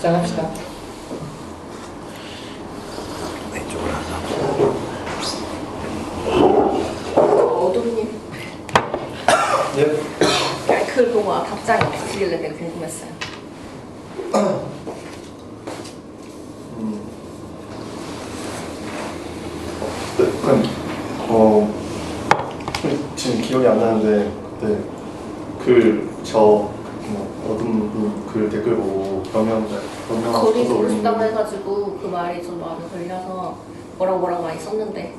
시작합시다. 이쪽으로 하자. 어둠님 네. 그 동화 답장이 어떻길래 되게 궁금했어요. 약간 지금 기억이 안 나는데 그때 어둠 글 댓글 보고 변명 거리 두고 싶다고 해가지고 그 말이 좀 마음에 걸려서 뭐라고 많이 썼는데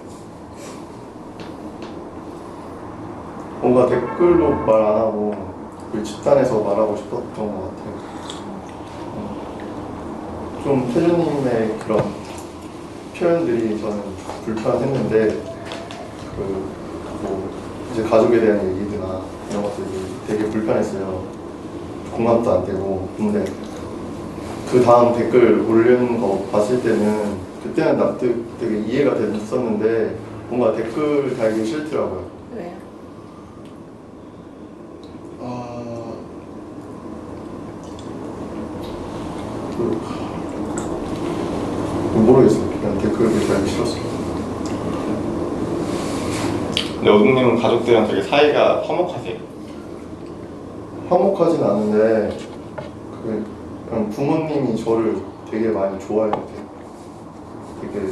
뭔가 댓글로 말 안 하고 그 집단에서 말하고 싶었던 것 같아요. 좀 태준님의 그런 표현들이 저는 불편했는데 뭐 이제 가족에 대한 얘기들이나 이런 것들이 되게 불편했어요. 공감도 안 되고. 근데 그 다음 댓글 올린 거 봤을 때는 그때는 납득 되게 이해가 됐었는데 뭔가 댓글 달기 싫더라고요. 왜요? 모르겠어요. 그냥 댓글을 달기 싫었어요. 근데 어둠님은 가족들이랑 되게 사이가 화목하세요? 화목하진 않은데 그냥 부모님이 저를 되게 많이 좋아해요. 되게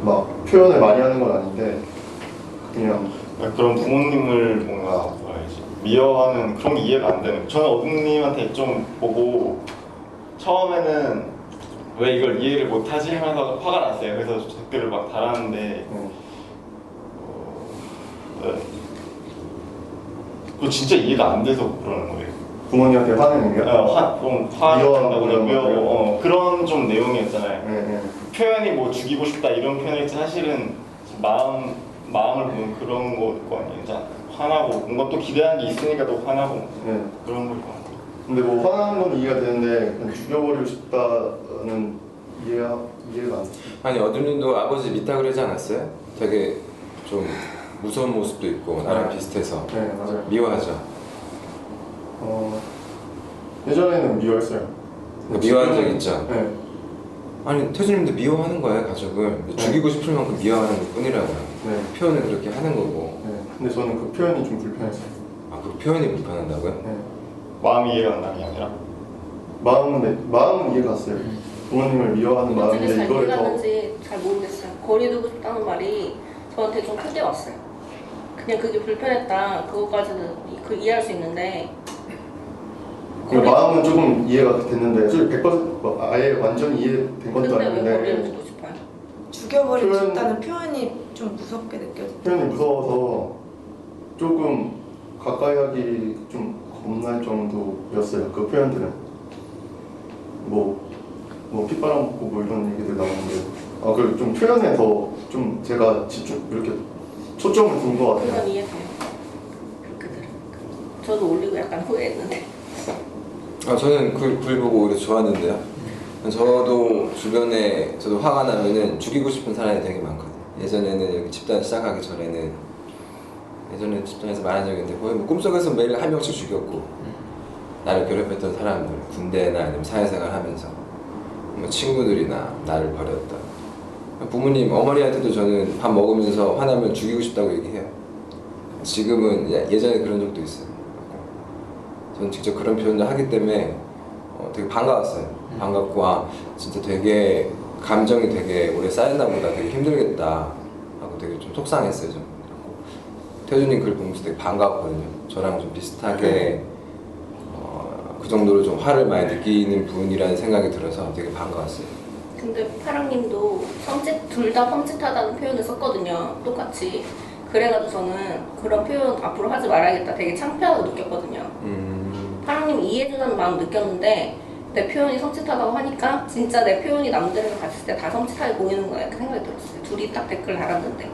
막 표현을 많이 하는 건 아닌데 그냥 그런 부모님을 뭔가 뭐라 해야지 미워하는 그런 게 이해가 안 되는. 저는 어둠님한테 좀 보고 처음에는 왜 이걸 이해를 못하지 하면서 화가 났어요. 그래서 댓글을 막 달았는데 네. 그거 진짜 이해가 안 돼서 그러는 거예요. 부모님한테 화내는 게? 좀 화낸다고 그런 그러고요. 그런 좀 내용이었잖아요. 네. 표현이 뭐 죽이고 싶다 이런 표현이지 사실은 마음을 보면 그런 거일 거 아니에요. 진짜 화나고 뭔가 또 기대하는 게 있으니까 또 화나고 네. 그런 거일 거 같아요. 근데 뭐 화나는 건 이해가 되는데 그냥 죽여버리고 싶다는 이해가 안 돼요. 아니 어둠님도 아버지 믿다 그러지 않았어요? 되게 좀 무서운 모습도 있고 나랑 비슷해서 네, 맞아요. 미워하죠? 예전에는 미워했어요. 미워한 적 있죠? 네. 아니 태준님도 미워하는 거예요 가족을. 네. 죽이고 싶을 만큼 미워하는 것 뿐이라고요. 네. 표현을 그렇게 하는 거고. 네. 근데 저는 그 표현이 좀 불편했어요. 아 그 표현이 불편한다고요? 네. 마음이 이해가 안 나는 게 아니라 마음은 이해가 갔어요. 부모님을 미워하는 어떻게 마음인데 잘 이거를 더 이해가는지 잘 모르겠어요. 거리 두고 싶다는 말이 저한테 좀 크게 왔어요. 그냥 그게 불편했다 그것까지는 이해할 수 있는데 그 마음은 조금 이해가 됐는데 솔직히 100% 아예 완전히 이해된 것도 근데 왜 아닌데 거리를 두고 싶어요? 죽여버리고 표현- 싶다는 표현이 좀 무섭게 느껴졌어요. 표현이 무서워서 조금 가까이 하기 좀 겁날 정도였어요. 그 표현들은 뭐 핏바람 먹고 뭐 이런 얘기들 나오는데 그리고 좀 표현에 더 좀 제가 이렇게 초점을 둔 것 같아요. 그건 이해돼요. 그렇게 들으니까 저도 올리고 약간 후회했는데 아 저는 글 보고 오히려 좋았는데요. 저도 주변에 저도 화가 나면은 죽이고 싶은 사람이 되게 많거든요. 예전에는 여기 집단 시작하기 전에는 예전에 집단에서 말한 적이 있는데 거의 뭐 꿈속에서 매일 한 명씩 죽였고 나를 괴롭혔던 사람들 군대나 아니면 사회생활 하면서 뭐 친구들이나 나를 버렸다. 부모님 어머니한테도 저는 밥 먹으면서 화나면 죽이고 싶다고 얘기해요. 지금은 예전에 그런 적도 있어요. 저는 직접 그런 표현을 하기 때문에 되게 반가웠어요. 반갑고 진짜 되게 감정이 되게 오래 쌓였나 보다 되게 힘들겠다 하고 되게 좀 속상했어요. 좀. 태준님 글 보면서 되게 반가웠거든요. 저랑 좀 비슷하게 그 정도로 좀 화를 많이 느끼는 분이라는 생각이 들어서 되게 반가웠어요. 근데 파랑님도 둘 다 섬찟하다는 표현을 썼거든요. 똑같이. 그래가지고 저는 그런 표현 앞으로 하지 말아야겠다 되게 창피하다고 느꼈거든요. 파랑님 이해해준다는 마음 느꼈는데 내 표현이 섬찟하다고 하니까 진짜 내 표현이 남들이랑 봤을 때 다 섬찟하게 보이는 거야 그 생각이 들었어요. 둘이 딱 댓글 달았는데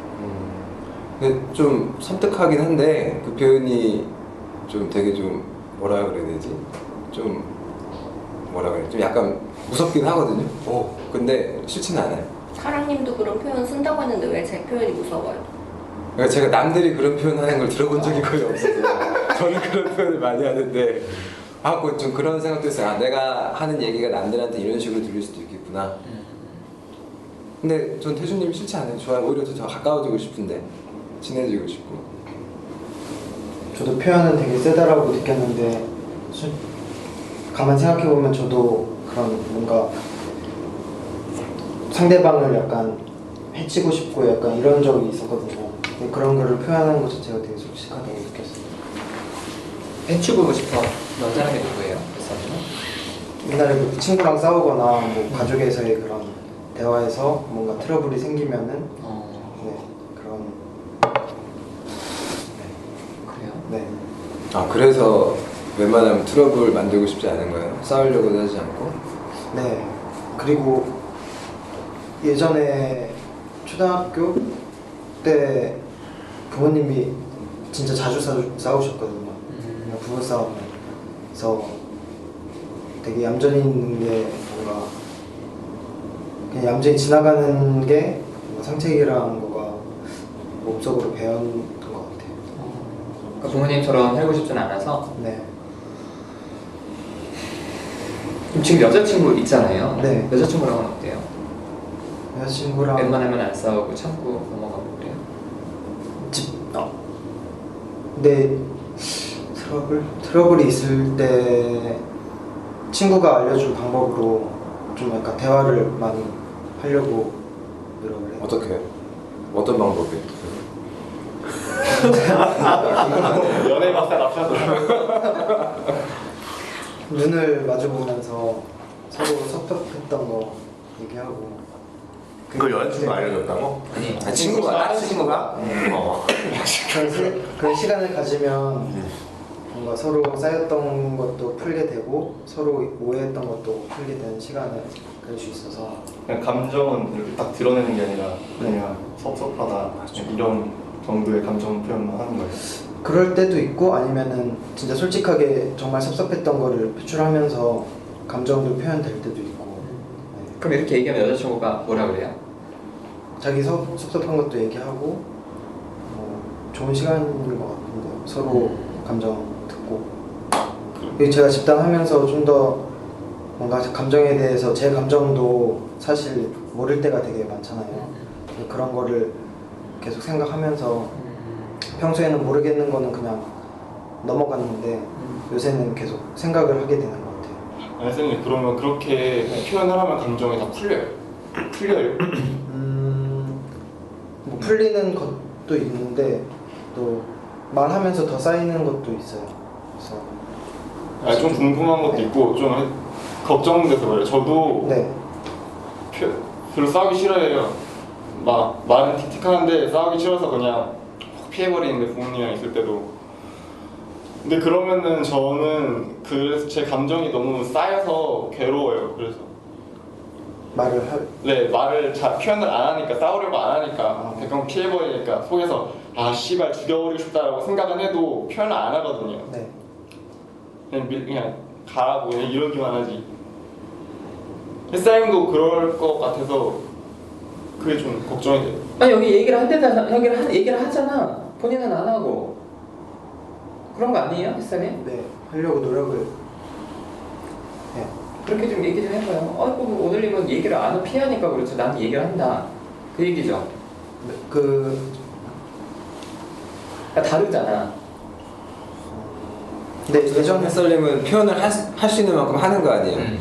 근데 좀 섬뜩하긴 한데 그 표현이 좀 되게 좀 뭐라 그래야 되지? 좀 뭐라 그래? 좀 약간 무섭긴 하거든요. 근데 싫지는 않아요. 파랑님도 그런 표현 쓴다고 했는데 왜 제 표현이 무서워요? 그러니까 제가 남들이 그런 표현하는 걸 들어본 적이 거의 없어요. 저는 그런 표현을 많이 하는데 좀 그런 생각도 했어요. 아, 내가 하는 얘기가 남들한테 이런 식으로 들릴 수도 있겠구나. 근데 전 태준님 싫지 않아요. 좋아요. 오히려 더 가까워지고 싶은데, 친해지고 싶고. 저도 표현은 되게 세다라고 느꼈는데 가만 생각해보면 저도 그런 뭔가 상대방을 약간 해치고 싶고 약간 이런 적이 있었거든요. 근데 그런 거를 표현하는 것 자체가 되게 솔직하다고 느꼈어요. 해치고 싶어 넌 사람이 누구예요? 그 옛날에 뭐 친구랑 싸우거나 뭐 가족에서의 그런 대화에서 뭔가 트러블이 생기면은 네, 그런 그래요? 네. 아, 그래서 웬만하면 트러블 만들고 싶지 않은 거예요? 싸우려고 하지 않고? 네. 그리고 예전에 초등학교 때 부모님이 진짜 자주 싸우셨거든요. 그냥 부부싸움에서 되게 얌전히 있는 게 뭔가 그냥 얌전히 지나가는 게 뭔가 상책이라는 거가 몸속으로 배운 것 같아요. 그러니까 부모님처럼 살고 싶진 않아서. 네. 그럼 지금 여자친구 있잖아요. 네. 여자친구랑은 어때요? 여자친구랑 웬만하면 안 싸우고 참고 넘어가고 그래요? 근데 트러블이 있을 때 친구가 알려준 방법으로 좀 약간 대화를 많이 하려고 노력을 해요. 어떻게 해요? 어떤 방법이? 연애 박사 납셔서 눈을 마주보면서 서로 섭섭했던 거 얘기하고 그걸 여자친구가 알려줬다고? 아니 아, 친구가, 다른 친구가? 그런 시간을 가지면 뭔가 서로 쌓였던 것도 풀게 되고 서로 오해했던 것도 풀게 되는 시간을 가질 수 있어서 그냥 감정은 이렇게 딱 드러내는 게 아니라 그냥 섭섭하다 이런 정도의 감정 표현만 하는 거예요. 그럴 때도 있고 아니면은 진짜 솔직하게 정말 섭섭했던 거를 표출하면서 감정도 표현될 때도 있고 네. 그럼 이렇게 얘기하면 여자친구가 뭐라 그래요? 자기 섭섭한 것도 얘기하고 좋은 시간인 것 같은데 서로 감정 듣고 그리고 제가 집단하면서 좀 더 뭔가 감정에 대해서 제 감정도 사실 모를 때가 되게 많잖아요. 그런 거를 계속 생각하면서 평소에는 모르겠는 거는 그냥 넘어갔는데 요새는 계속 생각을 하게 되는 것 같아요. 아니 선생님 그러면 그렇게 표현을 하면 감정이 다 풀려요? 뭐 풀리는 것도 있는데 또 말하면서 더 쌓이는 것도 있어요. 그래서 아니 좀 궁금한 것도 있고 좀 걱정돼서 그래요. 저도 네. 별로 싸우기 싫어해요. 막 말은 틱틱하는데 싸우기 싫어서 그냥 확 피해버리는데 부모님이랑 있을 때도. 근데 그러면은 저는 그래서 제 감정이 너무 쌓여서 괴로워요. 그래서 말을 잘 표현을 안 하니까 싸우려고 안 하니까 대강 피해버리니까 속에서 아 씨발 죽여버리고 싶다라고 생각은 해도 표현을 안 하거든요. 네. 그냥 가라고 그냥 이러기만 하지. 햇사님도 그럴 것 같아서 그게 좀 걱정이 돼요. 아니 여기 얘기를 한대잖아. 얘기를 하잖아. 본인은 안 하고. 그런 거 아니에요, 햇살님? 네. 하려고 노력을 해요. 그렇게 좀 얘기 좀 해봐요. 아이고 오늘님은 얘기를 안 하고 피하니까 그렇죠. 나는 얘기를 한다. 그 얘기죠. 그러니까 다르잖아. 근데 예전에 햇살님은 표현을 할 수 있는 만큼 하는 거 아니에요?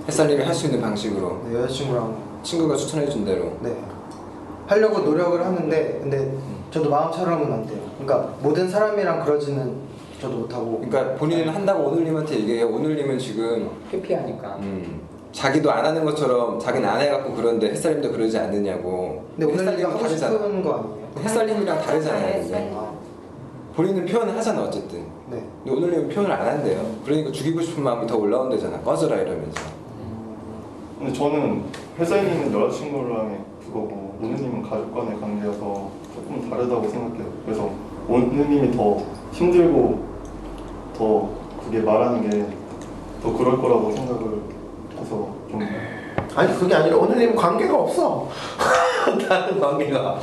햇살님이 할 수 있는 방식으로 네, 여자친구랑 친구가 추천해준 대로. 네. 하려고 노력을 하는데 근데 저도 마음처럼은 안 돼요. 그러니까 모든 사람이랑 그러지는 저도 못하고 그러니까 본인은 한다고 오늘님한테 얘기해요. 오늘님은 지금 회피하니까. 자기도 안 하는 것처럼 자기는 안 해갖고 그런데 햇살님도 그러지 않느냐고. 근데 오늘 햇살님은 하고 다르잖아. 싶은 거 아니에요? 햇살님이랑 다르잖아요. 근데. 본인은 표현을 하잖아 어쨌든. 네. 근데 오늘님은 표현을 안 한대요. 그러니까 죽이고 싶은 마음이 더 올라온대잖아. 꺼져라 이러면서. 근데 저는 회사인님은 여자친구랑 그거고 오느님은 가족 간의 관계여서 조금 다르다고 생각해요. 그래서 오느님이 더 힘들고 더 그게 말하는 게 더 그럴 거라고 생각을 해서 좀 아니 그게 아니라 오늘님 관계가 없어. 다른 관계가.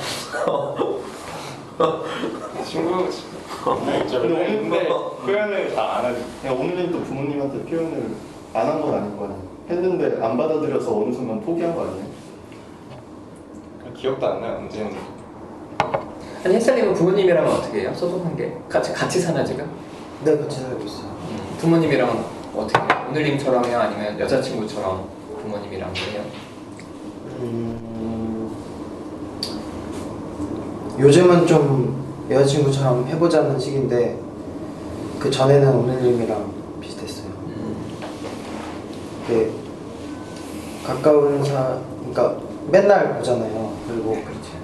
친구 있죠. 근데 표현을 다 안 하죠. 그냥 오늘님도 부모님한테 표현을 안 한 건 아닐 거 아니에요. 했는데 안 받아들여서 어느 순간 포기한 거 아니에요? 기억도 안 나요. 언제였는지. 아니 햇살님은 부모님이랑 어떻게 해요? 소속 관계? 같이 사나 지금? 네, 같이 살고 있어요. 부모님이랑 어떻게 해요? 오늘님처럼요? 아니면 여자친구처럼 부모님이랑 해요? 요즘은 좀 여자친구처럼 해보자는 식인데 그 전에는 오늘님이랑 비슷했어요. 이게 가까운 그러니까 맨날 보잖아요. 그리고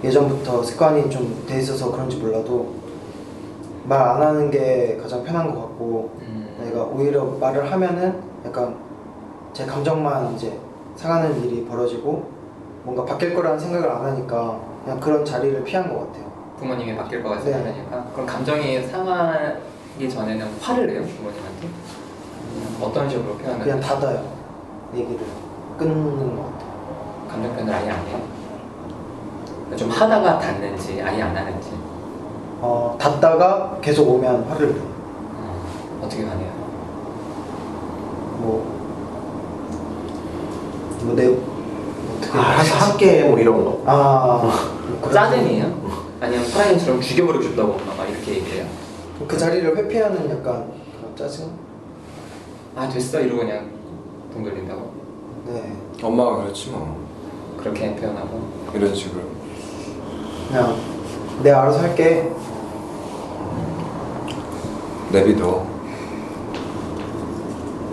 예전부터 습관이 좀 돼 있어서 그런지 몰라도 말 안 하는 게 가장 편한 것 같고 내가 오히려 말을 하면은 약간 제 감정만 이제 상하는 일이 벌어지고 뭔가 바뀔 거라는 생각을 안 하니까 그냥 그런 자리를 피한 것 같아요. 부모님이 바뀔 것 네. 같으니까 그럼 감정이 상하기 전에는 화를 내요? 부모님한테? 어떤 식으로 표현을 그냥 해요? 닫아요. 얘기를 끊는 것 같아요. 감정 표현을 아예 안 해요? 좀 하다가 닫는지 아예 안 하는지 닫다가 계속 오면 화를 내요. 어떻게 하네요? 어떻게 함께 뭐 이런 거. 그런 짜증이에요? 아니면 사랑이처럼 죽여버리고 싶다고 막 이렇게 얘기해요? 그 자리를 회피하는 약간 그런 짜증? 아 됐어 이러고 그냥 돈 돌린다고? 네. 엄마가 그렇지 뭐. 그렇게 표현하고 이런 식으로. 그냥 내가 알아서 할게. 내비둬.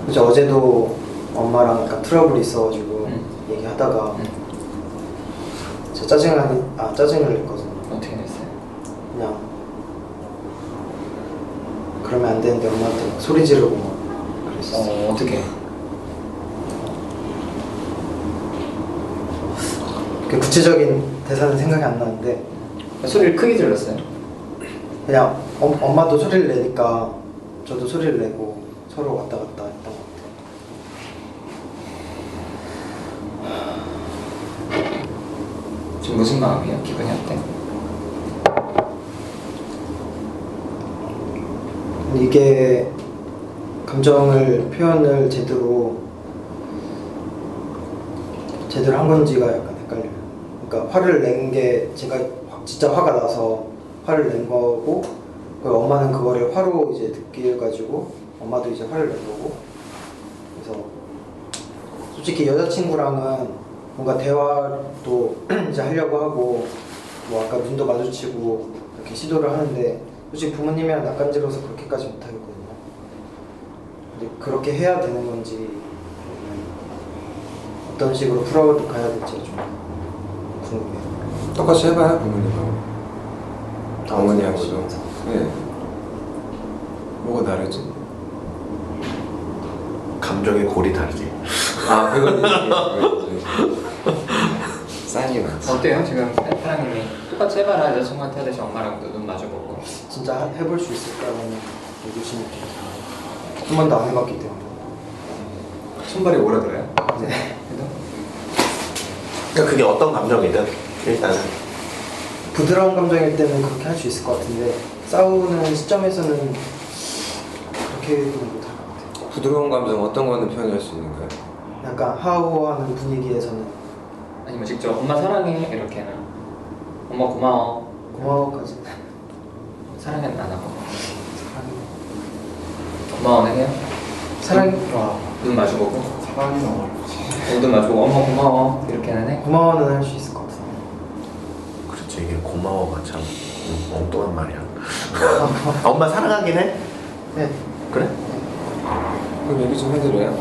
그래서 어제도 엄마랑 약간 트러블이 있어가지고 얘기하다가 제가 짜증을 냈거든요. 어떻게 냈어요? 그냥 그러면 안 되는데 엄마한테 막 소리 지르고 막 그랬었어요. 어떻게? 그 구체적인 대사는 생각이 안 나는데 소리를 크게 질렀어요? 그냥 엄마도 소리를 내니까 저도 소리를 내고 서로 왔다 갔다 했던 것 같아요. 지금 무슨 마음이에요? 기분이 어때? 이게 감정을 표현을 제대로 한 건지가 약간 헷갈려요. 그러니까 화를 낸 게 제가 진짜 화가 나서 화를 낸 거고 그 엄마는 그거를 화로 이제 느끼 가지고 엄마도 이제 화를 낸 거고 그래서 솔직히 여자친구랑은 뭔가 대화도 이제 하려고 하고 뭐 아까 눈도 마주치고 이렇게 시도를 하는데 솔직히 부모님이랑 낯간지러워서 그렇게까지 못하겠거든요. 근데 그렇게 해야 되는 건지 어떤 식으로 풀어가야 될지 좀 궁금해요. 똑같이 해봐요 부모님하고. 어머니하고도. 네. 뭐가 다르지? 감정의 골이 다르지. 그건 싼이 많지. 어때요? 지금 사랑님이 똑같이 해봐라 여자친구한테 하듯이 엄마랑도 눈 마주보고 진짜 해볼 수 있을까라는 의구심이 한 번도 안 해봤기 때문에. 손발이 오라들어요? 네. 그래도? 그러니까 그게 어떤 감정이든 일단은 부드러운 감정일 때는 그렇게 할 수 있을 것 같은데 싸우는 시점에서는 그렇게는 못할 것 같아요. 부드러운 감정 어떤 거는 표현할 수 있는가요? 약간 하하호하는 분위기에서는 아니면 직접 엄마 사랑해 이렇게는 엄마 고마워 고마워까지 사랑은 안 하고 사랑해. 고마워는 해요? 사랑해. 눈 마주보고 사랑이 너무 어렵지. 눈 마주보고 엄마 고마워 이렇게는 해? 고마워는 할 수 있을 것 같아요. 그렇지 이게 고마워가 참 엉뚱한 말이야. 엄마 사랑하긴 해? 네. 그래? 그럼 얘기 좀 해드려요.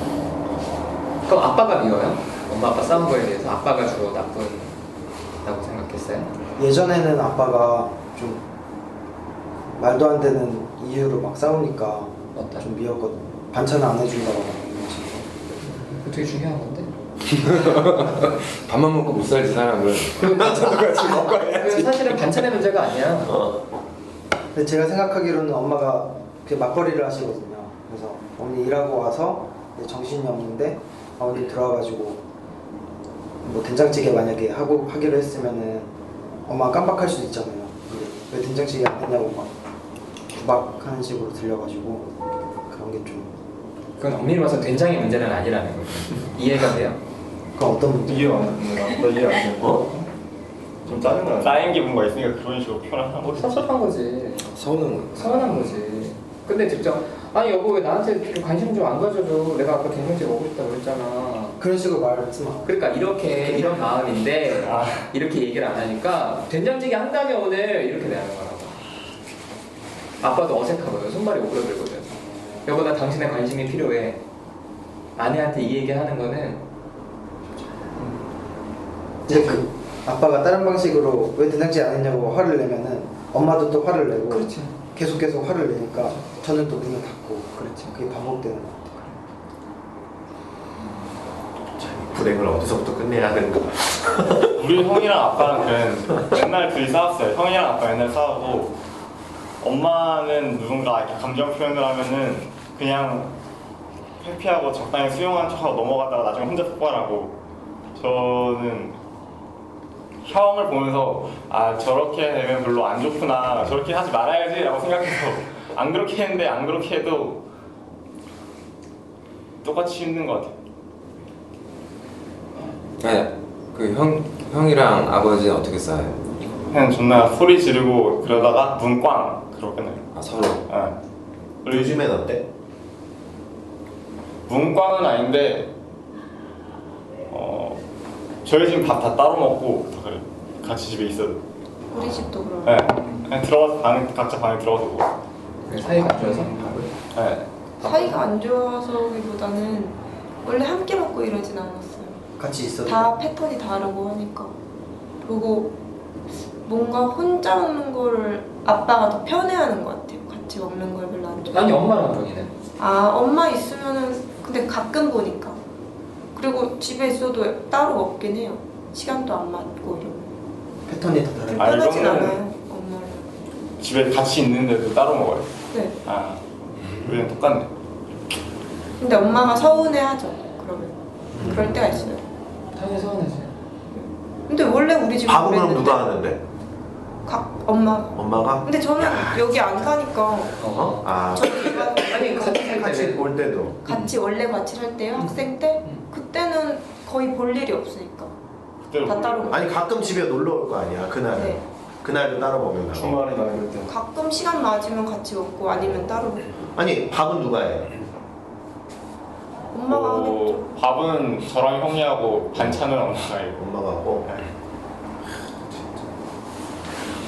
그럼 아빠가 미워요? 엄마 아빠 싸운 거에 대해서 아빠가 주로 나쁘다고 생각했어요? 예전에는 아빠가 좀 말도 안 되는 이유로 막 싸우니까 어떤? 좀 미웠거든요. 반찬을 안 해준다고 막 이런 식으로. 그거 되게 중요한 건데? 밥만 먹고 못 살지 사람은. 반찬도 같이 먹어야지. 사실은 반찬의 문제가 아니야 근데 제가 생각하기로는 엄마가 그 맞벌이를 하시거든요. 그래서 어머니 일하고 와서 이제 정신이 없는데 어머니 들어와가지고 뭐 된장찌개 만약에 하기로 했으면은 엄마가 깜빡할 수도 있잖아요. 근데 왜 된장찌개 안 했냐고 막 구박하는 식으로 들려가지고 그런 게 좀. 그건 엄밀히 봐서 된장의 문제는 아니라는 거죠. 이해가 돼요? 그 어떤 문제? 이해 안 됩니다. 나 이해 안 돼. 좀 짜증나. 쌓인 게 뭔가 있으니까 그런 식으로 표현하는 거지. 섭섭한 거지. 서운한 거. 서운한 거지. 근데 직접 아니 여보 왜 나한테 이렇게 관심 좀 안 가져줘? 내가 아까 된장찌개 먹고 싶다고 그랬잖아. 그런 식으로 말하지 마. 그러니까 이렇게 이런 마음인데 이렇게 얘기를 안 하니까 된장찌개 한다며 오늘 이렇게 대하는 거라고. 아빠도 어색하거든. 손발이 오그라들거든. 여보 나 당신의 관심이 필요해. 아내한테 이 얘기 하는 거는 이제 그 아빠가 다른 방식으로 왜 된장찌개 안 했냐고 화를 내면은 엄마도 또 화를 내고 그렇지. 계속 화를 내니까 저는 또 문을 닫고 그렇지. 그게 반복되는 것 같아요. 참, 이 불행을 어디서부터 끝내야 하는가. 우리 형이랑 아빠랑 그랬는데 맨날 둘이 싸웠어요. 형이랑 아빠 맨날 싸우고 엄마는 누군가 이렇게 감정 표현을 하면은 그냥 회피하고 적당히 수용한 척하고 넘어가다가 나중에 혼자 폭발하고 저는 형을 보면서 아 저렇게 되면 별로 안 좋구나 저렇게 하지 말아야지 라고 생각해서 안 그렇게 했는데 안 그렇게 해도 똑같이 힘든 것 같아요. 아니 그 형이랑 아버지는 어떻게 싸요? 그냥 존나 소리 지르고 그러다가 문 꽝 그러고 끝나요. 아 서로. 네. 그리고 요즘엔 어때? 문과는 아닌데 저희 지금 밥 다 따로 먹고 다 그래요. 같이 집에 있어도. 우리 집도 그럼. 네. 그냥 들어가서 각자 방에 들어가서 먹어. 사이가 안 좋아서 네. 사이가 안 좋아서기보다는 원래 함께 먹고 이러진 않았어요. 같이 있어도 다 패턴이 다르고 하니까. 그리고 뭔가 혼자 먹는 거를 아빠가 더 편해하는 것 같아요. 같이 먹는 걸 별로 안 좋아해요. 아니 엄마랑 본인은 아 엄마 있으면은 근데 가끔 보니까. 그리고 집에 있어도 따로 먹긴 해요. 시간도 안 맞고 이러면. 패턴이 다 다르고 아, 편하진 이거는- 않아요. 엄마랑. 집에 같이 있는데도 따로 먹어요. 네. 아, 우리랑 똑같네. 근데 엄마가 서운해하죠. 그러면. 그럴 때가 있어요. 당연히 서운하지. 근데 원래 우리 집은 밥은 그럼 그랬는데 누가 하는데? 엄마가. 엄마가? 근데 저는 여기 안 사니까 어? 아, 저는 아니 같이 살 같이 때는 올 때도. 같이 원래 같이 살 때요 학생 때 그때는 거의 볼 일이 없으니까 그때는 다 따로 먹어요. 아니 가끔 집에 놀러 올 거 아니야 그날은. 네. 그날도 따로 먹는다. 주말이나 이럴 때. 가끔 시간 맞으면 같이 먹고 아니면 따로 먹고. 아니 밥은 누가 해? 엄마가 하겠죠. 밥은 저랑 형이 하고 반찬은 엄마가 해요. 엄마가 하고.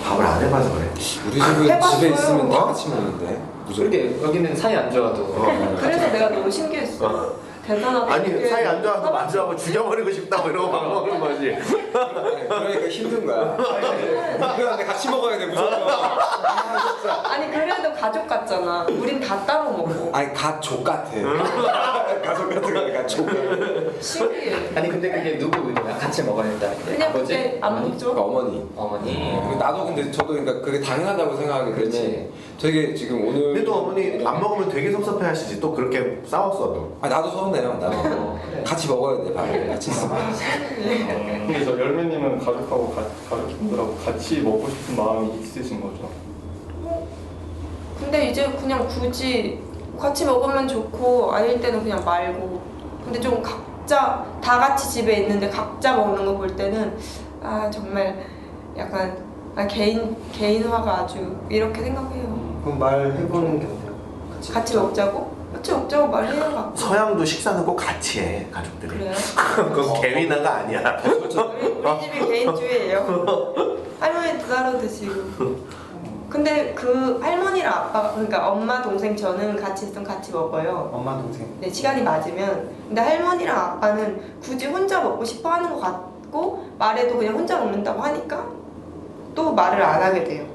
밥을 안 해봐서 그래. 우리 집에 해봤어요. 집에 있으면 다 같이 먹는데. 무조건. 그렇게 여기는 사이 안 좋아도 그래서 내가 너무 신기했어. 대단하다. 아니 이렇게 사이 안 좋아서 사람- 마주하고 죽여버리고 싶다고 이러고 밥 먹는 거지. 그러니까 힘든 거야. 그런데 같이 먹어야 돼 무조건. 아니 그래도 가족 같잖아. 우린 다 따로 먹고. 아니 가족 같아. 가족 같은 거니까 가족. 신기해. 아니 근데 그게 누구 의도야? 같이 먹어야 된다는 게 그냥 아버지? 그게 안 먹죠. 그러니까 어머니. 어머니 그리고 나도 근데 저도 그러니까 그게 당연하다고 생각하기 때문에 그렇지. 되게 지금 오늘. 근데 또 어머니 안 먹으면 되게 섭섭해하시지. 또 그렇게 싸웠어도. 아 나도 서운해요. 나도 그래. 같이 먹어야 돼 밥을 같이 있으면. 근데 저 열매님은 가족하고 가족분들하고 같이 먹고 싶은 마음이 있으신 거죠? 근데 이제 그냥 굳이 같이 먹으면 좋고 아닐 때는 그냥 말고. 근데 좀 각자 다 같이 집에 있는데 각자 먹는 거 볼 때는 아 정말 약간 개인화가 아주 이렇게 생각해요. 그럼 말해보는 게 어때요? 같이 먹자고? 같이 먹자고 말해요. 가끔. 서양도 식사는 꼭 같이 해 가족들이. 그래요? 그건 개미나가 아니야. 우리 집이 개인주의예요. 할머니 따로 드시고. 근데 그 할머니랑 아빠가 그러니까 엄마 동생 저는 같이 있으면 같이 먹어요. 엄마 동생. 네 시간이 맞으면. 근데 할머니랑 아빠는 굳이 혼자 먹고 싶어 하는 것 같고 말해도 그냥 혼자 먹는다고 하니까 또 말을 안 하게 돼요.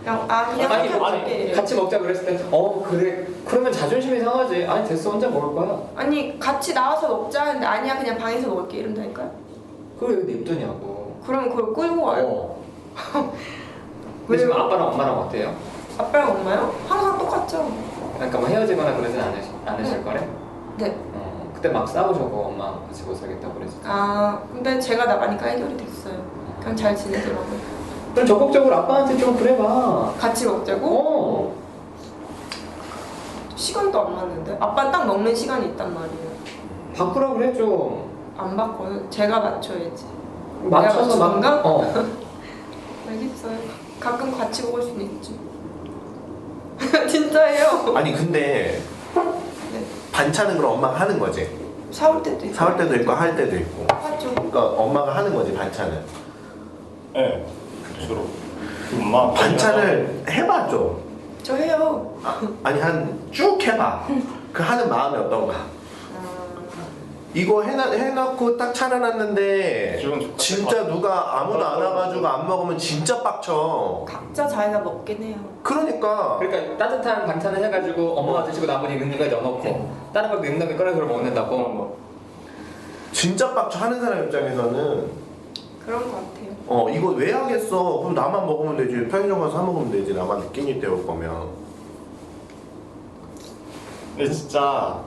그냥 그냥 아니, 혼자 아니 먹게. 같이 먹자 그랬을 때 그래 그러면 자존심이 상하지. 아니 됐어 혼자 먹을 거야. 아니 같이 나와서 먹자 하는데 아니야 그냥 방에서 먹을게 이런다니까요. 그걸 왜 냅두냐고. 그러면 그걸 끌고 와요. 근데 지금 아빠랑 엄마랑 어때요? 아빠랑 엄마요? 항상 똑같죠. 그러니까 뭐 헤어지거나 그러진 않으실 거래? 네. 그때 막 싸우셔고 엄마 같이 못 살겠다고 그랬지. 근데 제가 나가니까 해결이 됐어요. 그냥 잘 지내더라고요. 그럼 적극적으로 아빠한테 좀 그래봐. 같이 먹자고? 어. 시간도 안 맞는데? 아빠는 딱 먹는 시간이 있단 말이에요. 바꾸라 그래 좀. 안 바꿔요. 제가 맞춰야지. 맞춰서 내가 맞춘가? 어. 알겠어요. 가끔 같이 먹을 수는 있지. 진짜예요. 아니 근데 네. 반찬은 그럼 엄마가 하는 거지? 사올 때도 있고. 사올 때도 있고 할 때도 있고. 하죠. 그러니까 엄마가 하는 거지 반찬은. 네, 주로. 엄마 반찬을 해봐 좀. 저 해요. 아니 한 쭉 해봐. 그 하는 마음이 어떤가? 이거 해놓고 딱 차려놨는데 기분 좋겠다. 진짜 누가 아무도 안 와가지고 안 먹으면 진짜 빡쳐. 각자 자기가 먹긴 해요. 그러니까 그러니까 따뜻한 반찬을 해가지고 엄마가 드시고 나머지 냉장고에 넣어놓고 다른 걸 냉장고에 꺼내서 그걸 먹는다고. 진짜 빡쳐 하는 사람 입장에서는. 그런 것 같아요. 이거 왜 하겠어? 그럼 나만 먹으면 되지. 편의점 가서 사 먹으면 되지. 나만 끼니 때울 거면. 근데 진짜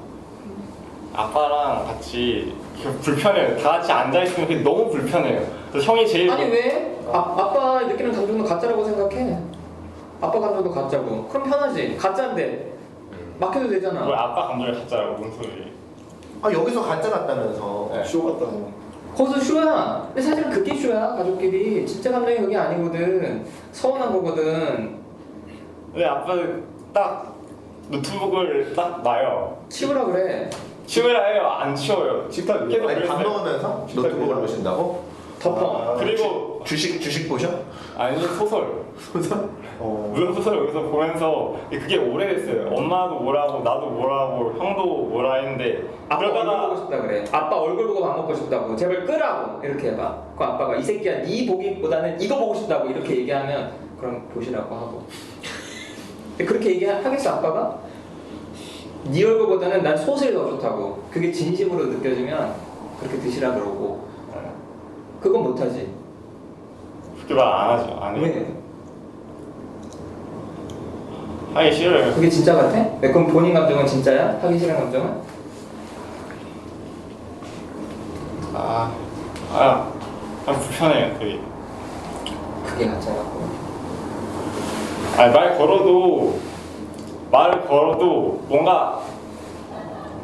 아빠랑 같이 불편해요. 다 같이 앉아있으면 그게 너무 불편해요. 그래서 형이 제일 아니 왜? 아빠 느끼는 감정도 가짜라고 생각해. 아빠 감정도 가짜고. 그럼 편하지. 가짜인데 맡겨도 되잖아. 왜 아빠 감정을 갖자라고 뭔 소리? 여기서 가짜 같다면서. 네. 쇼 같다. 거기서 쇼야. 근데 사실은 그게 쇼야. 가족끼리. 진짜 감정이 그게 아니거든. 서운한 거거든. 근데 아빠는 딱 노트북을 딱 놔요. 치우라 그래. 치우라 해요. 안 치워요. 계속 아니 밥 그랬어요. 먹으면서 노트북을 보신다고? 덮어. 그리고 주식 보셔? 아니 소설. 소설? 무슨 소설 여기서 보면서 그게 오래됐어요. 엄마도 뭐라고 나도 뭐라고 형도 뭐라 했는데 아빠 얼굴 보고 그러다가 싶다 그래. 아빠 얼굴 보고 밥 먹고 싶다고. 제발 끄라고. 이렇게 해봐. 그 아빠가 이 새끼야 네 보기보다는 이거 보고 싶다고 이렇게 얘기하면 그럼 보시라고 하고. 근데 그렇게 얘기하겠어 아빠가? 네 얼굴보다는 난 소설이 더 좋다고. 그게 진심으로 느껴지면 그렇게 드시라 그러고. 그건 못하지. 그렇게 말 안 하죠. 안 해요. 왜? 하기 싫어요. 그게 진짜 같아? 왜 그럼 본인 감정은 진짜야? 하기 싫은 감정은? 그냥 불편해요. 되게. 그게 가짜라고. 아니 말을 걸어도 뭔가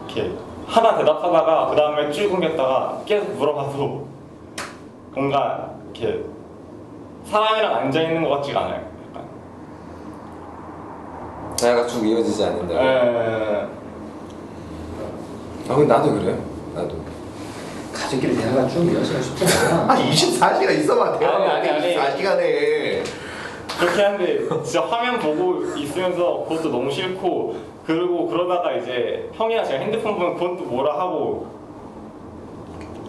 이렇게 하나 대답하다가 그 다음에 쭉 끊겼다가 계속 물어봐도 뭔가 이렇게 사람이랑 앉아 있는 것 같지가 않아요. 약간. 대화가 쭉 이어지지 않는다. 예. 근데 나도 그래요. 나도. 가족끼리 대화가 쭉 이어지기가 쉽지 않아. 24시간 있어봐. 아니. 24시간에. 그렇게 하는데 진짜 화면 보고 있으면서 그것도 너무 싫고 그리고 그러다가 이제 형이랑 제가 핸드폰 보면 그건 또 뭐라 하고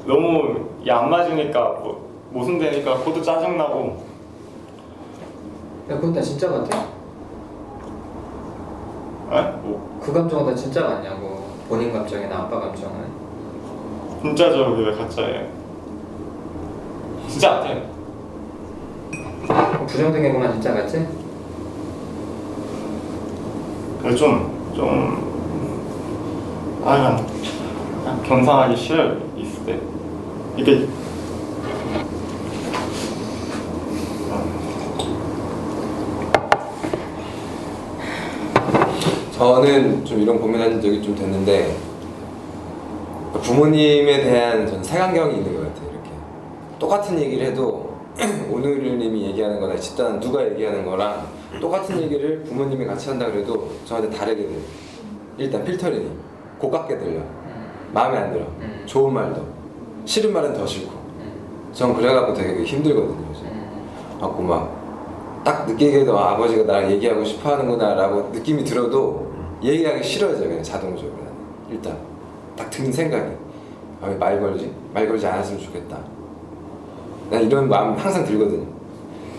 너무 안 맞으니까 모순되니까 그것도 짜증나고. 야 그건 다 진짜 같아? 뭐 그 감정은 다 진짜 같냐고. 본인 감정이나 아빠 감정은. 진짜죠. 그게 왜 가짜예요? 진짜 같아요. 그럼 부정적인 것만 진짜 같지? 그냥 겸상하기 싫어요. 있을 때 이게 저는 좀 이런 고민한 적이 좀 됐는데 부모님에 대한 전 색안경이 있는 것 같아요. 이렇게 똑같은 얘기를 해도 오늘님이 얘기하는 거나 집단 누가 얘기하는 거랑 똑같은 얘기를 부모님이 같이 한다 그래도 저한테 다르게 들려요. 일단 필터링이 고깝게 들려. 마음에 안 들어. 좋은 말도 싫은 말은 더 싫고. 전 그래갖고 되게 힘들거든요. 갖고 막 딱 느끼게도 아버지가 나랑 얘기하고 싶어하는구나 라고 느낌이 들어도 얘기하기 싫어져요. 그냥 자동적으로. 일단 딱 드는 생각이 왜 말 걸지 않았으면 좋겠다. 난 이런 마음 항상 들거든요.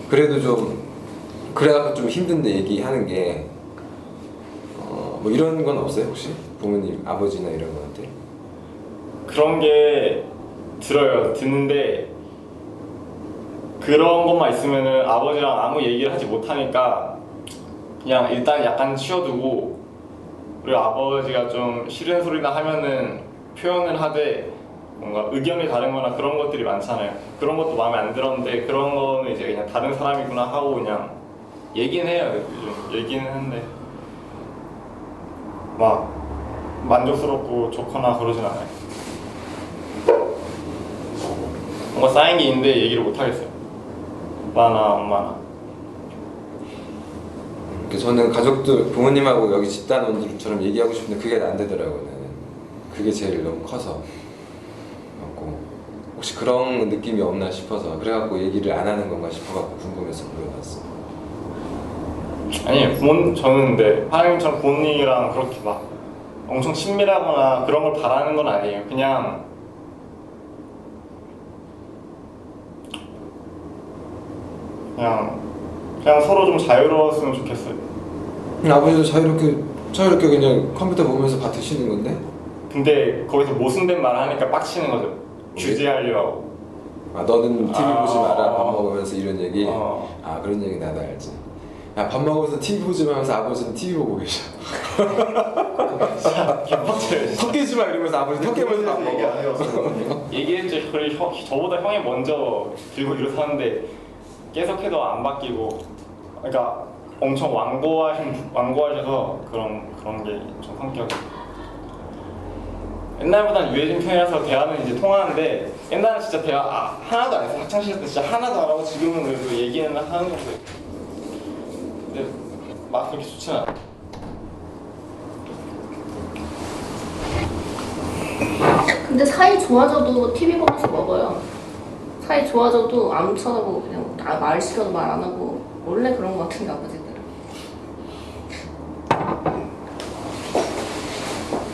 그래도 좀 그래갖고 좀 힘든데 얘기하는 게 뭐 이런 건 없어요 혹시? 부모님, 아버지나 이런 거한테? 그런 게 들어요. 듣는데 그런 것만 있으면은 아버지랑 아무 얘기를 하지 못하니까 그냥 일단 약간 치워두고 그리고 아버지가 좀 싫은 소리나 하면은 표현을 하되 뭔가 의견이 다른거나 그런 것들이 많잖아요. 그런 것도 마음에 안 들었는데 그런 거는 이제 그냥 다른 사람이구나 하고 그냥 얘기는 해요. 요즘 얘기는 했는데 막 만족스럽고 좋거나 그러진 않아요. 뭔가 쌓인 게 있는데 얘기를 못 하겠어요. 아빠나 엄마나. 저는 가족들, 부모님하고 여기 집단원들처럼 얘기하고 싶은데 그게 안 되더라고요. 나는. 그게 제일 너무 커서. 갖고 혹시 그런 느낌이 없나 싶어서 그래갖고 얘기를 안 하는 건가 싶어갖고 궁금해서 물어봤어요. 아니에요. 저는 근데 하나님처럼 부모님이랑 그렇게 막 엄청 친밀하거나 그런 걸 바라는 건 아니에요. 그냥 서로 좀 자유로웠으면 좋겠어요. 아버지도 자유롭게 그냥 컴퓨터 보면서 밥 드시는 건데? 근데 거기서 모순된 말을 하니까 빡치는 거죠. 규제하려고. 아 너는 TV 보지 마라 밥 어. 먹으면서 이런 얘기? 아 그런 얘기 나도 알지. 야 밥 먹으면서 TV 보지 마면서 아버지는 TV 보고 계셔. 개빡쳐요. 턱 깨지 마 이러면서 아버지 턱 깨면서 밥 얘기 먹어. 안 해봤어요. 얘기했죠. 저보다 형이 먼저 들고 일어서는데 계속해도 안 바뀌고, 그러니까 엄청 완고하셔서 그런 게 좀 성격이. 옛날보다는 유해진 편이라서 대화는 이제 통하는데 옛날은 진짜 대화 하나도 안 했어요. 학창시절 때 진짜 하나도 안 하고 지금은 그래도 얘기는 하는 정도. 근데 막 그렇게 좋지는 않아요. 근데 사이 좋아져도 TV 보면서 먹어요. 사이 좋아져도 안 쳐다보고 그냥 말 시켜도 말 안 하고 원래 그런 것 같은데 아버지들은.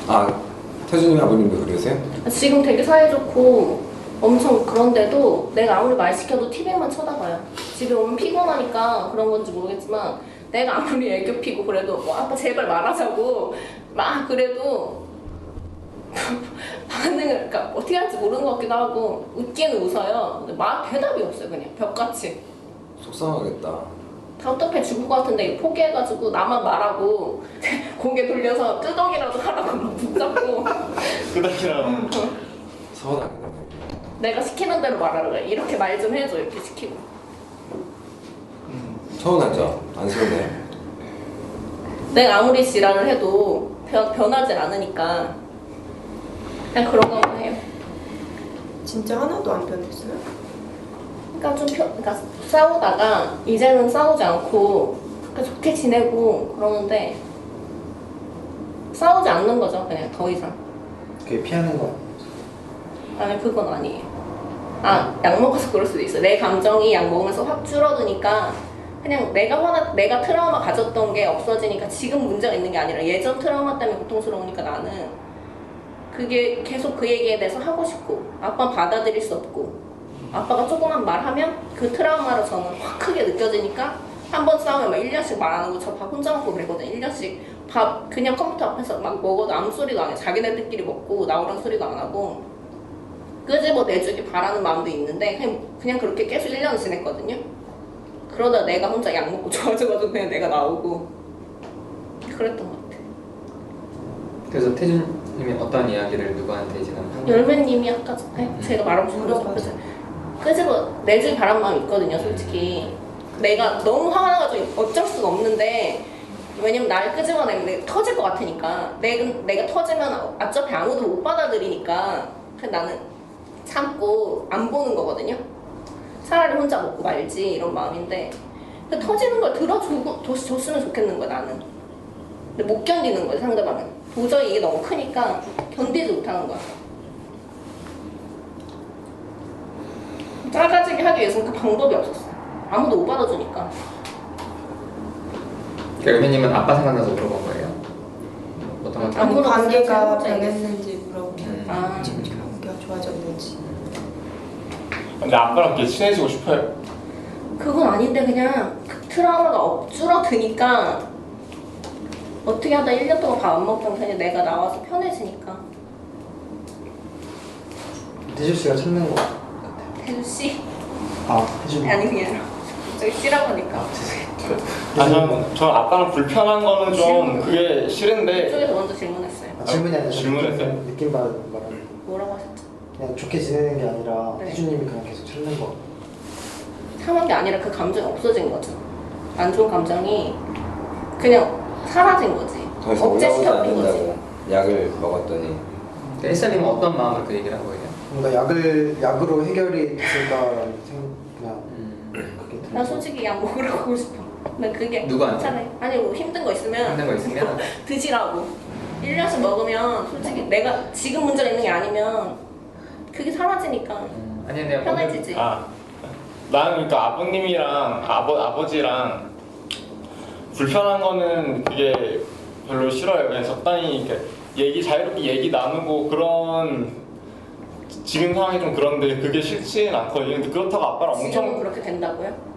아 태준이 아버님도 그러세요? 지금 되게 사이좋고 엄청 그런데도 내가 아무리 말 시켜도 TV만 쳐다봐요. 집에 오면 피곤하니까 그런 건지 모르겠지만 내가 아무리 애교 피고 그래도 아빠 제발 말하자고 막 그래도 반응을 그러니까 어떻게 할지 모르는 것 같기도 하고 웃기는 웃어요. 근데 대답이 없어요. 그냥 벽같이. 속상하겠다. 답답해 죽을 것 같은데 포기해가지고 나만 말하고 고개 돌려서 끄덕이라도 하라고 막 붙잡고 그다음이랑 서운하겠네. 내가 시키는 대로 말하라 그래. 이렇게 말 좀 해줘 이렇게 시키고. 서운하죠? 안 서운해요? 내가 아무리 지랄을 해도 변하지 않으니까 그냥 그런 거만 해요. 진짜 하나도 안 변했어요? 그러니까 그러니까 싸우다가 이제는 싸우지 않고 그냥 좋게 지내고 그러는데 싸우지 않는 거죠. 그냥 더 이상. 그게 피하는 거. 아니 그건 아니에요. 약 먹어서 그럴 수도 있어. 내 감정이 약 먹으면서 확 줄어드니까 그냥 내가 트라우마 가졌던 게 없어지니까 지금 문제가 있는 게 아니라 예전 트라우마 때문에 고통스러우니까 나는 그게 계속 그 얘기에 대해서 하고 싶고 아빠는 받아들일 수 없고 아빠가 조그만 말하면 그 트라우마로 저는 확 크게 느껴지니까 한 번 싸우면 막 1년씩 말 안 하고 저 밥 혼자 먹고 그랬거든요. 1년씩 밥 그냥 컴퓨터 앞에서 막 먹어도 아무 소리도 안 해. 자기네들끼리 먹고 나오란 소리도 안 하고 끄집어 내주기 바라는 마음도 있는데 그냥 그렇게 계속 1년을 지냈거든요. 그러다 내가 혼자 약 먹고 좋아져가지고 그냥 내가 나오고 그랬던 것 같아. 그래서 태준님이 어떤 이야기를 누구한테 지금 한 거예요? 열매님이 아까 전에 제가 말하고 싶은 거죠. 끄집어 내주기 바라는 마음이 있거든요. 솔직히 내가 너무 화가 나가지고 어쩔 수가 없는데 왜냐면 날 끄집어내면 내가 터질 것 같으니까 내가 터지면 어차피 아무도 못 받아들이니까 그냥 나는 참고 안 보는 거거든요. 차라리 혼자 먹고 말지 이런 마음인데 터지는 걸 들어줬으면 좋겠는 거야 나는. 근데 못 견디는 거야 상대방은. 도저히 이게 너무 크니까 견디지 못하는 거야. 작아지게 하기 위해서는 그 방법이 없었어. 아무도 못 받아주니까. 열매님은 아빠 생각나서 물어본 거예요? 어떤 것 아니, 아니 관계가 혼자 변했는지 물어보고 아. 지금 관계가 좋아졌는지. 근데 아빠랑 되게 친해지고 싶어요. 그건 아닌데 그냥 그 트라우마가 줄어드니까 어떻게 하다 1년 동안 밥 안 먹던 그냥 내가 나와서 편해지니까. 태주 씨가 참는 거 같아요. 태주씨? 태주. 아니 그냥 저기 씨라고 하니까 저는 아빠랑 불편한 거는 좀 그게 싫은데 이쪽에서 먼저 질문했어요. 질문이 아니라 질문했어요? 느낌 말하는. 뭐라고 하셨죠? 그냥 좋게 지내는 게 아니라 네. 태준님이 그냥 계속 찾는 거. 상한 게 아니라 그 감정이 없어진 거죠. 안 좋은 감정이 그냥 사라진 거지. 더 이상 올라오지 억제시켜버린 거지. 않는다고 약을 먹었더니 햇살님은 어떤 마음으로 그 얘기를 한 거예요? 뭔가 약으로 해결이 됐을까라는 그냥 그게 난 들어요. 솔직히 약 먹으러 가고 싶어. 난 그게 누구한테? 괜찮아요. 아니 뭐 힘든 거 있으면 힘든 거 있으면? 드시라고. 1년씩 먹으면 솔직히 내가 지금 문제가 있는 게 아니면 그게 사라지니까 아니 근데 편해지지. 나는 그러니까 아버님이랑 아버지랑 불편한 거는 그게 별로 싫어요. 그냥 적당히 이렇게 자유롭게 얘기 나누고 그런 지금 상황이 좀 그런데 그게 싫지는 않거든요. 근데 그렇다고 아빠랑 지금은 엄청 그렇게 된다고요?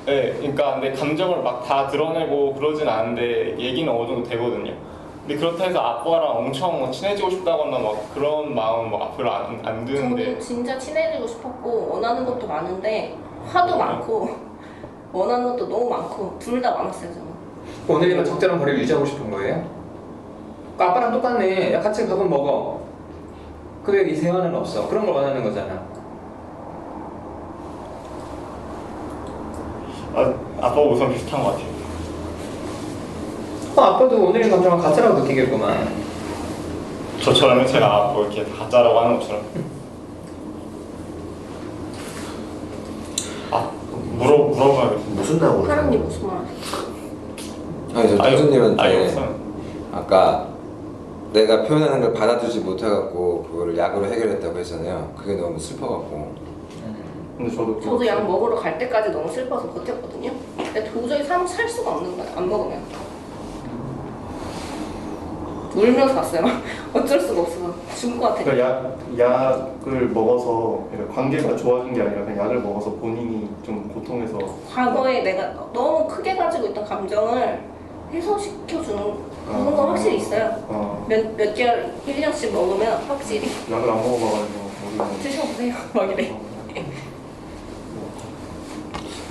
네, 그러니까 내 감정을 막 다 드러내고 그러진 않은데 얘기는 어느 정도 되거든요. 근데 그렇다 해서 아빠랑 엄청 친해지고 싶다거나 막 그런 마음 막 별로 안 드는데. 저는 진짜 친해지고 싶었고 원하는 것도 많은데 화도 많고 원하는 것도 너무 많고 둘 다 많았어요 저는. 오늘이면 적절한 거리를 유지하고 싶은 거예요? 그 아빠랑 똑같네. 야 같이 밥은 먹어. 근데 이 대화는 없어. 그런 걸 원하는 거잖아. 아빠 우선 비슷한 것 같아요. 아빠도 오늘의 감정을 가짜라고 느끼겠구만. 저처럼요? 제가 뭐 이렇게 가짜라고 하는 것처럼. 물어봐야겠다. 무슨 나고 사람님 무슨 말 하세요? 아니 저 태준님한테 없어요. 아까 내가 표현하는 걸 받아주지 못해갖고 그거를 약으로 해결했다고 했잖아요. 그게 너무 슬퍼갖고. 근데 저도 약 먹으러 갈 때까지 너무 슬퍼서 버텼거든요. 근데 도저히 살 수가 없는 거예요. 안 먹으면. 울면서 갔어요. 어쩔 수가 없어. 죽을 것 같아. 그러니까 약을 먹어서 그러니까 관계가 좋아진 게 아니라 그냥 약을 먹어서 본인이 좀 고통해서 과거에 내가 너무 크게 가지고 있던 감정을 해소시켜주는 그런 건 확실히 있어요. 몇 개월, 1년씩 먹으면 확실히 약을 안 먹어봐가지고 모르겠는데 드셔보세요. 막 이래.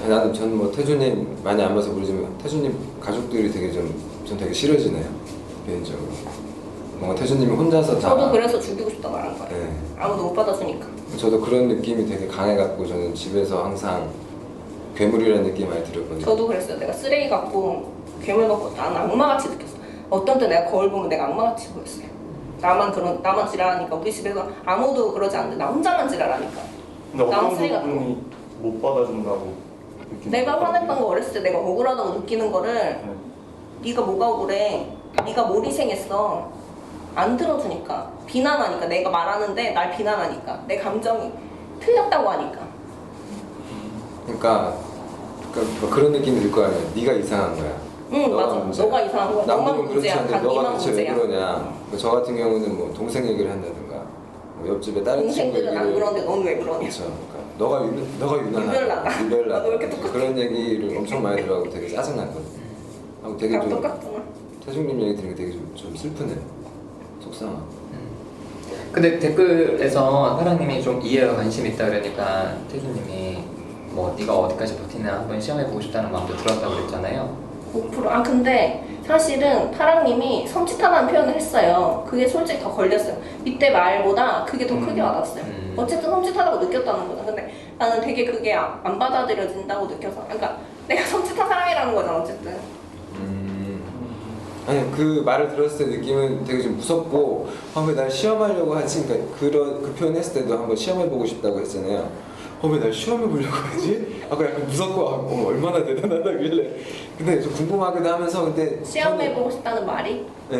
나도 저는 뭐 태준님 많이 안 봐서 모르지만 태준님 가족들이 되게 전 되게 싫어지네요. 개인적으로. 뭔가 태준님이 혼자서 다. 저도 그래서 죽이고 싶다고 말한 거예요. 네. 아무도 못 받아주니까. 저도 그런 느낌이 되게 강해갖고 저는 집에서 항상 괴물이라는 느낌이 많이 들었거든요. 저도 그랬어요. 내가 쓰레기 같고 괴물 같고 난 악마같이 느꼈어. 어떤 때 내가 거울 보면 내가 악마같이 보였어요. 나만 지랄하니까 우리 집에서 아무도 그러지 않는데 나 혼자만 지랄하니까. 근데 나만 어떤 쓰레기 같고. 부분이 못 받아준다고 느끼는 내가 화냈던 거 어렸을 때 내가 억울하다고 느끼는 거를 네가 뭐가 억울해? 네가 뭘 희생했어? 안 들어주니까 비난하니까 내가 말하는데 날 비난하니까 내 감정이 틀렸다고 하니까. 그러니까 뭐 그런 느낌이 들 거 아니야. 네가 이상한 거야. 응 너가 맞아. 문제야. 너가 이상한 거야. 너만 남들은 그렇지 문제야. 않은데 단 너가 니만 대체 왜 문제야. 그러냐. 저 같은 경우는 뭐 동생 얘기를 한다든가 뭐 옆집에 다른 친구 동생들은 안 얘기를 그러는데 넌 왜 그러냐. 그렇죠. 그러니까 너가 유별나다. 유별나다. 너 왜 이렇게 똑같아? 그런 얘기를 엄청 많이 들어가고 되게 짜증났거든. 하고 되게 다 좀 똑같구나. 태중님 얘기 들으니까 되게 좀 슬프네. 속상하고. 근데 댓글에서 사랑님이 좀 이해와 관심이 있다 그러니까 태준님이 뭐 네가 어디까지 버티나 한번 시험해보고 싶다는 마음도 들었다고 그랬잖아요. 5%. 근데 사실은 파랑님이 섬찟하다는 표현을 했어요. 그게 솔직히 더 걸렸어요. 이때 말보다 그게 더 크게 와닿았어요. 어쨌든 섬찟하다고 느꼈다는 거죠. 근데 나는 되게 그게 안 받아들여진다고 느껴서. 그러니까 내가 섬찟한 사람이라는 거잖아 어쨌든. 아니 그 말을 들었을 때 느낌은 되게 좀 무섭고 왜 날 시험하려고 하지? 그러니까 그 표현했을 때도 한번 시험해보고 싶다고 했잖아요. 왜 날 시험해보려고 하지? 아까 약간 무섭고 얼마나 대단하다길래 근데 좀 궁금하기도 하면서 근데 시험해보고 싶다는 말이? 네.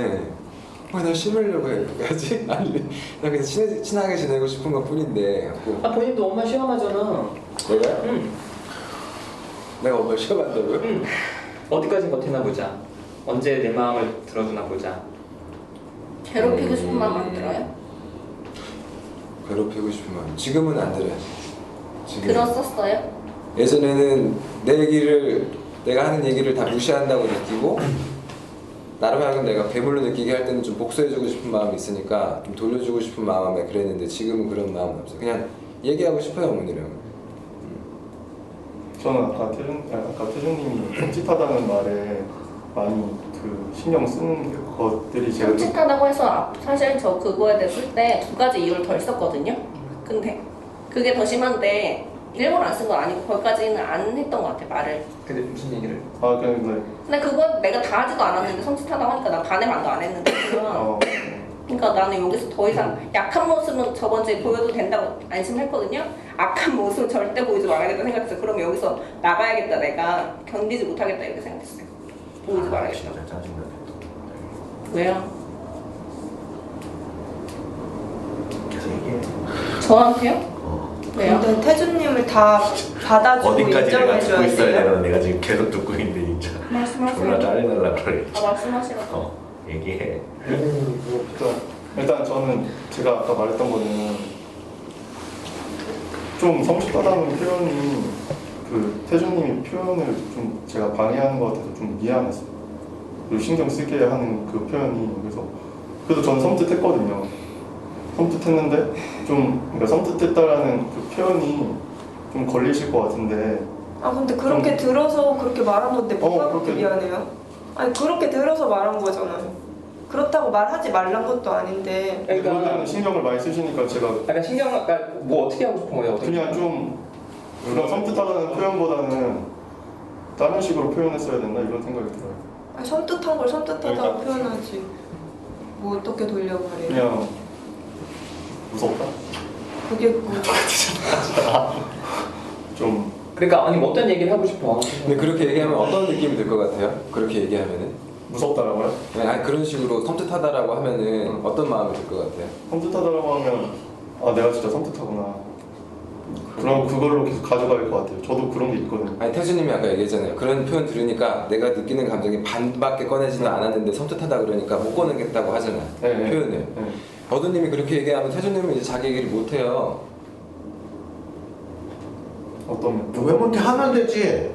왜 날 시험하려고 하지? 아니 나 그냥 친하게 지내고 싶은 것 뿐인데 본인도 엄마 시험하잖아. 내가요? 응. 내가 엄마를 시험한다고요? 응. 어디까지 버티나 보자. 언제 내 마음을 들어주나 보자. 괴롭히고 싶은 마음 안 들어요? 괴롭히고 싶은 마음 지금은 안 들어요. 지금. 들었었어요? 예전에는 내가 하는 얘기를 다 무시한다고 느끼고 나로 하여금 내가 괴물로 느끼게 할 때는 좀 복수해주고 싶은 마음이 있으니까 좀 돌려주고 싶은 마음에 그랬는데 지금은 그런 마음은 없어요. 그냥 얘기하고 싶어요 어머니랑. 저는 아까 태준님이 섬찟하다는 말에 많이 그 신경 쓰는 것들이 제가 좀 섬찟하다고 해서 사실 저 그거에 대해 쓸 때 두 가지 이유를 더 썼거든요. 근데 그게 더 심한데 일부러 안 쓴 건 아니고 거기까지는 안 했던 것 같아 말을. 근데 무슨 얘기를? 아 그냥 근데 그건 내가 다 하지도 않았는데 섬찟하다고 하니까 나 반의 반도 안 했는데 그건 그러니까 나는 여기서 더 이상 약한 모습은 저번 주에 보여도 된다고 안심했거든요. 악한 모습은 절대 보이지 말아야겠다 생각했어요. 그러면 여기서 나가야겠다 내가 견디지 못하겠다 이렇게 생각했어요. 보이지 말아야겠다. 진짜 짜증나네. 왜요? 계속 얘기해. 저한테요? 왜요? 근데 태준님을 다 받아주고 어디까지 내가 듣고 인정해줘야 있어야 돼요. 되나? 내가 지금 계속 듣고 있는데 진짜. 졸라 말씀하세요. 짜증날라 그래. 말씀하시라고. 얘기해. 일단 저는 제가 아까 말했던 거는 좀 성숙하다는 표현이 그 태준님이 표현을 좀 제가 방해하는 것 같아서 좀 미안했어요. 그리고 신경 쓰게 하는 그 표현이 그래서 저는 섬뜩했거든요. 섬뜩했는데 좀 그러니까 섬뜩했다라는 그 표현이 좀 걸리실 것 같은데 아 근데 그렇게 들어서 그렇게 말한 건데 뭐가 그렇게 그렇게. 미안해요? 아니 그렇게 들어서 말한 거잖아요. 그렇다고 말하지 말란 것도 아닌데. 그럴 때는 그러니까 신경을 많이 쓰시니까 제가 약간 신경, 그러니까 뭐 어떻게 하고 싶은 거예요? 어떻게? 그냥 좀 그런 섬뜩하다는 표현보다는 다른 식으로 표현했어야 됐나 이런 생각이 들어요. 아, 섬뜩한 걸 섬뜩하다고 그러니까. 표현하지. 뭐 어떻게 돌려고 그래요? 그냥 무섭다? 그게 뭐 좀 그러니까 아니 뭐 어떤 얘기를 하고 싶어? 근데 그렇게 얘기하면 어떤 느낌이 들 것 같아요? 그렇게 얘기하면은? 무섭다라고요? 아니 그런 식으로 섬뜩하다라고 하면은 어떤 마음이 들 것 같아요? 섬뜩하다라고 하면 아 내가 진짜 섬뜩하구나. 그럼 그걸로 계속 가져갈 것 같아요. 저도 그런 게 있거든요. 아니 태준님이 아까 얘기했잖아요. 그런 표현 들으니까 내가 느끼는 감정이 반밖에 꺼내지도 않았는데 섬뜩하다 그러니까 못 꺼내겠다고 하잖아요. 네, 네. 표현을. 네. 어두님이 그렇게 얘기하면 태준님은 이제 자기 얘기를 못 해요. 어떤 왜 못해? 하면 되지.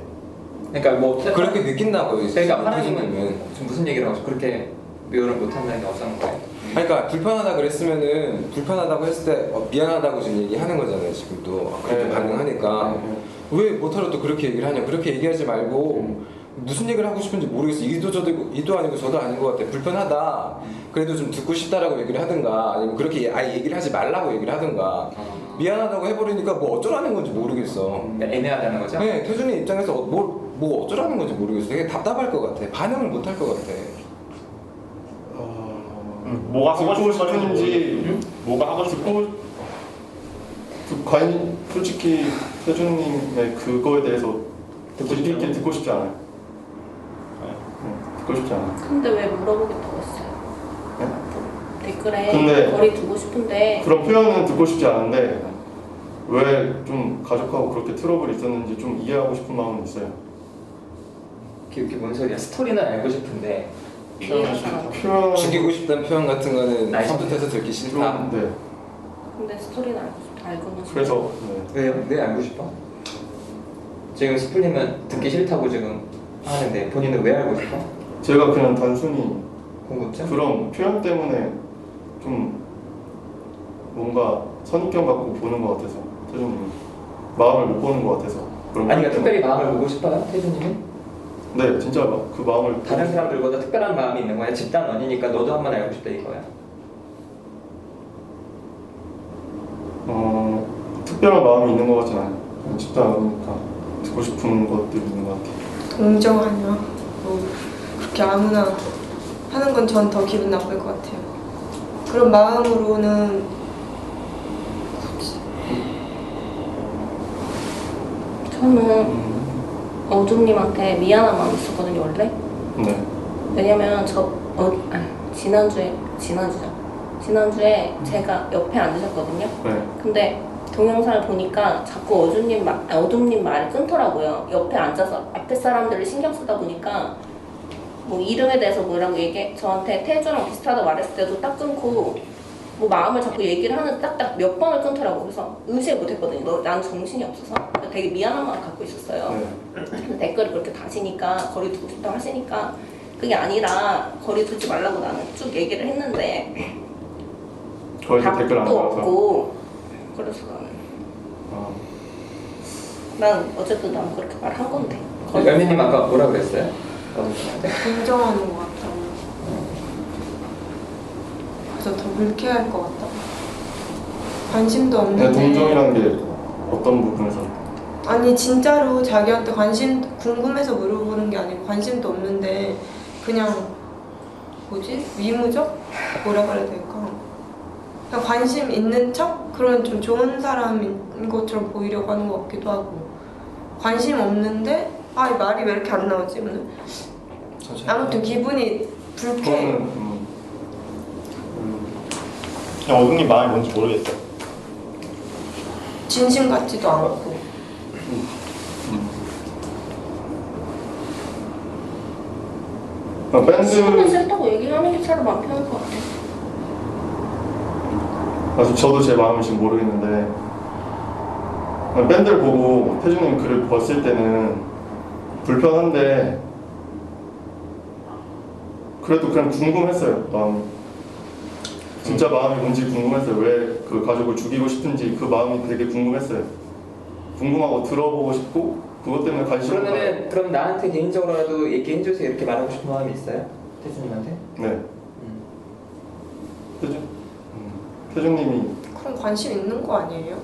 그러니까 뭐 그렇게 느낀다고요. 그러니까 하나님은 태준님은. 지금 무슨 얘기를 하고 그렇게 표현을 못 한다는 게 어떤 거예요? 그러니까 불편하다 그랬으면은 불편하다고 했을 때 미안하다고 지금 얘기하는 거잖아요. 지금도 그렇게 네. 반응하니까 네. 왜 못하러 또 그렇게 얘기를 하냐? 그렇게 얘기하지 말고 무슨 얘기를 하고 싶은지 모르겠어. 이도 아니고 저도 아닌 것 같아. 불편하다. 그래도 좀 듣고 싶다라고 얘기를 하든가 아니면 그렇게 아예 얘기를 하지 말라고 얘기를 하든가 미안하다고 해버리니까 뭐 어쩌라는 건지 모르겠어. 그러니까 애매하다는 거죠? 네, 태준이 입장에서 뭐 어쩌라는 건지 모르겠어. 되게 답답할 것 같아. 반응을 못 할 것 같아. 뭐가 하고 듣고 싶은지 싶은지 뭐가 하고 싶은 듣고 과연 솔직히 태준님의 그거에 대해서 깊이 있게 듣고 싶지 않아요. 듣고 싶지 않아요. 근데 왜 물어보겠다고 했어요? 댓글에 근데 거리 두고 싶은데 그런 표현은 듣고 싶지 않은데 왜 좀 가족하고 그렇게 트러블이 있었는지 좀 이해하고 싶은 마음은 있어요. 그게 뭔 소리야? 스토리는 알고 싶은데 표현 죽이고 싶다는 표현 같은 거는 알죠. 섬뜩해서 듣기 싫다. 네. 근데 스토리는 알고는 싶어요. 그래서 네. 왜요? 왜 알고 싶어? 지금 스플님은 듣기 싫다고 지금 하는데 본인은 왜 알고 싶어? 제가 그냥 단순히 궁금증? 그런 표현 때문에 좀 뭔가 선입견 갖고 보는 것 같아서 태준님이 마음을 못 보는 것 같아서 그런 아니 것 그러니까 때문에. 특별히 마음을 보고 싶어요? 태준님은? 네 진짜 그 마음을 다른 사람들보다 특별한 마음이 있는 거야? 집단 원이니까 너도 한번 알고 싶다 이거야? 특별한 마음이 있는 것 같진 않아요. 그냥 집단이니까 듣고 싶은 것들이 있는 것 같아요. 동정 아니야. 뭐 그렇게 아무나 하는 건 전 더 기분 나쁠 것 같아요. 그런 마음으로는 저는 어둠님한테 미안한 마음이 있었거든요 원래. 네. 왜냐면 지난주에 제가 옆에 앉으셨거든요. 네. 근데 동영상을 보니까 자꾸 어둠님 말을 끊더라고요. 옆에 앉아서 앞에 사람들을 신경 쓰다 보니까 뭐 이름에 대해서 뭐라고 저한테 태주랑 비슷하다고 말했을 때도 딱 끊고 뭐 마음을 자꾸 얘기를 하는 딱딱 몇 번을 끊더라고. 그래서 의식을 못했거든요. 난 정신이 없어서 되게 미안한 마음 갖고 있었어요. 네. 근데 댓글을 그렇게 다시니까 거리 두고 싶다고 하시니까 그게 아니라 거리 두지 말라고 나는 쭉 얘기를 했는데 저희도 댓글 안 답도 달아서 없고 그래서 난 어쨌든 난 그렇게 말한 건데 열매님 아까 뭐라 그랬어요? 어머님한테? 동정하는 것 같다고. 그래서 더 불쾌할 것 같다고. 관심도 없는데. 동정이란 게 어떤 부분에서? 아니 진짜로 자기한테 관심 궁금해서 물어보는 게 아니고 관심도 없는데 그냥 뭐지 위무적 뭐라 그래야 될까? 그냥 관심 있는 척 그런 좀 좋은 사람인 것처럼 보이려고 하는 것 같기도 하고 관심 없는데 아 이 말이 왜 이렇게 안 나오지 오늘? 아무튼 기분이 불쾌. 그거는 그냥 어둠님 마음이 뭔지 모르겠어요. 진심 같지도 않고. 친구는 밴드 싫다고 얘기하는 게 차라리 마음 편할 것 같아. 아직 저도 제 마음을 지금 모르겠는데 밴드를 보고 태준님 글을 봤을 때는 불편한데 그래도 그냥 궁금했어요. 마음이 진짜 마음이 뭔지 궁금했어요. 왜 그 가족을 죽이고 싶은지 그 마음이 되게 궁금했어요. 궁금하고 들어보고 싶고 그것 때문에 관심을 그러면은 그럼 나한테 개인적으로라도 얘기해주세요 이렇게 말하고 싶은 마음이 있어요? 태준님한테? 네. 태준님이 그럼 관심 있는 거 아니에요?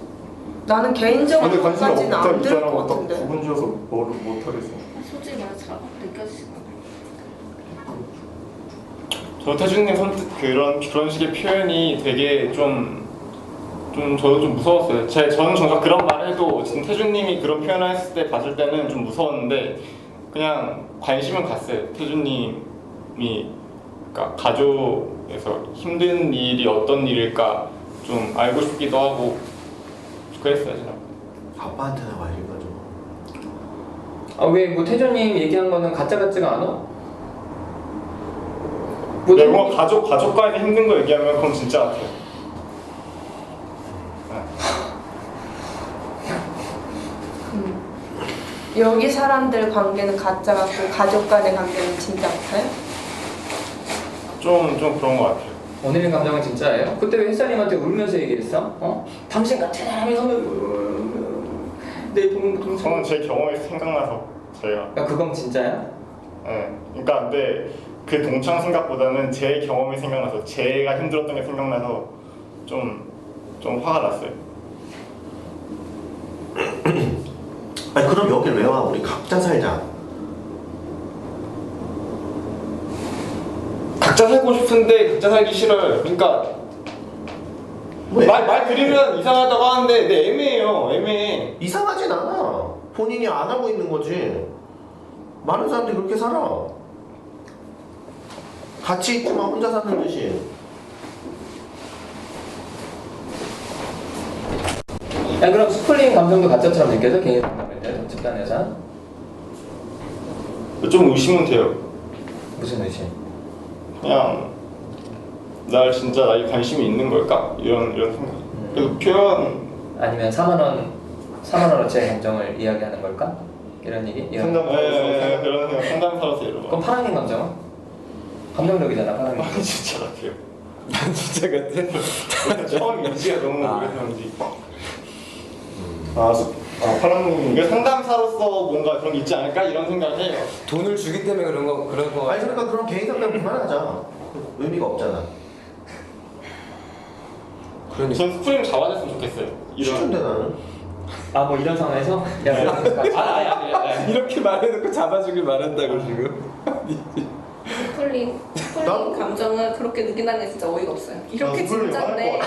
나는 개인적으로 근데 관심이 까지는 없다 안 들을 것 있잖아. 딱 같은데. 구분 지어서 뭐를 못 하겠어. 솔직히 말해서 잘 느껴지지가 않아요. 저 태준님 선뜻 그런 식의 표현이 되게 좀 저도 좀 무서웠어요. 저는 정작 그런 말을 해도 지금 태준님이 그런 표현을 했을 때 봤을 때는 좀 무서웠는데 그냥 관심은 갔어요. 태준님이 그러니까 가족에서 힘든 일이 어떤 일일까 좀 알고 싶기도 하고 그랬어요. 제가. 아빠한테나 말린 거죠. 아 왜 뭐 태준님 얘기한 거는 가짜 같지가 않아? 네, 뭐 가족과의 힘든 거 얘기하면 그건 진짜 같아요. 여기 사람들 관계는 가짜 같고 가족 간의 관계는 진짜 같아요? 좀 그런 거 같아요. 오늘의 감정은 진짜예요? 그때 왜 햇살님한테 울면서 얘기했어? 어? 당신 같은 사람이 서면 내 동생 저는 제 경험이 생각나서 제가 그건 진짜야? 네. 그러니까 근데 그 동창 생각보다는 제 경험이 생각나서 제가 힘들었던 게 생각나서 좀 화가 났어요. 아니 그럼 여길 왜 와? 우리 각자 살자. 각자 살고 싶은데 각자 살기 싫어요. 그러니까 왜? 말 드리면 이상하다고 하는데 네, 애매해. 이상하진 않아. 본인이 안 하고 있는 거지. 많은 사람들이 그렇게 살아. 같이 있지만 혼자 사는 듯이. 야 그럼 스플링 감정도 가짜처럼 느껴져? 개인 상담할 때 집단에서? 좀 의심은 돼요. 무슨 의심? 그냥 날 진짜 나에 관심이 있는 걸까? 이런 생각. 그래서 표현 아니면 4만원어치 감정을 이야기하는 걸까? 이런 얘기? 이런 상담- 네, 그런 생각. 상담사로서 이런 그럼 거. 파랑님 감정은? 감정력이잖아 파랑님. 아 진짜 같아요. 진짜 같아? 처음 인지가 너무 오래전인지. 파랑님 이게 상담사로서 뭔가 그런 게 있지 않을까 이런 생각을 해요. 돈을 주기 때문에 그런 거 아니 그러니까 그런 개인 상담 그만하자. 의미가 없잖아. 그러니까 전 스프링 잡아줬으면 좋겠어요. 싫은데 나는. 아 뭐 이런 상황에서? 야 아니. 이렇게 말해놓고 잡아주길 말한다고 지금. 풀린 감정을 그렇게 느낀다는 게 진짜 어이가 없어요. 이렇게 풀린 진짠데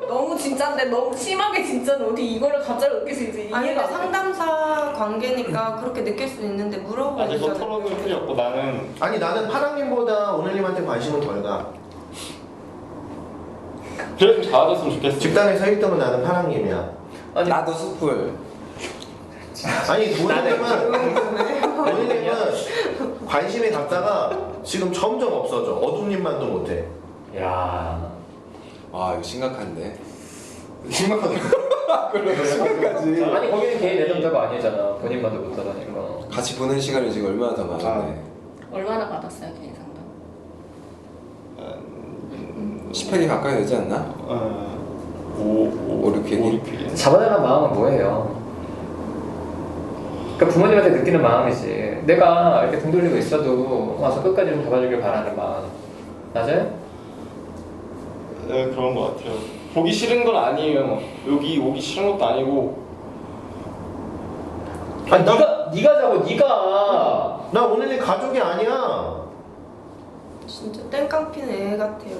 너무 진짠데 너무 심하게 진짠데 어떻게 이거를 가짜로 느낄 수 있지? 아니 이해가 근데 안 돼. 상담사 관계니까 그렇게 느낄 수 있는데 물어봐야 아직 그 되잖아요. 토론을 틀렸고 나는 아니 나는 파랑님보다 오늘님한테 관심은 덜 가. 그래 좀 잡아줬으면 좋겠어. 집단에서 1등은 나는 파랑님이야. 나도 숯불. 아니 오늘님은 관심이 갔다가 지금 점점 없어져. 어둠님만도 못해. 야 와 이거 심각한데. 심각하다. 심각하지. 아니 거기는 개인 내담자가 아니잖아. 본인만도 못하다니까. 같이 보는 시간이 지금 얼마나 더 많은데. 얼마나 받았어요 개인 상담? 10회기 가까이 되지 않나? 5, 6회기? 6회기. 잡아달라는 마음은 뭐예요? 그러니까 부모님한테 느끼는 마음이지. 내가 이렇게 등 돌리고 있어도 와서 끝까지 좀 잡아주길 바라는 마음. 맞아요? 네, 그런 것 같아요. 보기 싫은 건 아니에요. 여기 오기 싫은 것도 아니고. 아니 네가 자고 네가. 나 오늘이 가족이 아니야. 진짜 땡깡 피는 애 같아요.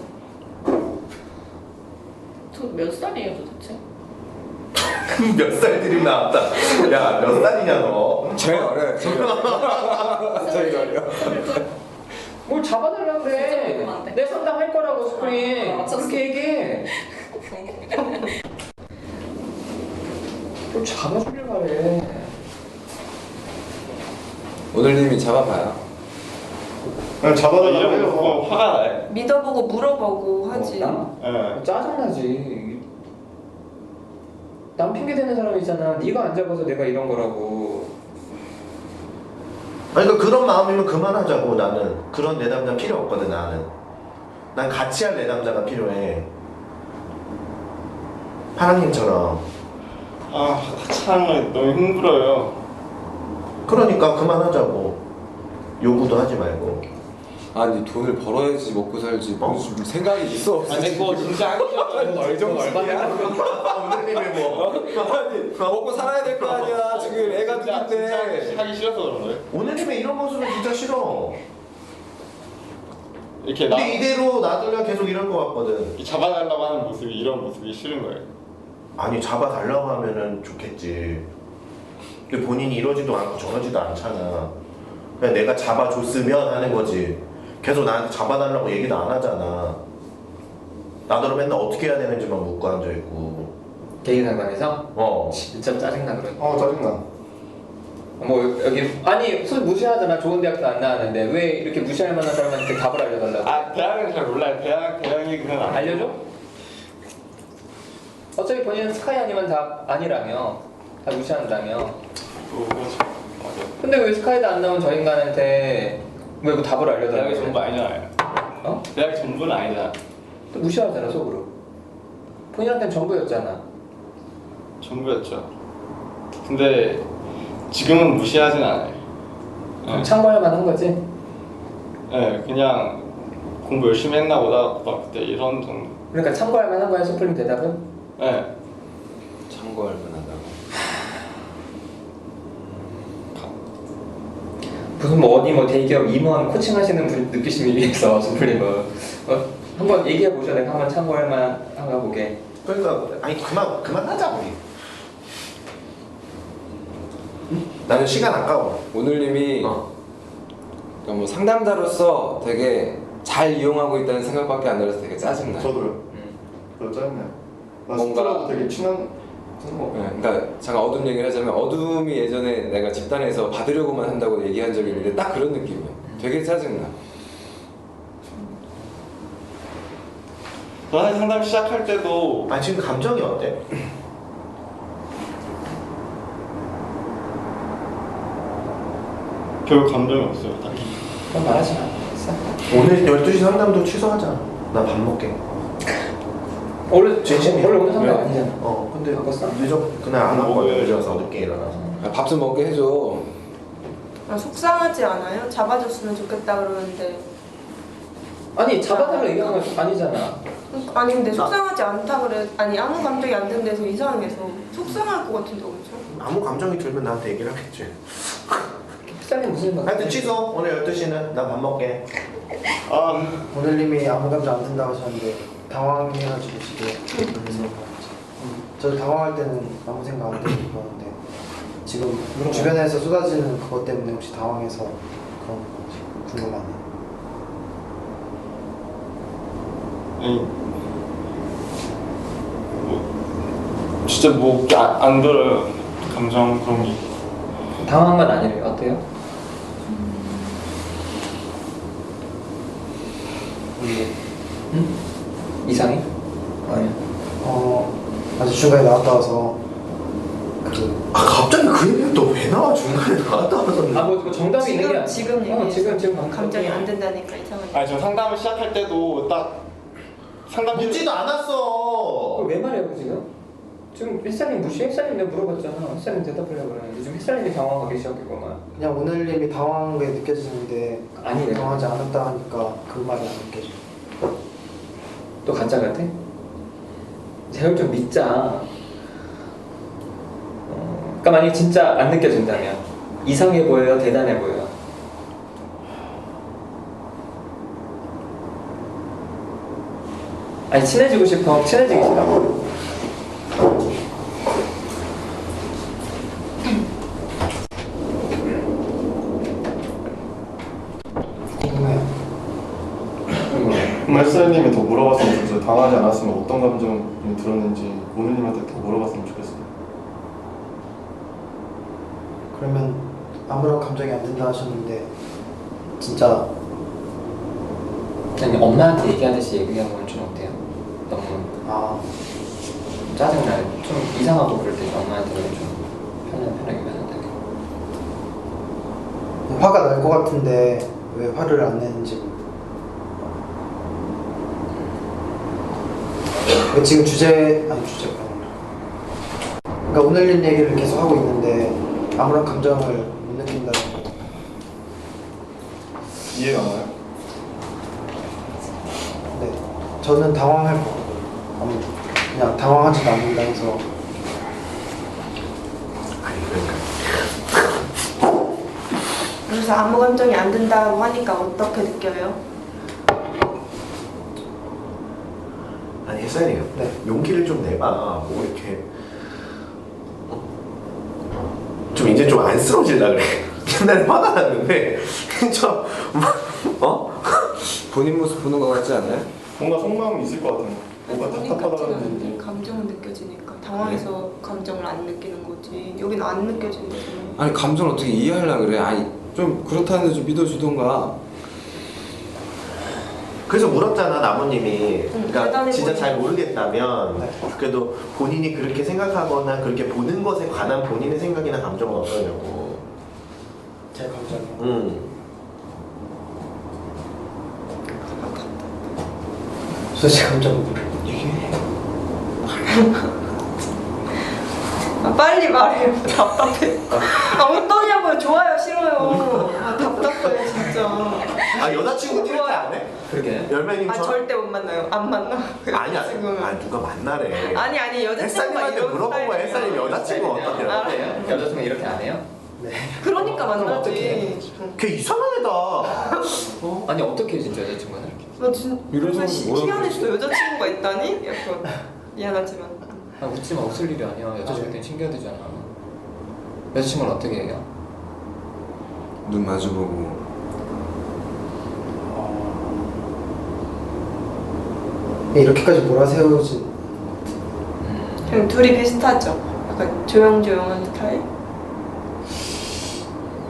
저 몇 살이에요 도대체? 몇 살들이 나왔다. 야, 몇 살이냐 너? 제일 어려요. 제일 어려. 뭘 잡아달라 진짜 그래. 궁금한데. 내 상담할 거라고 스프링. 맞췄어. 그렇게 얘기해. 뭘 잡아주길 바래. 오늘님이 잡아봐요. 그냥 잡아달라고 이러면 해요. 화가 나요. 믿어보고 물어보고 하지. 나? 네. 짜증나지. 남 핑계 대는 사람이잖아. 네가 안 잡아서 내가 이런 거라고. 아니 그 그런 마음이면 그만하자고. 나는 그런 내담자 필요 없거든. 나는 난 같이 할 내담자가 필요해. 파랑님처럼. 아, 같이 하는 거 너무 힘들어요. 그러니까 그만하자고. 요구도 하지 말고. 아니 돈을 벌어야지 먹고 살지. 무슨 생각이 있어 없어. 아니, 그거 진짜 하기 싫어요. 정신이야? 오늘님이 뭐 아니 먹고 살아야 될 거 아니야. 지금 애가 진짜 둘인데. 하기 싫어서 그런 거예요. 오늘님의 이런 모습은 진짜 싫어. 이렇게 나 근데 이대로 놔두면 계속 이럴 것 같거든. 잡아달라고 하는 모습이 이런 모습이 싫은 거예요. 아니 잡아달라고 하면은 좋겠지. 근데 본인이 이러지도 않고 저러지도 않잖아. 그냥 내가 잡아줬으면 하는 거지. 계속 나한테 잡아달라고 얘기도 안 하잖아. 나더러 맨날 어떻게 해야 되는지만 묻고 앉아있고. 개인 상담에서 어. 진짜 짜증나 그래. 짜증나. 뭐 여기 아니 술 무시하잖아. 좋은 대학도 안 나왔는데 왜 이렇게 무시할 만한 사람한테 답을 알려달라고? 아, 대학은 잘 몰라요. 대학이 그건 안 알려줘? 어차피 본인은 스카이 아니면 답 아니라며. 다 무시한다며. 그렇죠. 맞아요. 근데 왜 스카이도 안 나온 저 인간한테 왜 뭐 답을 알려달라고? 대학이 전부 아니잖아요. 어? 대학이 전부는 아니잖아. 또 무시하잖아 속으로. 본인한테는 전부였잖아. 전부였죠. 근데 지금은 무시하진 않아요. 그럼 참고할 만한 거지? 네, 그냥 공부 열심히 했나 보다 고등학교 때 이런 정도. 그러니까 참고할 만한 거야 소플님 대답은? 네. 참고할 만하다고. 무슨 뭐 어디 뭐 대기업 임원 코칭하시는 분 느끼시기 위해서 소플님은 한번 얘기해 보셔. 내가 한번 참고할 만한가 보게. 그러니까 아니 그만하자 우리. 나는 시간 아까워. 오늘님이 그러니까 뭐 상담자로서 되게 잘 이용하고 있다는 생각밖에 안 들어서 되게 짜증나. 저도요. 저 짜증나요. 나 뭔가- 스트라도 되게 친한 네, 그러니까 잠깐 어둠 얘기를 하자면 어둠이 예전에 내가 집단에서 받으려고만 한다고 얘기한 적이 있는데 딱 그런 느낌이야. 되게 짜증나. 저 사실 상담 시작할 때도 아 지금 감정이 어때? 별 감정이 없어요. 딱히. 그럼 말하지 마. 됐어. 오늘 12시 상담도 취소하자. 나 밥 먹게. 원래 진심이야. 원래 오늘 상담 아니잖아. 근데 바꿨어? 그날 안 하고 왜? 늦어서 늦게 일어나서. 밥 좀 먹게 해줘. 아, 속상하지 않아요? 잡아줬으면 좋겠다 그러는데. 아니 잡아달라 얘기한 건 아니잖아. 아니 근데 속상하지 않다 그래. 아니 아무 감정이 안 든대서 이상해서 속상할 것 같은데 엄청. 아무 감정이 들면 나한테 얘기를 하겠지. 픽사님 무슨 말? 하여튼 취소. 오늘 12시는 나 밥 먹게. 아, 오늘님이 아무 감정 안 든다고 하셨는데 당황하긴 해가지고 지금 그래서 저도 당황할 때는 아무 생각 안 들고 그러는데 지금 주변에서 쏟아지는 그것 때문에 혹시 당황해서 그런 건지 궁금하네요. 아니, 진짜 뭐 안 들어요. 감정 그런 게. 당황한 건 아니래요. 어때요? 응? 이상해? 아니야. 아직 중간에 나왔다 와서 갑자기 그 얘기가 또 왜 나와 중간에 나왔다 와서. 뭐 정답이 있는 게 아니야. 지금 지금 감정이 안 든다니까 이상하게. 아니, 저 상담을 시작할 때도 딱 상담 묻지도 않았어. 그걸 왜 말해요 지금? 지금 햇살님 무시해? 햇살님 내가 물어봤잖아. 햇살님 대답하려고 그러는데 지금 햇살님이 당황하기 시작했구만. 그냥 오늘님이 당황한 게 느껴지는데 아니, 내가 당황하지 않았다 하니까 그 말이 안 느껴져. 또 가짜 같아? 제발 좀 믿자. 그러니까 만약 진짜 안 느껴진다면 이상해 보여요? 대단해 보여요? 아니 친해지고 싶어? 친해지기 싫어? 궁금해요. 햇살님이 더 물어봤으면 좋겠어요. 당하지 않았으면 어떤 감정이 들었는지 오늘님한테 더 물어봤으면 좋겠어요. 그러면 아무런 감정이 안 든다 하셨는데 진짜 아니 엄마한테 얘기하듯이 얘기하면 좀 어때요? 너무 아 짜증나, 좀 이상하고 그럴 때 엄마한테는 좀 편하게 말한다. 화가 날 것 같은데 왜 화를 안 내는지. 왜 지금 주제가 그러니까 오늘린 얘기를 계속 하고 있는데 아무런 감정을 못 느낀다는 거. 이해가 안 와요? 네, 저는 당황할 것 같아요. 그냥 당황하지도 않는다 해서. 아니 그러니까 그래서 아무 감정이 안 든다고 하니까 어떻게 느껴요? 아니 햇살이요. 네. 용기를 좀 내봐. 뭐 이렇게 좀 이제 좀 안쓰러워질라 그래. 옛날에 화가 났는데 좀 본인 모습 보는 것 같지 않아요? 뭔가 속마음이 있을 것 같아요. 뭔가 보니까 답답하다는 지금 게. 감정은 느껴지니까 당황해서 감정을 안 느끼는 거지. 여긴 안 느껴진다잖아. 아니 감정을 어떻게 이해하려고 그래? 아니 좀 그렇다는데 좀 믿어주던가. 그래서 물었잖아 나무님이. 그러니까 대단해 진짜 보이네. 잘 모르겠다면 그래도 본인이 그렇게 생각하거나 그렇게 보는 것에 관한 본인의 생각이나 감정은 어떠냐고. 제 감정이. 제 감정을 얘기해. 아, 빨리 말해요. 답답해. 아, 어떠냐고요? 좋아요, 싫어요. 아, 답답해 진짜. 아 여자친구 이렇게 안 해? 그러게. 열매님 아 절대 못 만나요. 안 만나. 아니야. 지금. 아 누가 만나래. 아니 여자친구가 햇살님한테 이런 물어본 거야. 스타일이야. 햇살님 여자친구 어떻게? 아, 그래요? 여자친구 이렇게 안 해요? 그러니까 그럼 만나지. 어떡해? 걔 이상한 애다. 아니 어떻게 진짜 여자친구는? 나 진짜 이런 사람이 뭐라 희한했어. 여자친구가 있다니? 약간 미안하지만. 아 웃지 마, 웃을 일이 아니야. 여자친구한테는 챙겨야 되잖아. 여자친구는 어떻게 해요? 눈 마주보고. 이렇게까지 몰아세우진. 그냥 둘이 비슷하죠. 약간 조용조용한 스타일.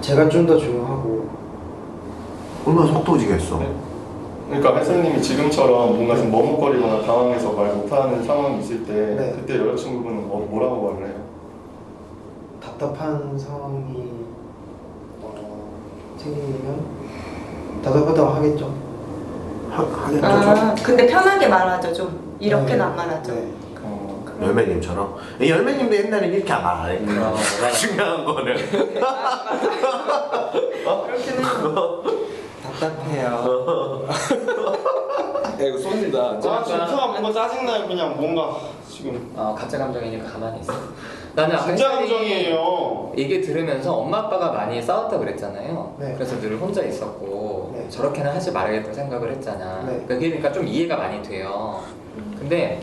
제가 좀 더 조용하고. 얼마나 속도지겠어. 그러니까 햇살님이 지금처럼 뭔가 좀 머뭇거리거나 당황해서 말 못하는 상황이 있을 때 네. 그때 여자친구분은 뭐라고 말을 해요? 답답한 상황이 생기면 답답하다고 하겠죠. 하겠죠. 아 근데 편하게 말하죠 좀. 이렇게는 네. 안 말하죠. 네. 열매님처럼. 열매님도 옛날에 이렇게 안 해. 맞아. 중요한 거는. 그렇게는 답답해요. 야 이거 쏜다. 아 진짜 뭔가 짜증나요. 그냥 뭔가 지금 가짜 감정이니까 가만히 있어. 나는 아까 진짜 햇살이 감정이에요. 얘기 들으면서 엄마 아빠가 많이 싸웠다 그랬잖아요. 네. 그래서 늘 혼자 있었고 네. 저렇게는 하지 말아야겠다고 생각을 했잖아. 네. 그러니까 좀 이해가 많이 돼요. 근데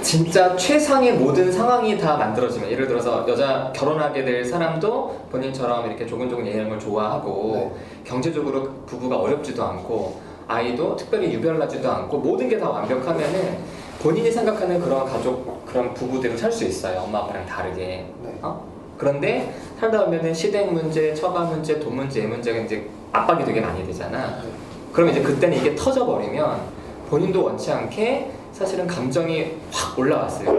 진짜 최상의 모든 상황이 다 만들어지면, 예를 들어서 여자 결혼하게 될 사람도 본인처럼 이렇게 조근조근 얘기하는 걸 좋아하고 네. 경제적으로 부부가 어렵지도 않고 아이도 특별히 유별나지도 않고 모든 게 다 완벽하면은 본인이 생각하는 그런 가족, 그런 부부대로 살 수 있어요. 엄마 아빠랑 다르게. 네. 그런데 살다 보면은 시댁 문제, 처가 문제, 돈 문제, 애 문제가 이제 압박이 되게 많이 되잖아. 그러면 이제 그때는 이게 터져버리면 본인도 원치 않게 사실은 감정이 확 올라왔어요.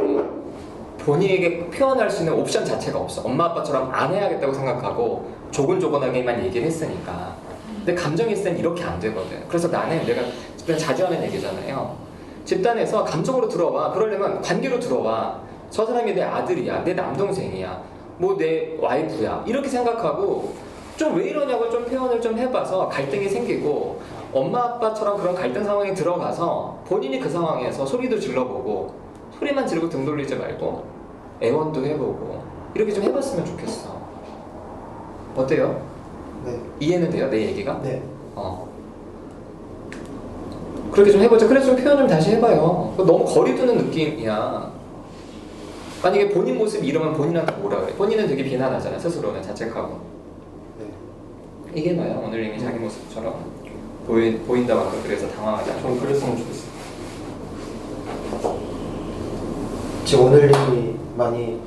본인에게 표현할 수 있는 옵션 자체가 없어. 엄마 아빠처럼 안 해야겠다고 생각하고 조곤조곤하게만 얘기를 했으니까. 근데 감정이 있을 땐 이렇게 안 되거든. 그래서 나는 내가 집단 자주 하는 얘기잖아요. 집단에서 감정으로 들어와. 그러려면 관계로 들어와. 저 사람이 내 아들이야, 내 남동생이야, 뭐 내 와이프야 이렇게 생각하고 좀 왜 이러냐고 좀 표현을 좀 해봐서 갈등이 생기고 엄마 아빠처럼 그런 갈등 상황에 들어가서 본인이 그 상황에서 소리도 질러보고 소리만 지르고 등 돌리지 말고 애원도 해보고 이렇게 좀 해봤으면 좋겠어. 어때요? 네. 이해는 돼요? 내 얘기가? 네. 그렇게 좀 해보자. 그래서 좀 표현 좀 다시 해봐요. 너무 거리 두는 느낌이야. 만약에 본인 모습 이러면 본인한테 뭐라 그래? 본인은 되게 비난하잖아, 스스로는 자책하고. 네. 얘기해봐요. 오늘 이미 자기 모습처럼 보인다고 아까 그래서 당황하지 않고. 전 그랬으면 좋겠어요. 지금 오늘님이 많이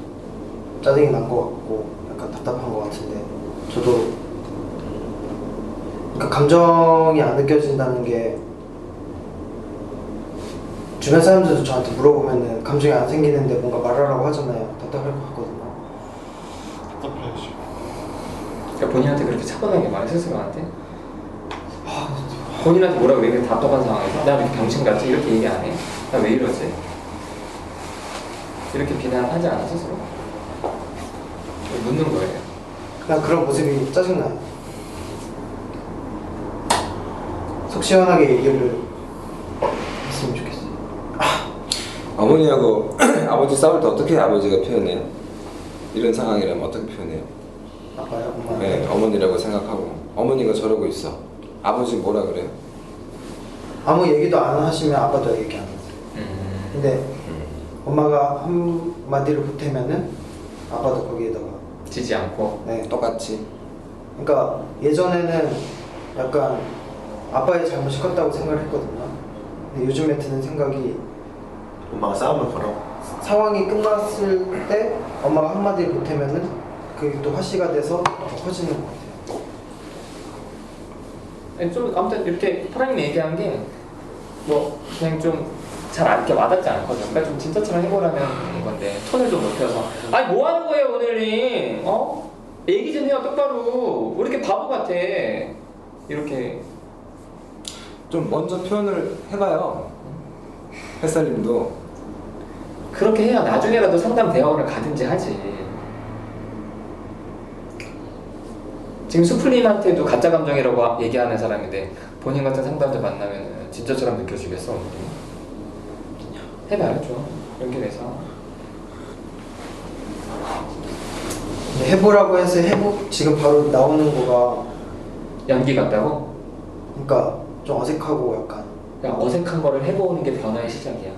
짜증이 난 것 같고 약간 답답한 것 같은데 저도 그러니까 감정이 안 느껴진다는 게 주변 사람들도 저한테 물어보면은 감정이 안 생기는데 뭔가 말하라고 하잖아요. 답답할 것 같거든요. 답답해야지. 그러니까 본인한테 그렇게 차분하게 말해, 스스로한테. 본인한테 뭐라고 얘기해? 답답한 상황에서 나 이렇게 병신 같지? 이렇게 얘기 안 해? 나 왜 이러지? 이렇게 비난하지 않아, 스스로? 묻는 거예요. 그냥 그런 모습이 짜증나요. 속 시원하게 얘기를 했으면 좋겠어요. 어머니하고 아버지 싸울 때 어떻게 아버지가 표현해요? 이런 상황이라면 어떻게 표현해요? 아빠요? 엄마? 네, 어머니라고 생각하고 어머니가 저러고 있어. 아버지 뭐라 그래요? 아무 얘기도 안 하시면 아빠도 얘기 안 해요. 근데 엄마가 한마디를 보태면은 아빠도 거기에다가 지지 않고. 네. 똑같이. 그러니까 예전에는 약간 아빠의 잘못이 컸다고 생각을 했거든요. 근데 요즘에 드는 생각이 엄마가 싸움을 걸어. 상황이 끝났을 때 엄마가 한마디를 보태면은 그게 또 화씨가 돼서 더 커지는 것 같아요. 아니, 좀 아무튼 이렇게 파랑이 얘기한 게 뭐 그냥 좀 잘 이렇게 와닿지 않거든요. 그러니까 좀 진짜처럼 해보라는 건데 톤을 좀 높여서 아니 뭐 하는 거예요 오늘이? 얘기 좀 해요 똑바로. 왜 이렇게 바보 같아? 이렇게 좀 먼저 표현을 해봐요. 햇살님도. 그렇게 해야 나중에라도 상담 대학원을 가든지 하지. 지금 수플님한테도 가짜 감정이라고 얘기하는 사람인데 본인 같은 상담자 만나면 진짜처럼 느껴지겠어? 오늘이? 해봐요 좀 연결해서. 해보라고 해서 지금 바로 나오는 거가 연기 같다고? 그러니까 좀 어색하고 약간 그냥 어색한 거를 해보는 게 변화의 시작이야.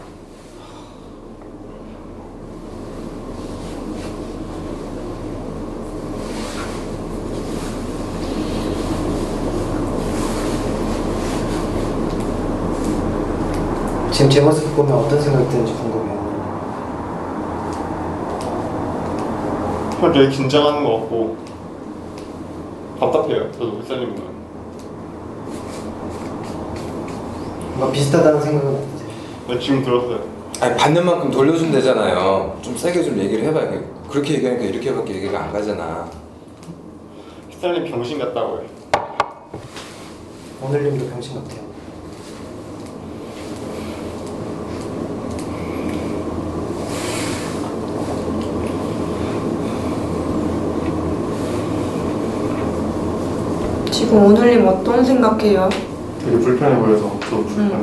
지금 제 모습 보면 어떤 생각이 드는지 궁금해요. 되게 긴장하는 것 같고 답답해요. 저도 햇살님과. 뭔가 비슷하다는 생각은 없으세요? 네, 지금 들었어요. 아니 받는 만큼 돌려준대잖아요. 좀 세게 좀 얘기를 해봐요. 그렇게 얘기하니까 이렇게밖에 얘기가 안 가잖아. 햇살님 병신 같다고요. 오늘님도 병신 같아요. 지금 오늘님 어떤 생각해요? 되게 불편해 보여서 저도 불편해.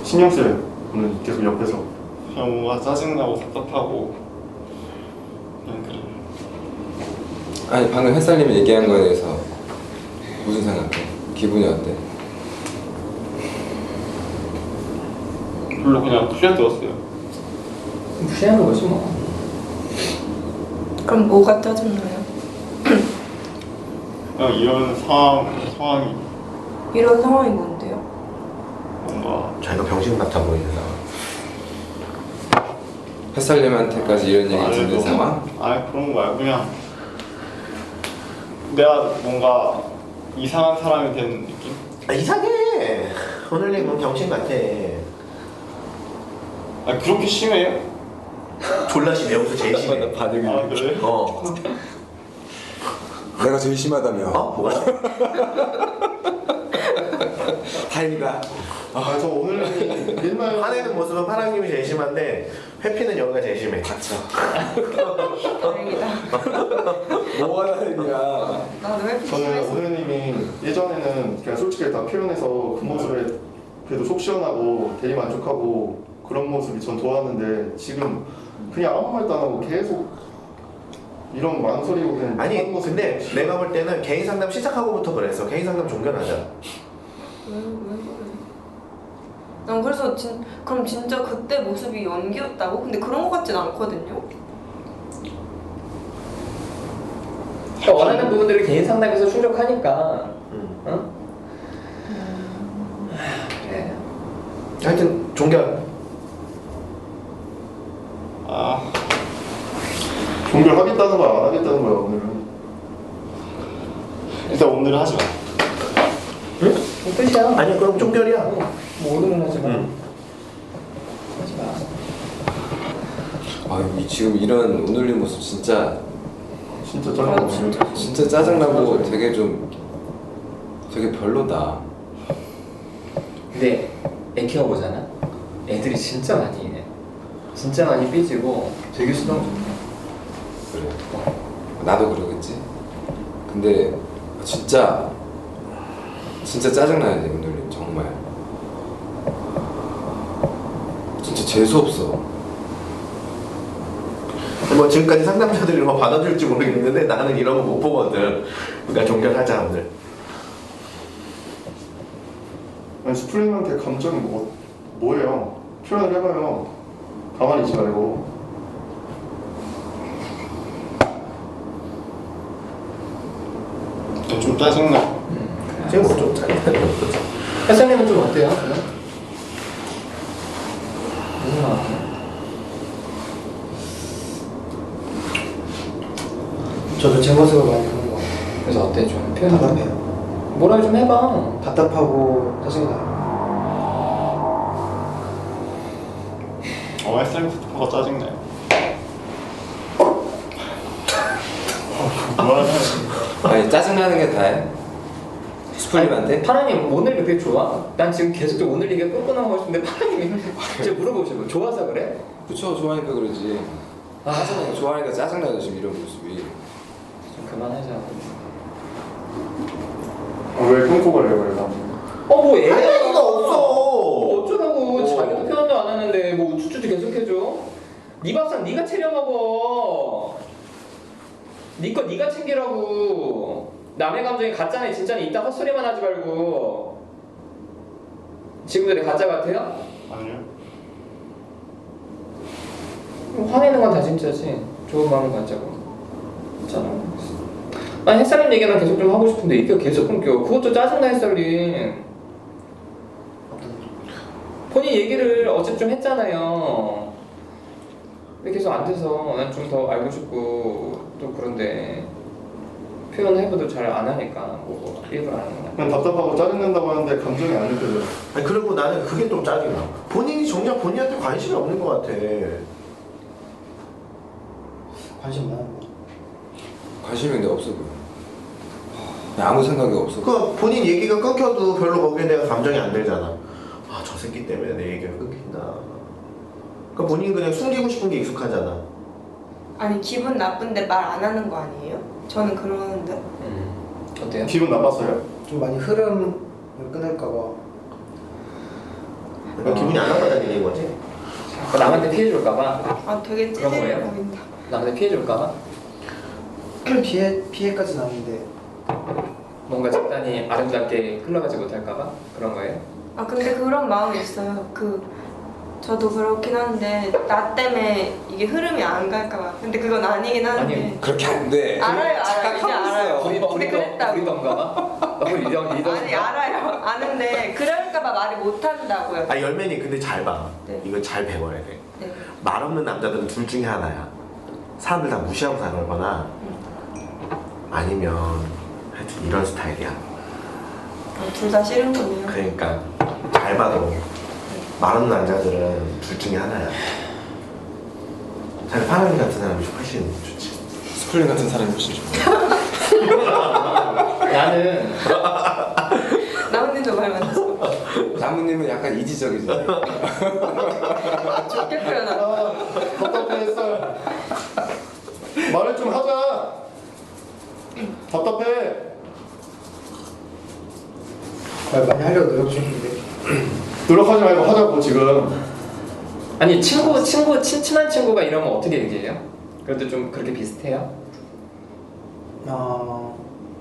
신경 쓰여요. 오늘 계속 옆에서. 그냥 뭔가 짜증나고 답답하고 그냥 그래요. 아니 방금 햇살님이 얘기한 거에 대해서 무슨 생각해? 기분이 어때? 별로 그냥 풀려들었어요. 무시하는 거지 뭐. 그럼 뭐가 짜증나요? 그냥 이런 상황이 이런 상황이 뭔데요? 뭔가 자기가 병신 같아 보이는 상황. 햇살님한테까지 이런 얘기 듣는 너무- 상황? 아니 그런 거 말고 그냥 내가 뭔가 이상한 사람이 된 느낌? 이상해. 오늘님은 병신 같아. 아니 그렇게 심해요? 졸라 심해. 여기서 제일 심해. 반응이. 아 그래? 내가 제일 심하다며. 뭐가? 다행이다. 저 오늘 옛날 화내는 모습은 파랑님이 제일 심한데 회피는 여기가 제일 심해. 닥쳐. 다행이다. 뭐가 다행이야. 나도 왜 저는 오늘님이 예전에는 그냥 솔직히 다 표현해서 그 모습에 그래도 속 시원하고 되게 만족하고 그런 모습이 전 좋았는데 지금 그냥 아무 말도 안 하고 계속 이런 망설이고 그냥 아니 하는 모습이 근데 싫어. 내가 볼 때는 개인 상담 시작하고부터 그랬어. 개인 상담 종결하자. 왜 그래? 난 그래서 그럼 진짜 그때 모습이 연기였다고? 근데 그런 것 같진 않거든요. 그러니까 원하는 부분들을 개인 상담에서 충족하니까. 응? 그래. 하여튼 종결. 종결하겠다는 거야 안 하겠다는 거야 오늘은. 일단 오늘은 하지 마. 응? 끝이야. 아니 그럼 종결이야. 뭐 오늘은 하지 마. 응. 하지 마. 지금 이런 오늘린 모습 진짜 진짜 짜증나. 진짜 짜증나고 되게 별로다. 근데 애 키워보잖아. 애들이 진짜 많이 해. 진짜 많이 삐지고 되게 수동적이야. 그래. 나도 그러겠지. 근데 진짜 짜증나야 돼 오늘린 정말. 진짜 재수 없어. 뭐 지금까지 상담자들이 뭐 받아줄지 모르겠는데 나는 이런 거 못 보거든. 그러니까 종결하자 오늘. 아니 스프링한테 감정이 뭐예요? 표현을 해봐요. 가만히 있지 말고. 좀 짜증나. 지금 뭐좀 짜증나. 회장님은 좀 어때요? 무슨 말? 저도 제 모습을 많이 보는 것 같아요. 그래서 어때? 좀 표현 답답해요. 뭐라 좀 해봐. 답답하고 짜증나요. 햇살부터 짜증나요. 뭐하냐? 아니 짜증나는 게 다야? 스프림한테? 파라님 오늘 그게 좋아? 난 지금 계속 좀 오늘 이게 끈끈하고 싶은데 파라님이 진짜 물어보시고 좋아서 그래? 그쵸 좋아하니까 그러지. 짜증나니까 좋아하니까 짜증나죠 지금 이런 모습이. 좀 그만하자. 왜 끊고 가려고 그래? 뭐 애가 할 얘기가 없어. 뭐 어쩌라고 자기도 표현도 안 하는데 뭐 우쭈쭈도 계속해줘. 네 밥상 네가 차려 먹어. 네 거 네가 챙기라고. 남의 감정이 가짜네 진짜네 이따 헛소리만 하지 말고. 지금도 내 가짜 같아요? 아니요. 화내는 건 다 진짜지. 좋은 마음은 가짜고. 있잖아. 아니 햇살님 얘기는 계속 좀 하고 싶은데 이게 계속 끊겨. 그것도 짜증나 햇살님. 본인 얘기를 어제 좀 했잖아요. 근데 계속 안 돼서 난 좀 더 알고 싶고 또 그런데 표현해봐도 잘 안 하니까 뭐 일부러 안 하는 거야. 그냥 답답하고 짜증난다고 하는데 감정이 안 느껴져. 아니 그리고 나는 그게 좀 짜증나. 본인이 정작 본인한테 관심이 없는 것 같아. 관심 많아요. 관심이 근데 없어 보여. 그냥 아무 생각이 없어. 그 본인 얘기가 끊겨도 별로 거기에 내가 감정이 안 들잖아. 아 저 새끼 때문에 내 얘기가 끊긴다. 그러니까 본인 그냥 숨기고 싶은 게 익숙하잖아. 아니 기분 나쁜데 말 안 하는 거 아니에요? 저는 그러는데. 어때요? 기분 나빴어요? 좀 많이 흐름을 끊을까봐. 그러니까 기분이 안 나빠다는 얘기인 거지. 남한테 피해 줄까봐. 아 되게 그런 찌질해 거예요? 보인다. 남한테 피해 줄까봐. 피해까지는 아닌데 뭔가 집단이 아름답게 흘러가지 못할까봐 그런 거예요? 아 근데 그런 마음이 있어요. 저도 그렇긴 한데 나 때문에 이게 흐름이 안 갈까봐. 근데 그건 아니긴 한데. 아니, 그렇게 안 돼. 알아요. 이제 알아요. 근데 그랬다고. 우리던가봐? 너무 리더 아니 알아요. 아는데 그럴까봐 말을 못 한다고요. 아 열매니 근데 잘 봐. 네. 이거 잘 배워야 돼. 네. 말 없는 남자들은 둘 중에 하나야. 사람들 다 무시하고 살거나 아니면 하여튼 이런 스타일이야. 둘 다 싫은군요. 그러니까 잘 봐도 말 없는 남자들은 둘 중에 하나야. 잘 파랑이 같은 사람이 훨씬 좋지. 스프링 같은 사람이 훨씬 좋아. 나는 나은님도 말 많았어. 나무님은 약간 이지적이지. 좋게 표현한다. 아, 답답해 햇살. 말을 좀 하자. 답답해. 많이 하려고 노력 중인데. 노력하지 말고 하자고 지금. 아니 친한 친구가 이러면 어떻게 얘기해요? 그래도 좀 그렇게 비슷해요?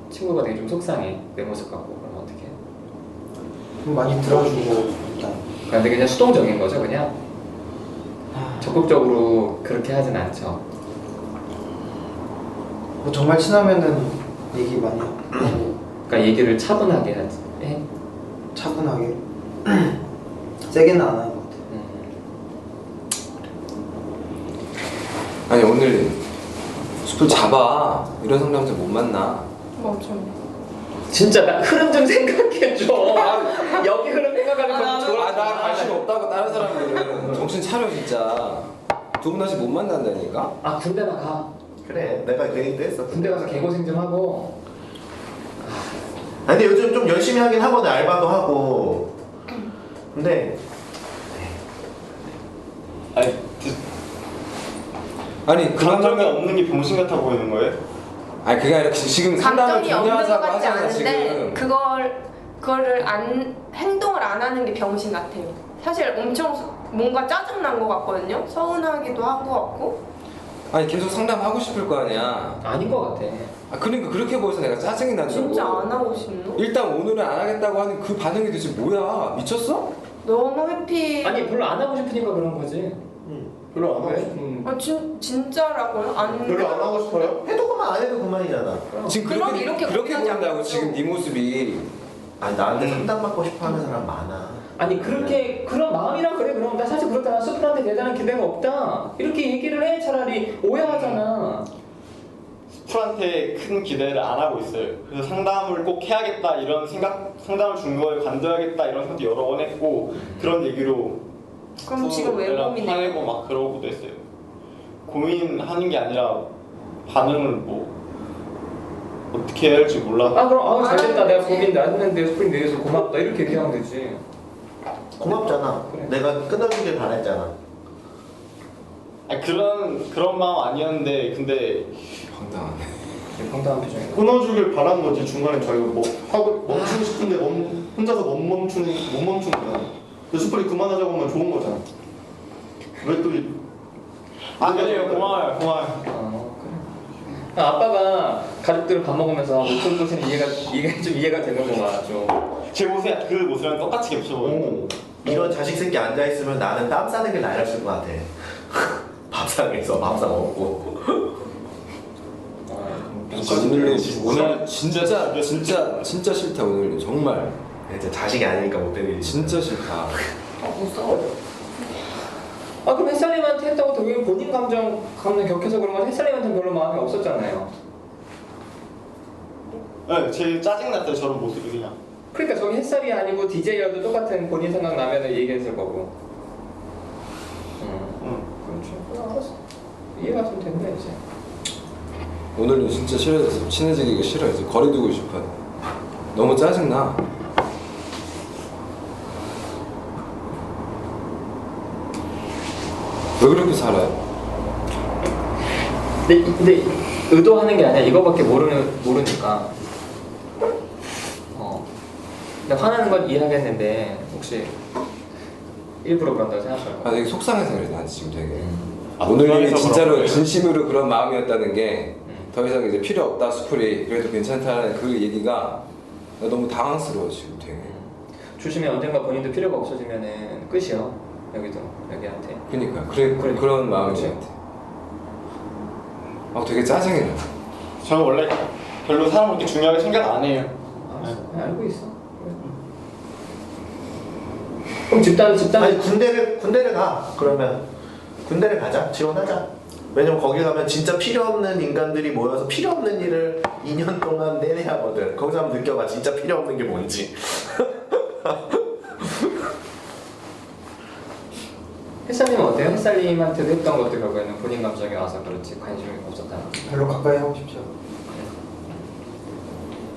친구가 되게 좀 속상해 내 모습 갖고 그러면 어떻게 해요? 좀 많이 들어주고 일단. 근데 그냥 수동적인 거죠 그냥? 적극적으로 그렇게 하진 않죠. 뭐 정말 친하면은 얘기 많이 하고 그러니까 얘기를 차분하게 하지. 해? 차분하게 세게는 안 하는 것 같아요. 아니 오늘 숲을 잡아. 이런 상담자 못 만나. 맞아. 진짜 나 흐름 좀 생각해줘. 여기 흐름 생각하는 거 좋아. 나 관심 없다고 다른 사람들은 정신 차려 진짜. 두 분 다시 못 만난다니까. 아 군대나 가. 그래 내가 그 얘기도 했어. 군대 가서 개고생 좀 하고. 아니 근데 요즘 좀 열심히 하긴 하거든. 알바도 하고. 근데 아니 감정이 그나마 없는 게 병신 같아 보이는 거예요? 아니 그게 아니라 지금 상담을 감정이 없는 것 격려하자고 같지 하잖아 않은데 지금. 그거를 행동을 안 하는 게 병신 같아요. 사실 엄청 뭔가 짜증난 것 같거든요. 서운하기도 한 것 같고. 아니 계속 상담하고 싶을 거 아니야. 아닌 것 같아. 아 그러니까 그렇게 보여서 내가 짜증이 난다고. 진짜 안 하고 싶노? 일단 오늘은 안 하겠다고 하는 그 반응이 도대체 뭐야? 미쳤어? 너무 해피. 아니 별로 안 하고 싶으니까 그런 거지. 별로 안 하고 싶어. 진짜라고요? 안. 별로 안 하고 싶어요? 해도 그만 안 해도 그만이잖아. 지금 그럼 그렇게 이렇게 고민하지 보인다고 않겠죠. 지금 네 모습이. 아니 나한테 상담받고 싶어하는 사람 많아. 아니 그렇게 그런 마음이랑 그래 그럼 나 사실 그렇다. 나 수프한테 대단한 기대가 없다. 이렇게 얘기를 해 차라리 오해하잖아. 풀한테 큰 기대를 안 하고 있어요. 그래서 상담을 꼭 해야겠다 이런 생각, 상담을 준 거에 관둬야겠다 이런 생각도 여러 번 했고 그런 얘기로 그럼 지금 왜 고민해? 화내고 막 그러고도 했어요. 고민하는 게 아니라 반응을 뭐 어떻게 해야 할지 몰라. 아 그럼 잘됐다. 내가 고민 나했는데 스프링 내려서 고맙다 이렇게 얘기하면 되지. 고맙잖아. 그래. 내가 끊어주길 바랬잖아. 아니, 그런 마음 아니었는데 근데 황당하네. 황당한 표정이다. 끊어주길 바란 거지. 중간에 자기가 뭐 하고 멈추고 싶은데 혼자서 못 멈추는 거잖아. 근데 수풀이 그만하자고 하면 좋은 거잖아. 왜 또 아니에요. 고마워요. 그래. 아빠가 가족들 밥 먹으면서 목소리 보시는 이해가 되는구나 좀. 제 모습이 그 모습이랑 똑같이 겹쳐 보여요. 이런 자식 새끼 앉아 있으면 나는 땀 싸는 게 나였을 것 같아. 밥상에서 밥상 먹고. 오늘 진짜 싫다 오늘 정말. 이제 자식이 아니니까 못 때리지. 진짜 싫다. 무서워. 아 그럼 햇살님한테 했다고 되게 본인 감정 격해서 그런 건 햇살님한테는 별로 마음이 없었잖아요. 네, 제일 짜증났어요. 저런 모습이 그냥. 그러니까 저기 햇살이 아니고 DJ여도 똑같은 본인 생각 나면은 얘기했을 거고. 그렇죠. 그래 알았어. 이해가 좀 됐네 이제. 오늘은 진짜 싫어졌어. 친해지기가 싫어. 이제 거리 두고 싶어. 너무 짜증나. 왜 그렇게 살아요? 근데 의도하는 게 아니야. 이거밖에 모르니까. 근데 화나는 건 이해하겠는데 혹시 일부러 그런다고 생각할까? 아 되게 속상해서 그래 나한테 지금 되게. 아, 오늘이 속상해서 진짜로 그런 거예요? 진심으로 그런 마음이었다는 게 더 이상 이제 필요 없다 수풀이 그래도 괜찮다는 그 얘기가 나 너무 당황스러워 지금 되게. 조심해. 언젠가 본인도 필요가 없어지면은 끝이요. 여기한테. 그러니까 그런 마음이한테. 아 되게 짜증이 나. 저는 원래 별로 사람을 그렇게 중요하게 생각 안 해요. 알았어. 알고 있어. 그럼 집단 아니 군대를 가. 그러면 군대를 가자. 지원하자. 왜냐면 거기 가면 진짜 필요 없는 인간들이 모여서 필요 없는 일을 2년 동안 내내 하거든. 거기서 한번 느껴봐. 진짜 필요 없는 게 뭔지. 햇살님은 어때요? 햇살님한테도 했던 것도 결국에는 본인 감정이 와서 그렇지 관심이 없었다는. 별로 가까이 하고 싶지 않아.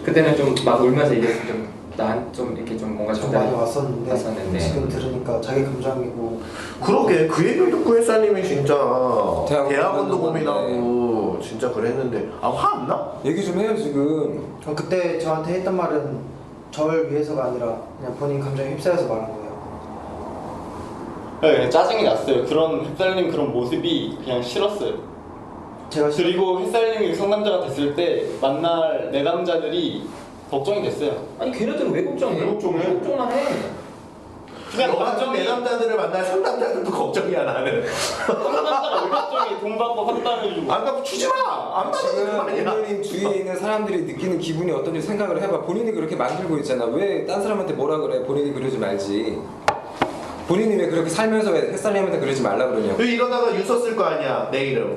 그때는 좀 막 울면서 얘기했으면 좀 난 좀 이렇게 좀 뭔가 좀 전달이 많이 왔었는데 왔었는데. 지금 들으니까 자기 감정이고 그러게 그 얘기를 듣고 햇살님이 진짜 대학원도 고민하는데. 고민하고 진짜 그랬는데 아 화 안 나? 얘기 좀 해요 지금. 그때 저한테 했던 말은 저를 위해서가 아니라 그냥 본인 감정에 휩싸여서 말한 거예요. 네, 그냥 짜증이 났어요. 그런 햇살님 그런 모습이 그냥 싫었어요. 제가 그리고 햇살님이 상남자가 됐을 때 만날 내담자들이 걱정이 됐어요. 아니 걔네들은 왜 걱정해? 왜 걱정해? 걱정만 해. 그냥 너 같은 감정이 내남자들을 만날 상남자들도 걱정이야 나는. 상남자가 왜 걱정이 돈 받고 환담해주고. 안 갚고 주지 마. 안 받는 지금 거 아니야. 부모님 주위에 있는 사람들이 느끼는 기분이 어떤지 생각을 해봐. 본인이 그렇게 만들고 있잖아. 왜 딴 사람한테 뭐라 그래? 본인이 그러지 말지. 본인이 왜 그렇게 살면서 왜 햇살님한테 그러지 말라 그러냐고. 왜 이러다가 유서 쓸 거 아니야 내 이름.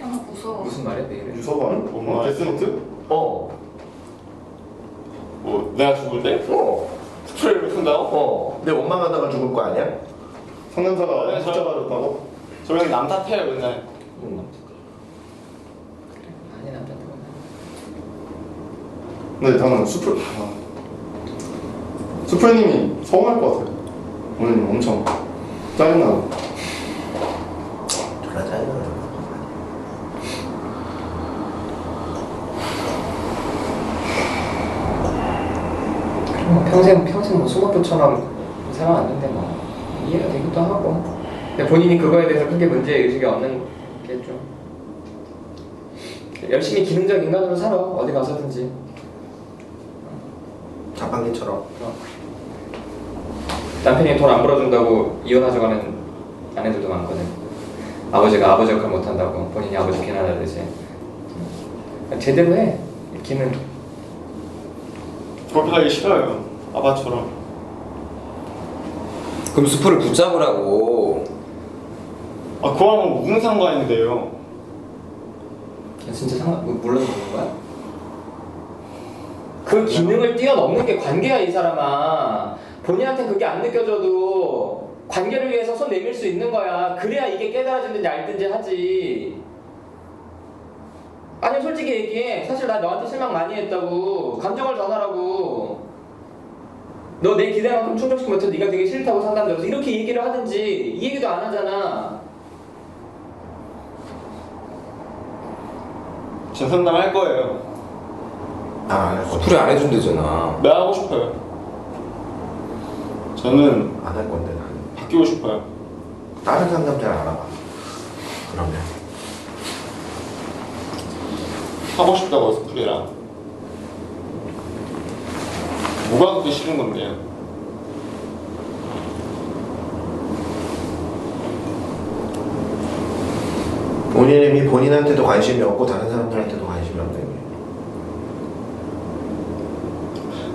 야 무서워. 무슨 말이야 내일은? 유서가 뭔가 데스노트? 어. 뭐 내가 죽을 때 스프레이를 쓴다고? 내 원망하다가 죽을 거 아니야? 상남자가 네, 저- 붙잡아줬다고? 저랑 남 탓해요 맨날. 아니 남자 때문에. 근데 저는 수프레님이 서운할 것 같아요. 오늘 엄청 짜증나고. 졸라 짜증나. 뭐 평생 뭐 수목표처럼 살아왔는데 뭐 이해가 되기도 하고. 근데 본인이 그거에 대해서 크게 문제 의식이 없는 게 좀 열심히 기능적 인간으로 살아 어디 가서든지. 자판기처럼. 남편이 돈 안 벌어준다고 이혼하자고 하는 아내들도 많거든. 아버지가 아버지 역할 못한다고 본인이 아버지 비난하듯이. 제대로 해. 기능. 그렇게 하기 싫어요. 아빠처럼. 그럼 수프를 붙잡으라고. 아 그거랑 무슨 상관인데요? 진짜 몰라서 그런 거야? 그 기능을 뛰어넘는 게 관계야 이 사람아. 본인한테 그게 안 느껴져도 관계를 위해서 손 내밀 수 있는 거야. 그래야 이게 깨달아지든지 알든지 하지. 아니 솔직히 얘기해. 사실 나 너한테 실망 많이 했다고. 감정을 전하라고. 너 내 기대만큼 충족시키지 못해서 네가 되게 싫다고 상담돼서 이렇게 얘기를 하든지. 이 얘기도 안 하잖아. 전 상담할 거예요. 안 할 건데. 수프를 안 해준대잖아. 나 하고 싶어요. 저는 안 할 건데 나는. 바뀌고 싶어요. 다른 상담자를 알아봐. 그러면. 하고 싶다고 스프리랑. 뭐가 그렇게 싫은 건데요? 본인이 이미 본인한테도 관심이 없고 다른 사람들한테도 관심이 없는 게.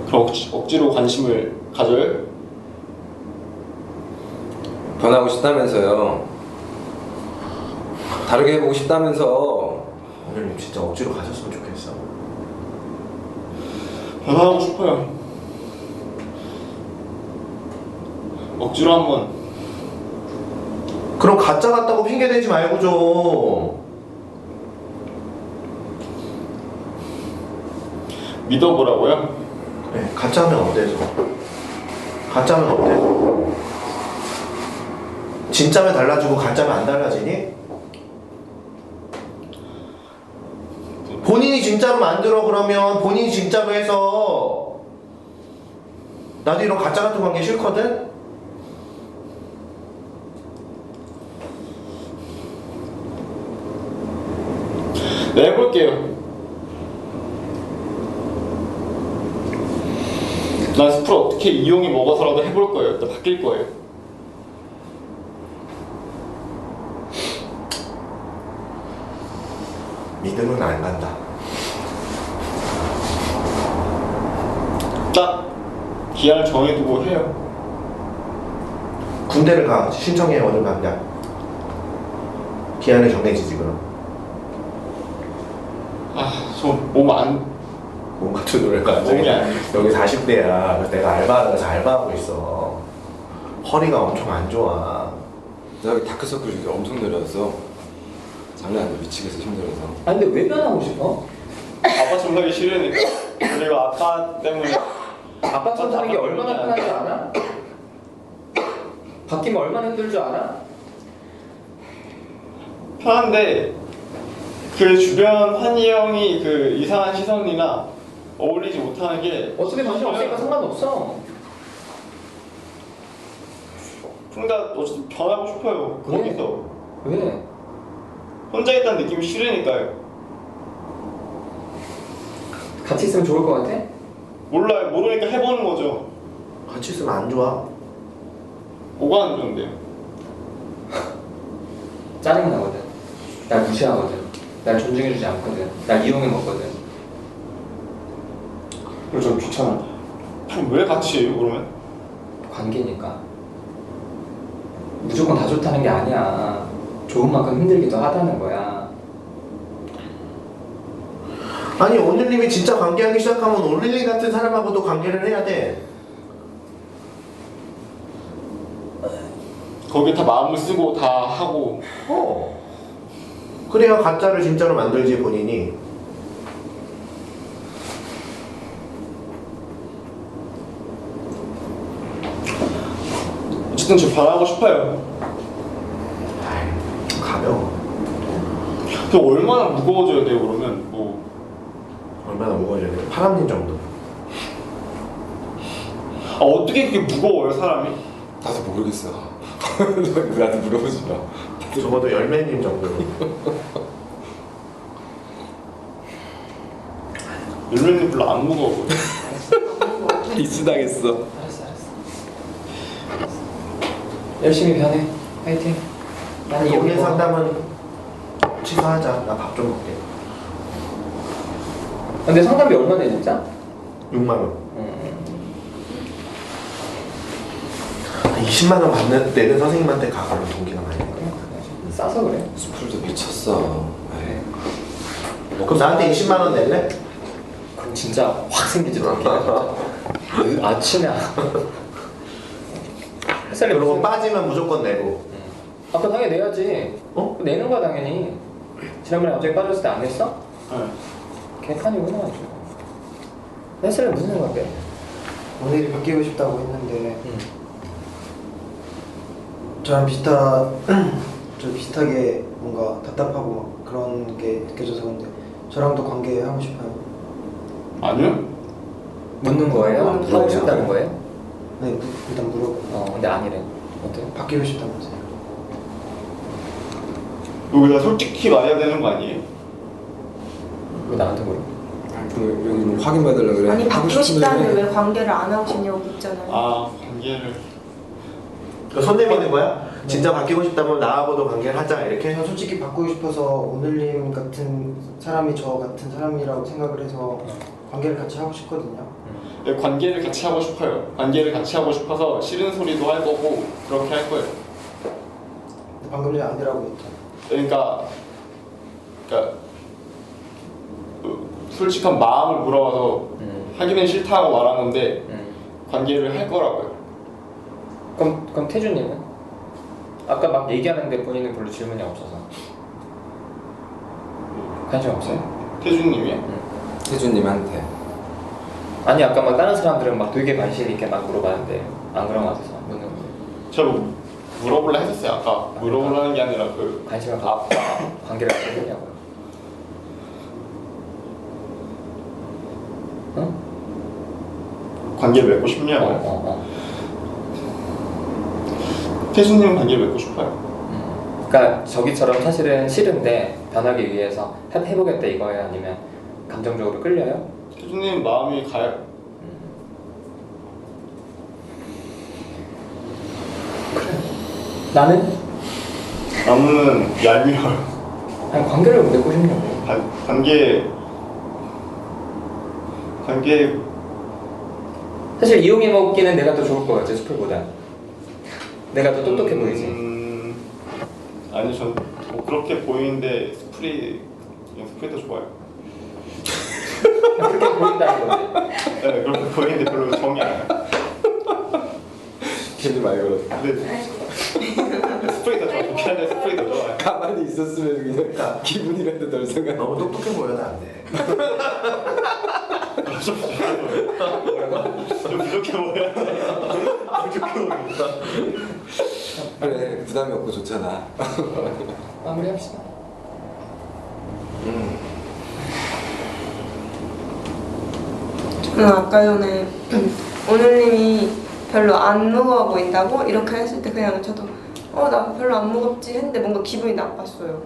그럼 억지로 관심을 가져요? 변하고 싶다면서요. 다르게 해보고 싶다면서. 오늘님 진짜 억지로 가셨으면 좋겠어. 변화하고 싶어요. 억지로 한번. 그럼 가짜 같다고 핑계 대지 말고 좀. 믿어보라고요? 네, 가짜면 어때서? 가짜면 어때서? 진짜면 달라지고 가짜면 안 달라지니? 본인이 진짜로 만들어 그러면 본인이 진짜로 해서. 나도 이런 가짜 같은 관계 싫거든? 네, 해볼게요. 난 스프를 어떻게 이용이 먹어서라도 해볼 거예요. 나 바뀔 거예요. 믿음은 안 간다. 딱 기한을 정해두고 해요. 군대를 가. 신청해. 어딜 가냐. 기한이 정해지지 그럼. 저 몸 안, 몸 같은 노래가 몸이 안. 여기 40대야. 그래서 내가 알바하다가 알바하고 있어. 허리가 엄청 안 좋아. 나 여기 다크서클 이렇게 엄청 내려왔어. 장난 아니야. 미치겠어 힘들어서. 아 근데 왜 변하고 싶어? 아빠처럼 하기 싫으니까. 그리고 아빠 때문에 아빠처럼 사는 게 얼마나 편한 줄 알아? 바뀌면 얼마나 힘들 줄 알아? 편한데 그 주변 환희 형이 그 이상한 시선이나 어울리지 못하는 게 어차피 관심 없으니까 상관없어. 뭔가 어쨌든 변하고 싶어요. 그래? 거기서 왜? 혼자 있다는 느낌이 싫으니까요. 같이 있으면 좋을 것 같아? 몰라요. 모르니까 해보는 거죠. 같이 있으면 안 좋아. 뭐가 안 좋은데요? 짜증나거든. 날 무시하거든. 날 존중해주지 않거든. 날 이용해 먹거든. 그래서 좀 귀찮아. 그럼 왜 같이 해요 그러면? 관계니까. 무조건 다 좋다는 게 아니야. 좋은 만큼 힘들기도 하다는 거야. 아니 오늘님이 진짜 관계하기 시작하면 오늘님 같은 사람하고도 관계를 해야 돼. 거기에 다 마음을 쓰고 다 하고. 그래야 가짜를 진짜로 만들지 본인이. 어쨌든 저 변하고 싶어요. 가벼워. 그 얼마나 무거워져야 돼요 그러면? 뭐 얼마나 무거워져야 돼? 파람님 정도. 어떻게 그게 무거워요 사람이? 나도 모르겠어. 나도 물어보지 마. 적어도 열매님 정도로. 열매는 별로 안 무거워. 리스당했어. 알았어. 열심히 변해. 화이팅. 난 이 오늘 상담은 취소하자. 나 밥 좀 먹게. 근데 상담비 얼마나 진짜? 6만 원. 20만 원 받는 내는 선생님한테 가. 그럼 동기가 많이 돼. 싸서 그래. 스풀도 미쳤어. 그럼 나한테 20만 원 낼래? 그럼 진짜 확 생기지도 않겠다. 아침에 햇살이 그리고 무슨- 빠지면 무조건 내고. 아까 당연히 내야지. 어? 내는 거야 당연히. 지난번에 갑자기 빠졌을 때 안 냈어? 네. 개판이구나. 햇살이 무슨 생각해? 오늘이 바뀌고 싶다고 했는데 저랑 비슷하게 뭔가 답답하고 막 그런 게 느껴져서 근데 저랑도 관계하고 싶어요. 아니요? 묻는 거예요? 하고 싶다는 거예요? 네, 일단 물어보고 근데 아니래. 어때? 바뀌고 싶다면서요. 여기다 솔직히 말해야 되는 거 아니에요? 왜 나한테 물어? 여기 확인받으려고 그래. 아니 하고 바뀌고 싶은데 싶다는데 왜 관계를 안 하고 싶냐고 묻잖아요. 아 관계를 손 내미는 거야? 진짜 바뀌고 싶다면 나하고도 관계를 하자 이렇게? 저는 솔직히 바꾸고 싶어서 오늘님 같은 사람이 저 같은 사람이라고 생각을 해서 관계를 같이 하고 싶거든요. 네, 관계를 같이 하고 싶어요. 관계를 같이 하고 싶어서 싫은 소리도 할 거고 그렇게 할 거예요. 근데 방금 전에 안 되라고 했잖아요. 그러니까 솔직한 마음을 물어봐서 하기는 싫다고 말한 건데 관계를 할 거라고요. 그럼 태준님은? 아까 막 얘기하는데 본인은 별로 질문이 없어서 관심 없어요? 태준님이요? 태준님한테. 아니 아까 막 다른 사람들은 막 되게 관심 있게 막 물어봤는데 안 그런 거 같아서 묻는 거예요. 제가 물어볼라 했었어요. 아까 물어보라는 게 아니라 그 관심을 갖고 관계를 갖게 되냐고요. 응? 관계를 맺고 싶냐고요. 태준님은 관계를 맺고 싶어요. 그러니까 저기처럼 사실은 싫은데 변하기 위해서 해보겠다 이거예요? 아니면 감정적으로 끌려요? 태준님 마음이 가요. 나는? 나무는 얄미워요. 아니 관계를 맺고 싶냐고. 관계 사실 이용해 먹기는 내가 더 좋을 것 같아 스플보다. 내가 더 똑똑해 보이지. 아니 전 뭐 그렇게 보이는데 스프리 더 좋아요. 그렇게 보인다는 거지. 네 그렇게 보이는데 별로 정이 안 가요. 괜히 말 걸어. 근데 스프리 더 좋아요. 좋긴 스프리 더 좋아요. 가만히 있었으면 그냥 기분이라도 덜 상한. 너무 똑똑해 보여도 안 돼. 그래 부담이 없고 좋잖아. 마무리합시다. 저는 아까 전에 오늘님이 별로 안 무거워 보인다고 이렇게 했을 때 그냥 저도 나 별로 안 무겁지 했는데 뭔가 기분이 나빴어요.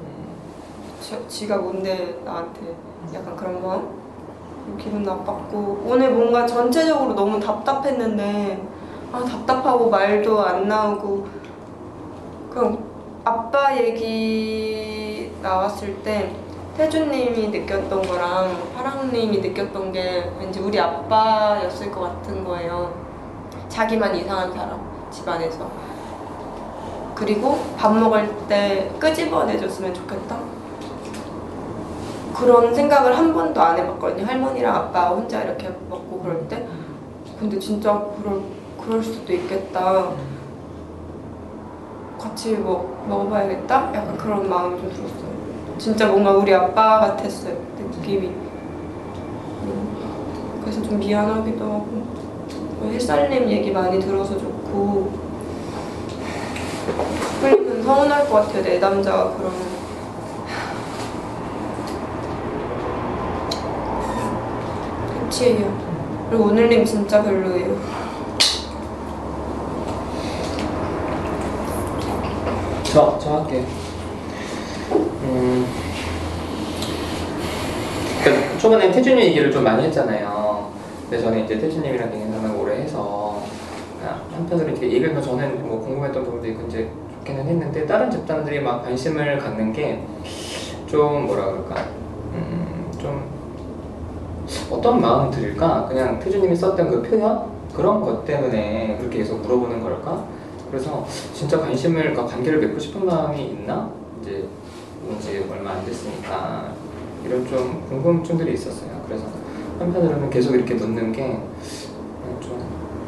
지가 뭔데 나한테 약간 그런 마음? 기분 나빴고 오늘 뭔가 전체적으로 너무 답답했는데 답답하고 말도 안 나오고 그럼 아빠 얘기 나왔을 때 태준님이 느꼈던 거랑 파랑님이 느꼈던 게 왠지 우리 아빠였을 것 같은 거예요. 자기만 이상한 사람 집안에서. 그리고 밥 먹을 때 끄집어내줬으면 좋겠다. 그런 생각을 한 번도 안 해봤거든요. 할머니랑 아빠 혼자 이렇게 먹고 그럴 때. 근데 진짜 그럴 수도 있겠다. 같이 먹어봐야겠다? 약간 그런 마음이 좀 들었어요. 진짜 뭔가 우리 아빠 같았어요. 느낌이. 그래서 좀 미안하기도 하고 햇살님 얘기 많이 들어서 좋고 풀리면 서운할 것 같아요. 내 남자가 그러면. 끝이에요. 그리고 오늘님 진짜 별로예요. 저 할게요. 그러니까 초반에 태준이 얘기를 좀 많이 했잖아요. 근데 저는 이제 태준님이랑 대행사는 오래 해서 한편으로 이렇게 얘기를 해서 저는 뭐 궁금했던 부분들이 굉장히 좋기는 했는데 다른 집단들이 막 관심을 갖는 게 좀 뭐라 그럴까 좀 어떤 마음이 들까? 그냥 태준님이 썼던 그 표현? 그런 것 때문에 그렇게 계속 물어보는 걸까? 그래서 진짜 관계를 맺고 싶은 마음이 있나? 이제 얼마 안 됐으니까 이런 좀 궁금증들이 있었어요. 그래서 한편으로는 계속 이렇게 묻는 게 좀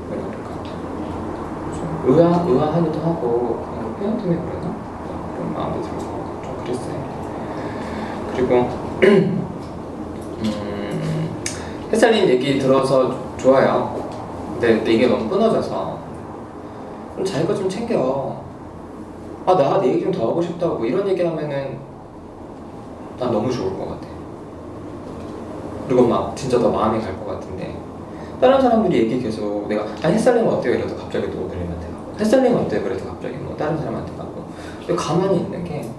뭐라 그럴까? 좀 의아하기도 하고 그냥 표현 때문에 그러나? 그런 마음이 들어서 좀 그랬어요. 그리고 햇살님 얘기 들어서 좋아요. 근데 이게 너무 끊어져서 좀 자기 거 좀 챙겨. 나 내 얘기 좀 더 하고 싶다고 이런 얘기 하면은 난 너무 좋을 것 같아. 그리고 막 진짜 더 마음이 갈 것 같은데 다른 사람들이 얘기 계속 내가 햇살님은 어때요? 이래도 갑자기 또 오늘님한테 가고 햇살님은 어때요? 그래도 갑자기 뭐 다른 사람한테 가고 가만히 있는 게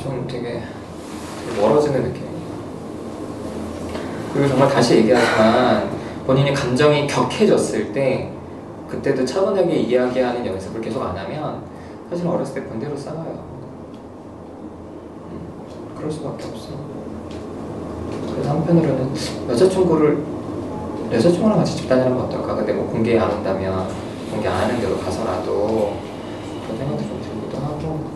좀 되게 멀어지는 느낌이에요. 그리고 정말 다시 얘기하지만 본인이 감정이 격해졌을 때 그때도 차분하게 이야기하는 연습을 계속 안 하면 사실 어렸을 때 본대로 싸워요. 그럴 수밖에 없어. 그래서 한편으로는 여자친구랑 같이 집단이라면 어떨까? 근데 뭐 공개 안 한다면 공개 안 하는 데로 가서라도 그런 생각도 좀 들기도 하고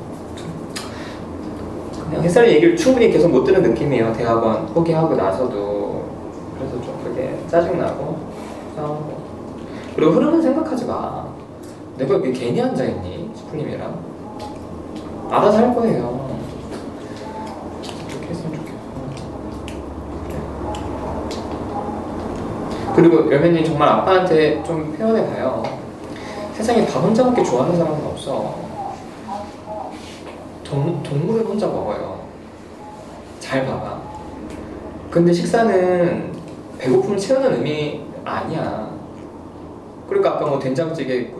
그냥 햇살 얘기를 충분히 계속 못 들은 느낌이에요. 대학원 포기하고 나서도. 그래서 좀 그게 짜증나고 싸우고 그리고 흐름은 생각하지 마. 내가 왜 괜히 앉아있니? 스프님이랑 알아서 할 거예요. 그렇게 했으면 좋겠고. 그리고 열매님 정말 아빠한테 좀 표현해봐요. 세상에 밥 혼자 먹기 좋아하는 사람은 없어. 동물을 혼자 먹어요. 잘 봐봐. 근데 식사는 배고픔을 채우는 의미 아니야. 그러니까 아까 뭐 된장찌개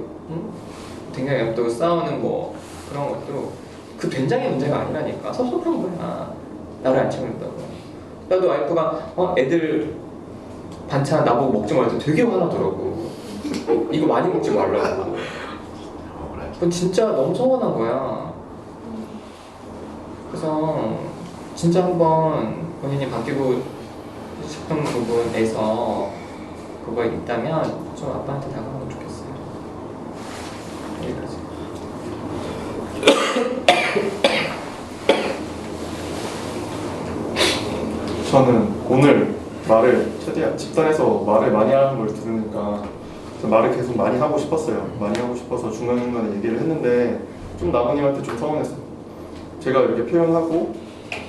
된장이랑 또 싸우는 뭐 그런 것도 그 된장의 문제가 아니라니까. 섭섭한 거야. 나를 안 채운다고. 나도 와이프가 애들 반찬 나보고 먹지 말고 되게 화나더라고. 이거 많이 먹지 말라고. 그건 진짜 너무 서운한 거야. 그래서 진짜 한번 본인이 바뀌고 싶은 부분에서 그거 있다면 좀 아빠한테 다가가면 좋겠어요. 여기까지. 저는 오늘 말을 최대한 집단에서 말을 많이 하는 걸 들으니까 말을 계속 많이 하고 싶었어요. 많이 하고 싶어서 중간중간에 얘기를 했는데 좀 나무님한테 좀 서운했어요. 제가 이렇게 표현하고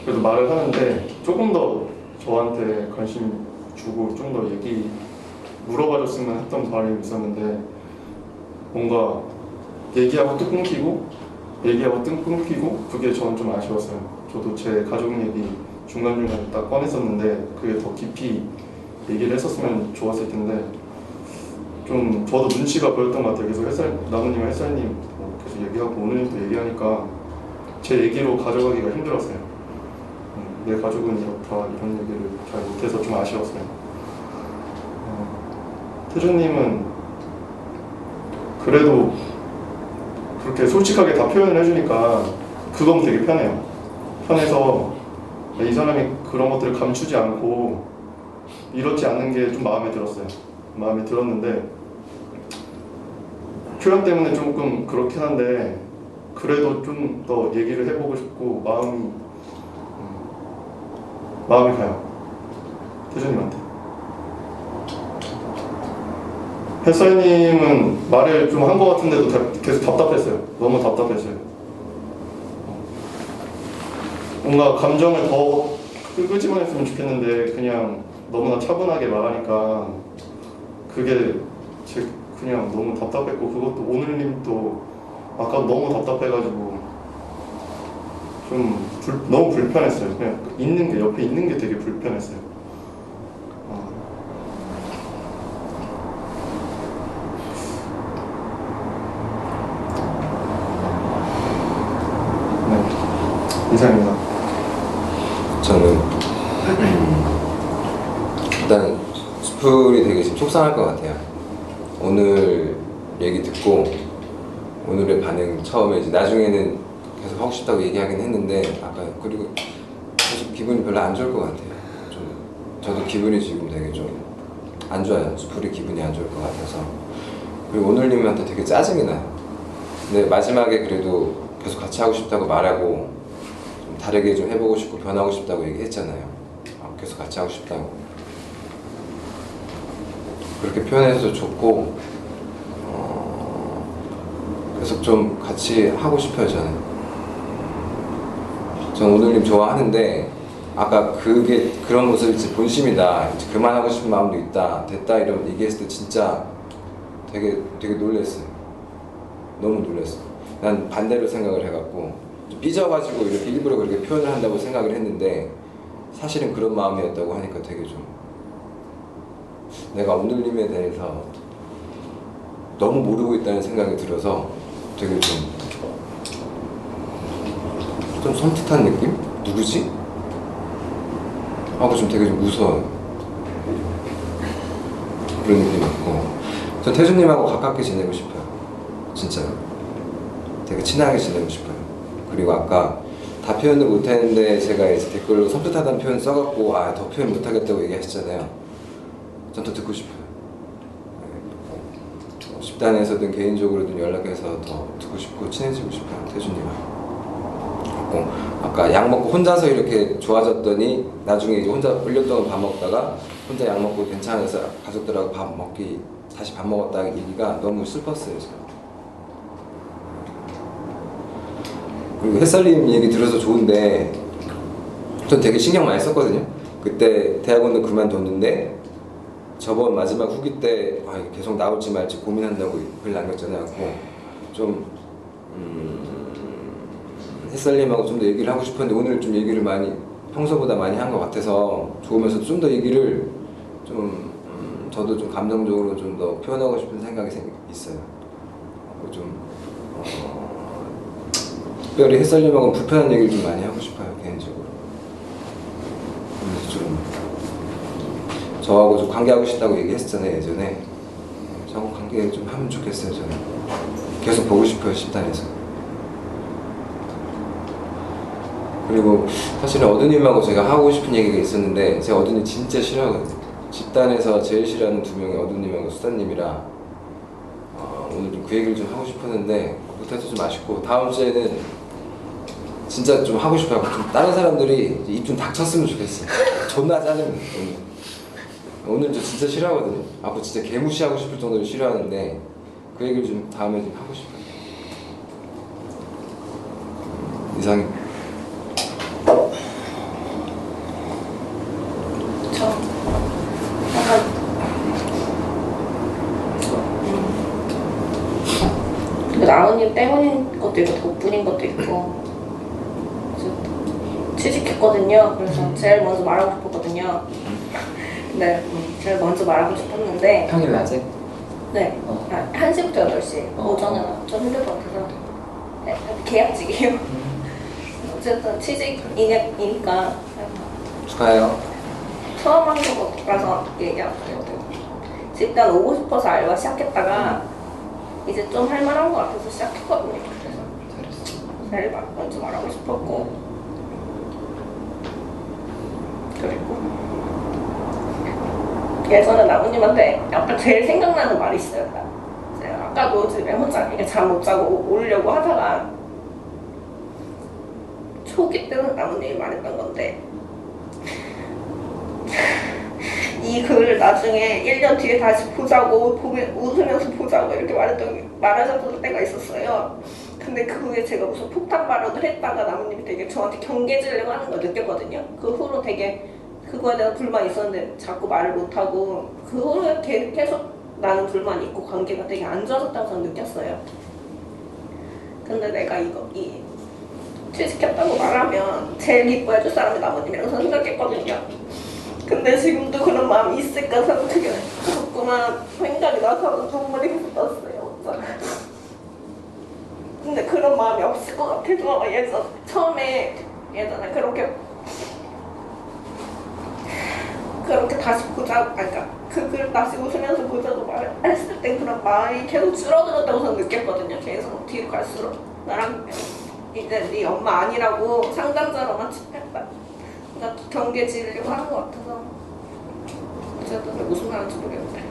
그래도 말을 하는데 조금 더 저한테 관심 주고 좀 더 얘기 물어봐줬으면 했던 바람이 있었는데 뭔가 얘기하고 또 끊기고 얘기하고 또 끊기고 그게 저는 좀 아쉬웠어요. 저도 제 가족 얘기 중간중간에 딱 꺼냈었는데 그게 더 깊이 얘기를 했었으면 좋았을 텐데 좀 저도 눈치가 보였던 것 같아요. 계속 나무님, 햇살님 계속 얘기하고 오늘도 얘기하니까 제 얘기로 가져가기가 힘들었어요. 내 가족은 이렇다 이런 얘기를 잘 못해서 좀 아쉬웠어요. 태준님은 그래도 그렇게 솔직하게 다 표현을 해주니까 그건 되게 편해요. 편해서 이 사람이 그런 것들을 감추지 않고 이렇지 않는 게 좀 마음에 들었어요. 마음에 들었는데 표현 때문에 조금 그렇긴 한데 그래도 좀 더 얘기를 해보고 싶고 마음이 가요. 태준님한테. 햇살님은 말을 좀 한 것 같은데도 계속 답답했어요. 너무 답답했어요. 뭔가 감정을 더 끄집어냈으면 좋겠는데 그냥 너무나 차분하게 말하니까 그게 그냥 너무 답답했고 그것도 오늘님도 아까 너무 답답해가지고 좀 너무 불편했어요. 그냥 옆에 있는 게 되게 불편했어요. 네, 이상입니다. 저는 일단 수풀이 되게 지금 속상할 것 같아요. 오늘 얘기 듣고 오늘의 반응 처음에 이제 나중에는 계속 하고 싶다고 얘기하긴 했는데 아까 그리고 계속 기분이 별로 안 좋을 것 같아요. 좀 저도 기분이 지금 되게 좀 안 좋아요. 수풀이 기분이 안 좋을 것 같아서. 그리고 오늘님한테 되게 짜증이 나요. 근데 마지막에 그래도 계속 같이 하고 싶다고 말하고 좀 다르게 좀 해보고 싶고 변하고 싶다고 얘기했잖아요. 계속 같이 하고 싶다고. 그렇게 표현해서 좋고 계속 좀 같이 하고 싶어요. 저는 오늘님 좋아하는데 아까 그게 그런 모습이 본심이다, 그만하고 싶은 마음도 있다, 됐다 이런 얘기했을 때 진짜 되게 놀랬어요. 너무 놀랐어요. 난 반대로 생각을 해갖고 좀 삐져가지고 이렇게 일부러 그렇게 표현을 한다고 생각을 했는데 사실은 그런 마음이었다고 하니까 되게 좀 내가 오늘님에 대해서 너무 모르고 있다는 생각이 들어서 되게 좀 섬뜩한 느낌? 누구지? 하고 좀 되게 좀 무서워요. 그런 느낌이 있고 전 태준님하고 가깝게 지내고 싶어요. 진짜로 되게 친하게 지내고 싶어요. 그리고 아까 다 표현을 못했는데 제가 이제 댓글로 섬뜩하다는 표현 써갖고 더 표현 못하겠다고 얘기하셨잖아요. 전 더 듣고 싶어요. 집단에서든 개인적으로든 연락해서 더 듣고 싶고 친해지고 싶어요. 태준님하고. 아까 약 먹고 혼자서 이렇게 좋아졌더니 나중에 이제 혼자 1년 동안 밥 먹다가 혼자 약 먹고 괜찮아서 가족들하고 다시 밥 먹었다는 얘기가 너무 슬펐어요. 제가. 그리고 햇살님 얘기 들어서 좋은데 전 되게 신경 많이 썼거든요. 그때 대학원도 그만뒀는데 저번 마지막 후기 때 계속 나올지 말지 고민한다고 글 남겼잖아요. 좀 햇살님하고 좀 더 얘기를 하고 싶었는데 오늘 좀 얘기를 평소보다 많이 한 것 같아서 좋으면서 좀 더 얘기를 저도 좀 감정적으로 좀 더 표현하고 싶은 생각이 있어요. 특별히 햇살님하고는 불편한 얘기를 좀 많이 하고 싶어요. 개인적으로. 그래서 좀 저하고 좀 관계하고 싶다고 얘기했잖아요. 예전에. 저하고 관계 좀 하면 좋겠어요. 저는 계속 보고 싶어요. 집단에서. 그리고 사실은 어두님하고 제가 하고 싶은 얘기가 있었는데 제가 어두님 진짜 싫어하거든요. 집단에서 제일 싫어하는 두 명이 어두님하고 수다님이라 오늘 좀 그 얘기를 좀 하고 싶었는데 못해서 좀 아쉽고 다음 주에는 진짜 좀 하고 싶어요. 좀 다른 사람들이 입 좀 닥쳤으면 좋겠어요. 존나 짜증나. 오늘 저 진짜 싫어하거든요. 앞으로 진짜 개무시하고 싶을 정도로 싫어하는데 그 얘기를 좀 다음에 좀 하고 싶어요. 이상입니다. 파랑님 때문인 것도 있고 덕분인 것도 있고 취직했거든요. 그래서 제일 먼저 말하고 싶었거든요. 네, 제일 먼저 말하고 싶었는데 평일 낮에? 네, 1시부터 8시 오전은 좀 힘들 것 같아서 네, 계약직이에요. 어쨌든 취직이니까 축하해요. 처음 한 거라서 얘기할게요. 일단 오고 싶어서 알바 시작했다가 이제 좀 할만한 것 같아서 시작했거든요. 그래서 제일 먼저 말하고 싶었고 그리고 예전에 나무님한테 약간 제일 생각나는 말이 있어요. 제가 아까도 집에 혼자 잠 못 자고 오려고 하다가 초기 때는 나무님이 말했던 건데 이 글을 나중에 1년 뒤에 다시 보자고 웃으면서 보자고 이렇게 말하셨던 때가 있었어요. 근데 그 후에 제가 무슨 폭탄 발언을 했다가 나무님이 되게 저한테 경계지려고 하는 걸 느꼈거든요. 그 후로 되게 그거에 대한 불만이 있었는데 자꾸 말을 못하고 그 후로 계속 나는 불만이 있고 관계가 되게 안 좋아졌다고 저는 느꼈어요. 근데 내가 이 취직했다고 말하면 제일 기뻐해줄 사람이 나무님이라고 저는 생각했거든요. 근데 지금도 그런 마음이 있을까 생각하게 자꾸만 생각이 나서 눈물이 계속 났어요. 근데 그런 마음이 없을 것 같아서 처음에 예전에 그렇게 다시 보자, 그러니까 그 글 다시 웃으면서 보자고 말했을 때 그런 마음이 계속 줄어들었다고 저는 느꼈거든요. 계속 뒤로 갈수록 나랑 이제 네 엄마 아니라고 상담자로만 칩했다. 그러니까 경계 지으려고 하는 것 같아서 어쨌든 무슨 말인지 모르겠는데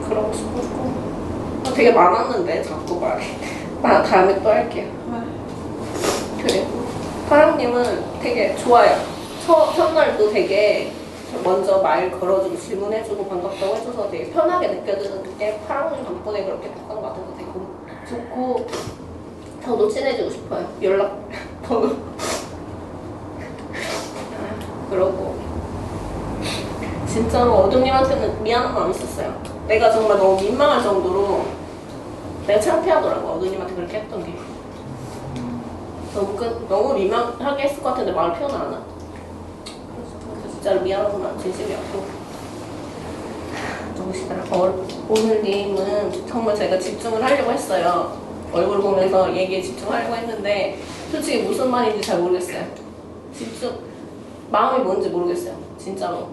그러고 싶었고 되게 많았는데 자꾸 말이 다음에 또 할게요. 그리고 파랑님은 되게 좋아요. 첫날도 되게 먼저 말 걸어주고 질문해주고 반갑다고 해줘서 되게 편하게 느껴지는 게 파랑님 덕분에 그렇게 됐던 것 같아서 되게 좋고 저도 친해지고 싶어요. 연락 번호 그러고 진짜로 어둠님한테는 미안한 마음이 있었어요. 내가 정말 너무 민망할 정도로 내가 창피하더라고. 어둠님한테 그렇게 했던 게 너무 민망하게 했을 것 같은데 말을 표현 안 하나? 그래서 진짜로 미안한 건 진심이었고 누구시더라? 오늘님은 정말 제가 집중을 하려고 했어요. 얼굴 보면서 얘기에 집중하려고 했는데 솔직히 무슨 말인지 잘 모르겠어요. 마음이 뭔지 모르겠어요. 진짜로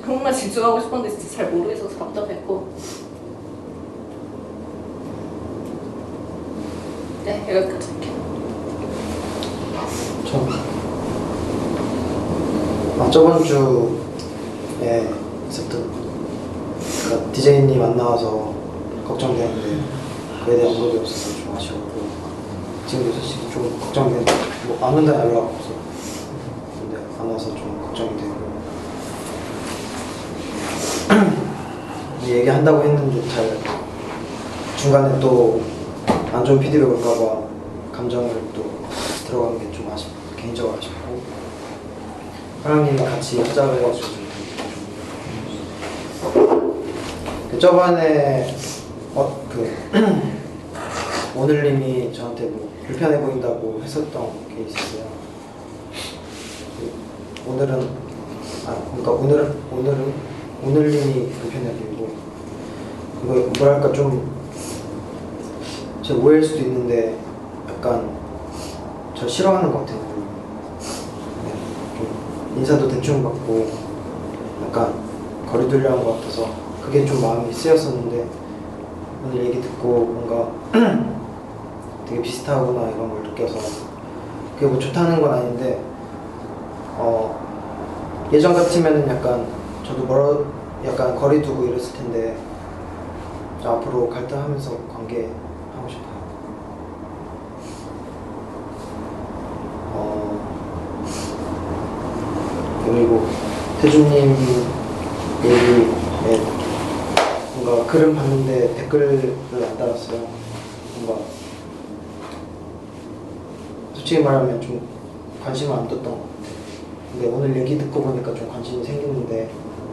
정말 집중하고 싶었는데 진짜 잘 모르겠어서 답답했고 네, 여기까지 할게요. 저번 주에 있었던 그러니까 DJ님 안 나와서 걱정되는데 그에 대한 언급이 없어서 좀 아쉬웠고 지금도 솔직히 좀 걱정되는데 안 온다는 연락 없어. 근데 안 와서 좀 걱정이 되고 얘기한다고 했는데 잘 중간에 또 안 좋은 피드백 올까봐 감정을 또 들어가는 게 좀 개인적으로 아쉽고 사랑님과 같이 합작을 해가지고 좀 저번에 오늘님이 저한테 뭐 불편해 보인다고 했었던 게 있었어요. 오늘님이 불편해 보이고 이거 뭐랄까 좀 제 오해일 수도 있는데 약간 저 싫어하는 것 같아요. 좀 인사도 대충 받고 약간 거리 두려운 것 같아서 그게 좀 마음이 쓰였었는데 오늘 얘기 듣고 뭔가 되게 비슷하구나 이런 걸 느껴서 그게 뭐 좋다는 건 아닌데 예전 같으면은 약간 저도 약간 거리 두고 이랬을 텐데 앞으로 갈등하면서 관계하고 싶어요. 그리고 태준님 얘기에 뭔가 글은 봤는데 댓글을 안 달았어요. 뭔가 솔직히 말하면 좀 관심을 안 뒀던 것 같아요. 근데 오늘 얘기 듣고 보니까 좀 관심이 생겼는데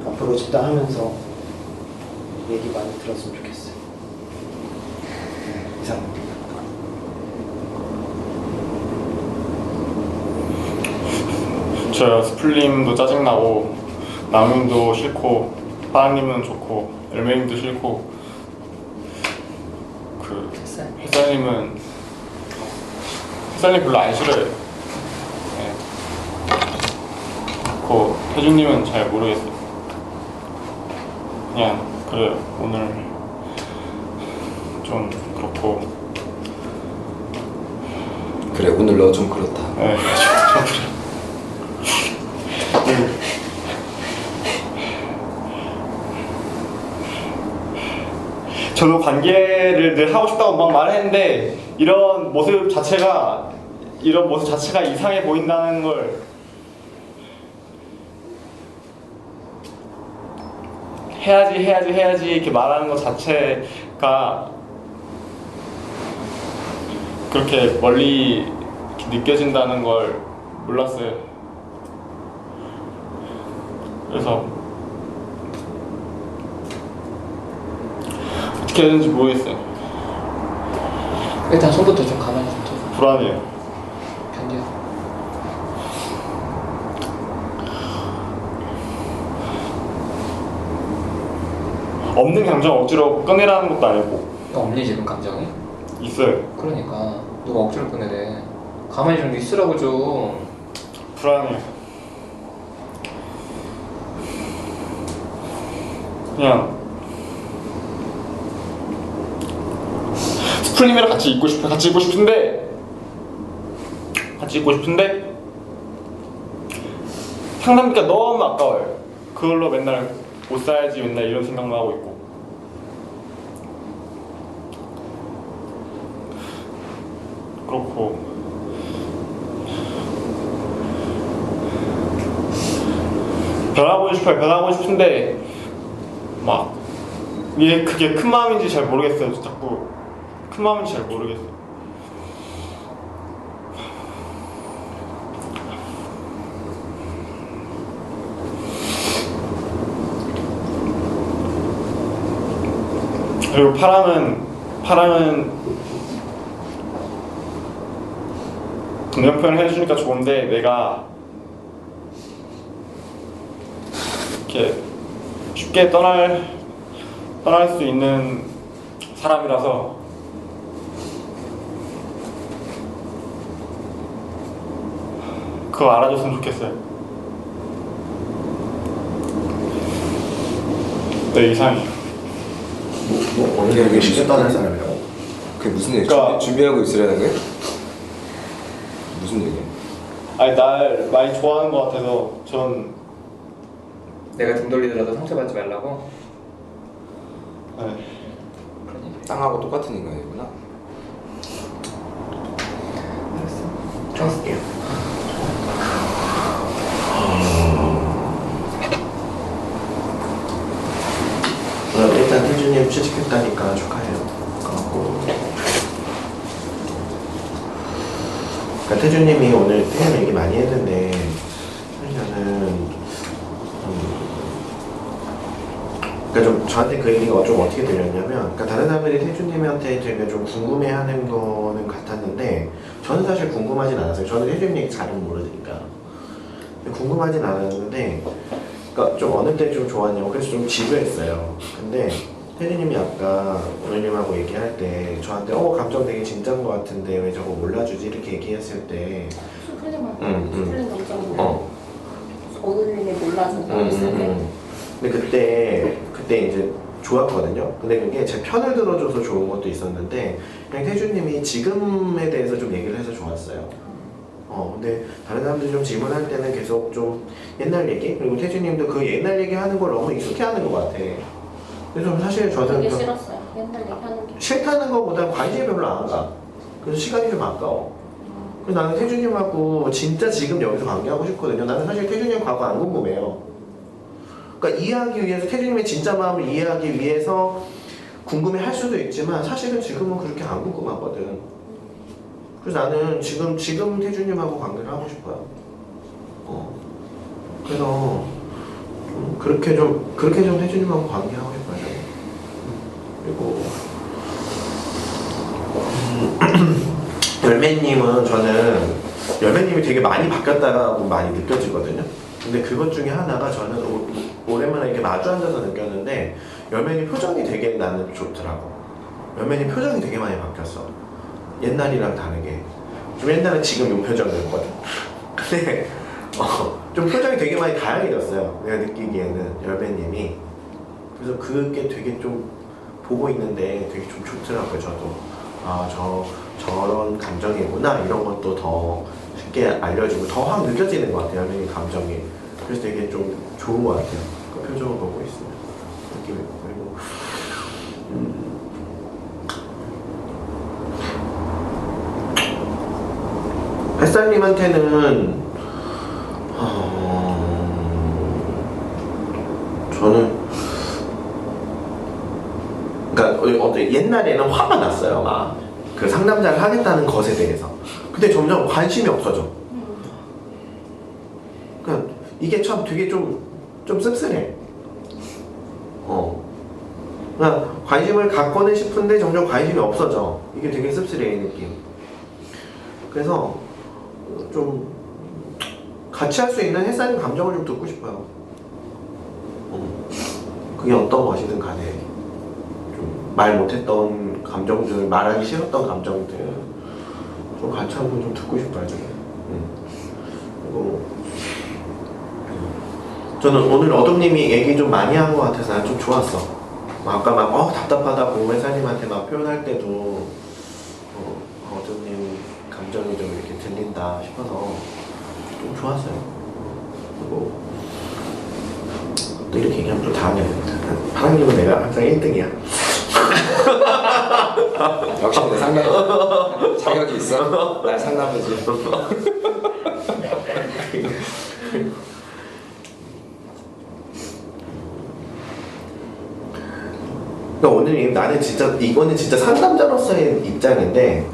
앞으로 집단하면서 얘기 많이 들었으면 좋겠어요. 이상입니다. 저 스플님도 짜증나고 남윤도 싫고 빠님은 좋고 엘메님도 싫고 그 햇살님 별로 안 싫어요. 네. 그 태준님은 잘 모르겠어요. 그냥 그래요. 오늘 좀 그렇고. 그래 오늘 너 좀 그렇다. 네. 좀 그래요. 저도 관계를 늘 하고 싶다고 막 말했는데 이런 모습 자체가 이상해 보인다는 걸 해야지 이렇게 말하는 것 자체가 그렇게 멀리 이렇게 느껴진다는 걸 몰랐어요. 그래서 어떻게 해야 되는지 모르겠어요. 일단 손부터 좀 가만히 좀 둬. 불안해요. 견뎌. 없는 감정 억지로 꺼내라는 것도 아니고 없니 지금 감정이? 있어요. 그러니까 누가 억지로 꺼내래. 가만히 좀 있으라고 좀. 불안해요. 그냥 스프링이랑 같이 있고 싶은데 상담비가 너무 아까워요. 그걸로 맨날 못 살지 맨날 이런 생각만 하고 있고. 그렇고 변하고 싶은데 막 이게 그게 큰 마음인지 잘 모르겠어요. 자꾸 큰 마음인지 잘 모르겠어요. 그리고 파랑은 긍정 표현을 해주니까 좋은데 내가 이렇게 쉽게 떠날 수 있는 사람이라서 그거 알아줬으면 좋겠어요. 네, 이상해요. 오늘 여기 쉽게 떠날 사람이라고? 그게 무슨 얘기? 그러니까- 준비하고 있으라는 거야? 무슨 얘기야? 아니 날 많이 좋아하는 것 같아서 전 내가 등 돌리더라도 상처받지 말라고? 네. 그러니 땅하고 똑같은 인간이구나. 알았어. 일단 태준님 취직했다니까 축하해요. 고맙고. 그러니까 태준님이 오늘 태준 얘기 많이 했는데 저는 그러니까 좀 저한테 그 얘기가 좀 어떻게 들렸냐면, 그러니까 다른 사람들이 태준님한테 되게 좀 궁금해하는 거는 같았는데 저는 사실 궁금하진 않았어요. 저는 태준님 얘기 잘은 모르니까 궁금하진 않았는데, 그러니까 좀 어느 때 좀 좋았냐고 그래서 좀 지루했어요. 근데 태준님이 아까 오늘님하고 얘기할 때 저한테 감정 되게 진짠 것 같은데 왜 저거 몰라주지 이렇게 얘기했을 때 스플링만 응. 스플링 감정 어른님이 몰라준다고 했을 때 근데 그때 이제 좋았거든요. 근데 그게 제 편을 들어줘서 좋은 것도 있었는데 그냥 태준님이 지금에 대해서 좀 얘기를 해서 좋았어요. 근데 다른 사람들이 좀 질문할 때는 계속 좀 옛날 얘기, 그리고 태준님도 그 옛날 얘기 하는 걸 너무 익숙해하는 것 같아. 그래서 사실 저는 되게 좀 싫었어요. 옛날 얘기하는 게. 싫다는 것보다 관심이 별로 안 가. 그래서 시간이 좀 아까워. 그래서 나는 태준님하고 진짜 지금 여기서 관계하고 싶거든요. 나는 사실 태준님 과거 안 궁금해요. 그러니까 이해하기 위해서, 태준님의 진짜 마음을 이해하기 위해서 궁금해할 수도 있지만 사실은 지금은 그렇게 안 궁금하거든. 그래서 나는 지금 태준님하고 관계를 하고 싶어요. 그래서 그렇게 좀 태준님하고 관계하고 싶어요. 그리고 열매님은 저는 열매님이 되게 많이 바뀌었다고 많이 느껴지거든요. 근데 그것 중에 하나가 저는 오랜만에 이렇게 마주 앉아서 느꼈는데 열매님 표정이 되게 나는 좋더라고. 열매님 표정이 되게 많이 바뀌었어. 옛날이랑 다르게. 좀 옛날에 지금 요 표정이었거든. 근데 좀 표정이 되게 많이 다양해졌어요. 내가 느끼기에는 열매님이. 그래서 그게 되게 좀 보고 있는데 되게 좀 좋더라고요. 저도 저런 감정이구나 이런 것도 더 쉽게 알려주고 더 확 느껴지는 것 같아요. 열매님 감정이. 그래서 되게 좀 좋은 것 같아요. 그 표정을 보고 있으면 느낌이. 그리고 햇살님한테는 저는 그러니까 옛날에는 화가 났어요. 막 그 상담자를 하겠다는 것에 대해서. 근데 점점 관심이 없어져. 그러니까 이게 참 되게 좀 씁쓸해. 그러니까 관심을 갖고는 싶은데 점점 관심이 없어져. 이게 되게 씁쓸해, 이 느낌. 그래서 좀 같이 할 수 있는 햇살님 감정을 좀 듣고 싶어요. 그게 어떤 것이든 간에 좀 말 못했던 감정들, 말하기 싫었던 감정들 좀 같이 한번 좀 듣고 싶어요. 그리고 저는 오늘 어둠님이 얘기 좀 많이 한 것 같아서 난 좀 좋았어. 아까 막 답답하다고 햇살님한테 막 표현할 때도 어둠님 감정이 좀 이렇게 들린다 싶어서 좀 좋았어요. 그리고 또 이렇게 얘기하면 또 다음에 파랑님은 내가 항상 1등이야. 역시 내 상담 자격이 있어. 날 상담해지. 그러니까 오늘 나는 진짜 이거는 진짜 상담자로서의 입장인데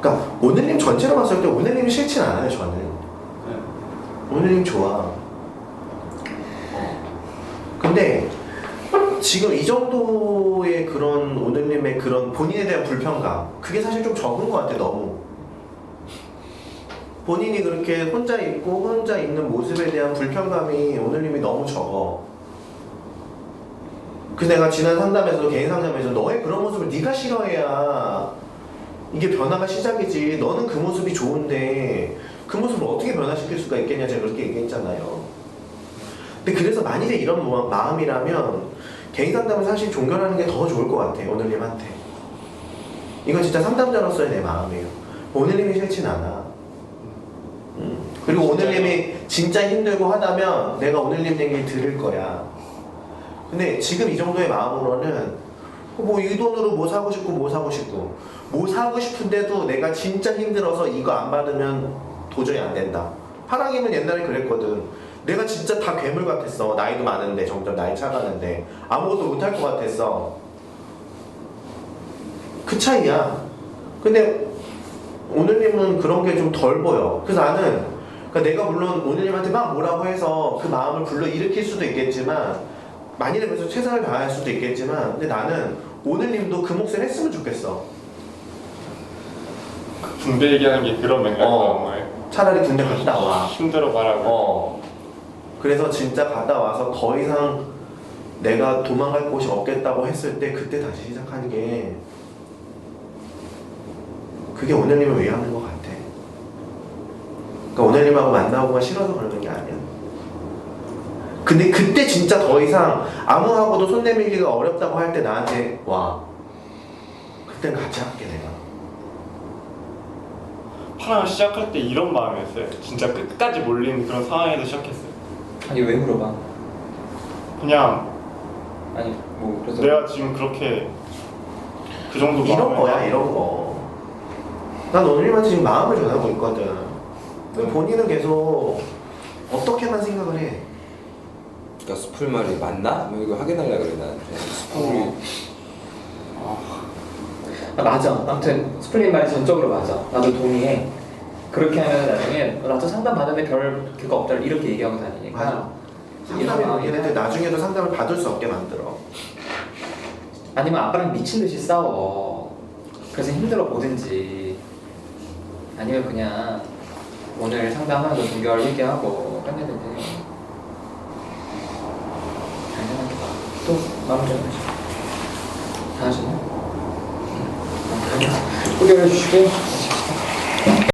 그러니까 오늘님 전체로 봤을 때 오늘님이 싫진 않아요. 저는 오늘님 좋아. 근데 지금 이 정도의 그런 오늘님의 그런 본인에 대한 불평감 그게 사실 좀 적은 것 같아. 너무 본인이 그렇게 혼자 있고 혼자 있는 모습에 대한 불평감이 오늘님이 너무 적어. 그래서 내가 지난 상담에서도 개인 상담에서 너의 그런 모습을 네가 싫어해야 이게 변화가 시작이지. 너는 그 모습이 좋은데 그 모습을 어떻게 변화시킬 수가 있겠냐 제가 그렇게 얘기했잖아요. 근데 그래서 만일에 이런 마음이라면 개인 상담을 사실 종결하는 게 더 좋을 것 같아. 오늘님한테. 이건 진짜 상담자로서의 내 마음이에요. 오늘님이 싫진 않아. 그리고 오늘님이 진짜 힘들고 하다면 내가 오늘님 얘기를 들을 거야. 근데 지금 이 정도의 마음으로는 뭐 이 돈으로 뭐 사고 싶고 뭐 사고 싶고 뭐 사고 싶은데도 내가 진짜 힘들어서 이거 안 받으면 도저히 안 된다. 파랑이는 옛날에 그랬거든. 내가 진짜 다 괴물 같았어. 나이도 많은데 점점 나이 차가는데 아무것도 못할 것 같았어. 그 차이야. 근데 오늘님은 그런 게 좀 덜 보여. 그래서 나는 그러니까 내가 물론 오늘님한테 막 뭐라고 해서 그 마음을 불러일으킬 수도 있겠지만 만일에 그래서 최선을 다할 수도 있겠지만 근데 나는 오늘님도 그 몫을 했으면 좋겠어. 군대 얘기하는 게 그런 맥락이란 말이에요. 차라리 군대 갔다 와. 힘들어 말하고. 그래서 진짜 갔다 와서 더 이상 내가 도망갈 곳이 없겠다고 했을 때 그때 다시 시작하는 게 그게 오늘님을 위하는 것 같아. 그러니까 오늘님하고 만나고가 싫어서 그러는 게 아니야. 근데 그때 진짜 더 이상 아무하고도 손 내밀기가 어렵다고 할 때 나한테 와. 그땐 같이 할게 내가. 파랑을 시작할 때 이런 마음이었어요. 진짜 끝까지 몰린 그런 상황에서 시작했어요. 아니 왜 물어봐? 그냥 아니 뭐 그래서 내가 지금 그렇게 그 정도 이런 마음을 거야 이런 거. 난 오늘님한테 지금 마음을 전하고 있거든. 근데 본인은 계속 어떻게만 생각을 해. 그러니까 수풀 말이 맞나? 뭐 이거 확인하려고 그래 나한테. 수풀이 맞아. 아무튼 스플린 말이 전적으로 맞아. 나도 동의해. 그렇게 하면 나중에 나도 상담 받는데 별 그거 없다 이렇게 얘기하고 다니니까 맞아. 상담이 얘네들 나중에도 상담을 받을 수 없게 만들어. 아니면 아빠랑 미친 듯이 싸워. 그래서 힘들어 보든지. 아니면 그냥 오늘 상담하는 거 2개월 얘기하고 끝내면 돼요. 또 마무리 좀 하시죠. 다 하시나요? 소개해 주시고.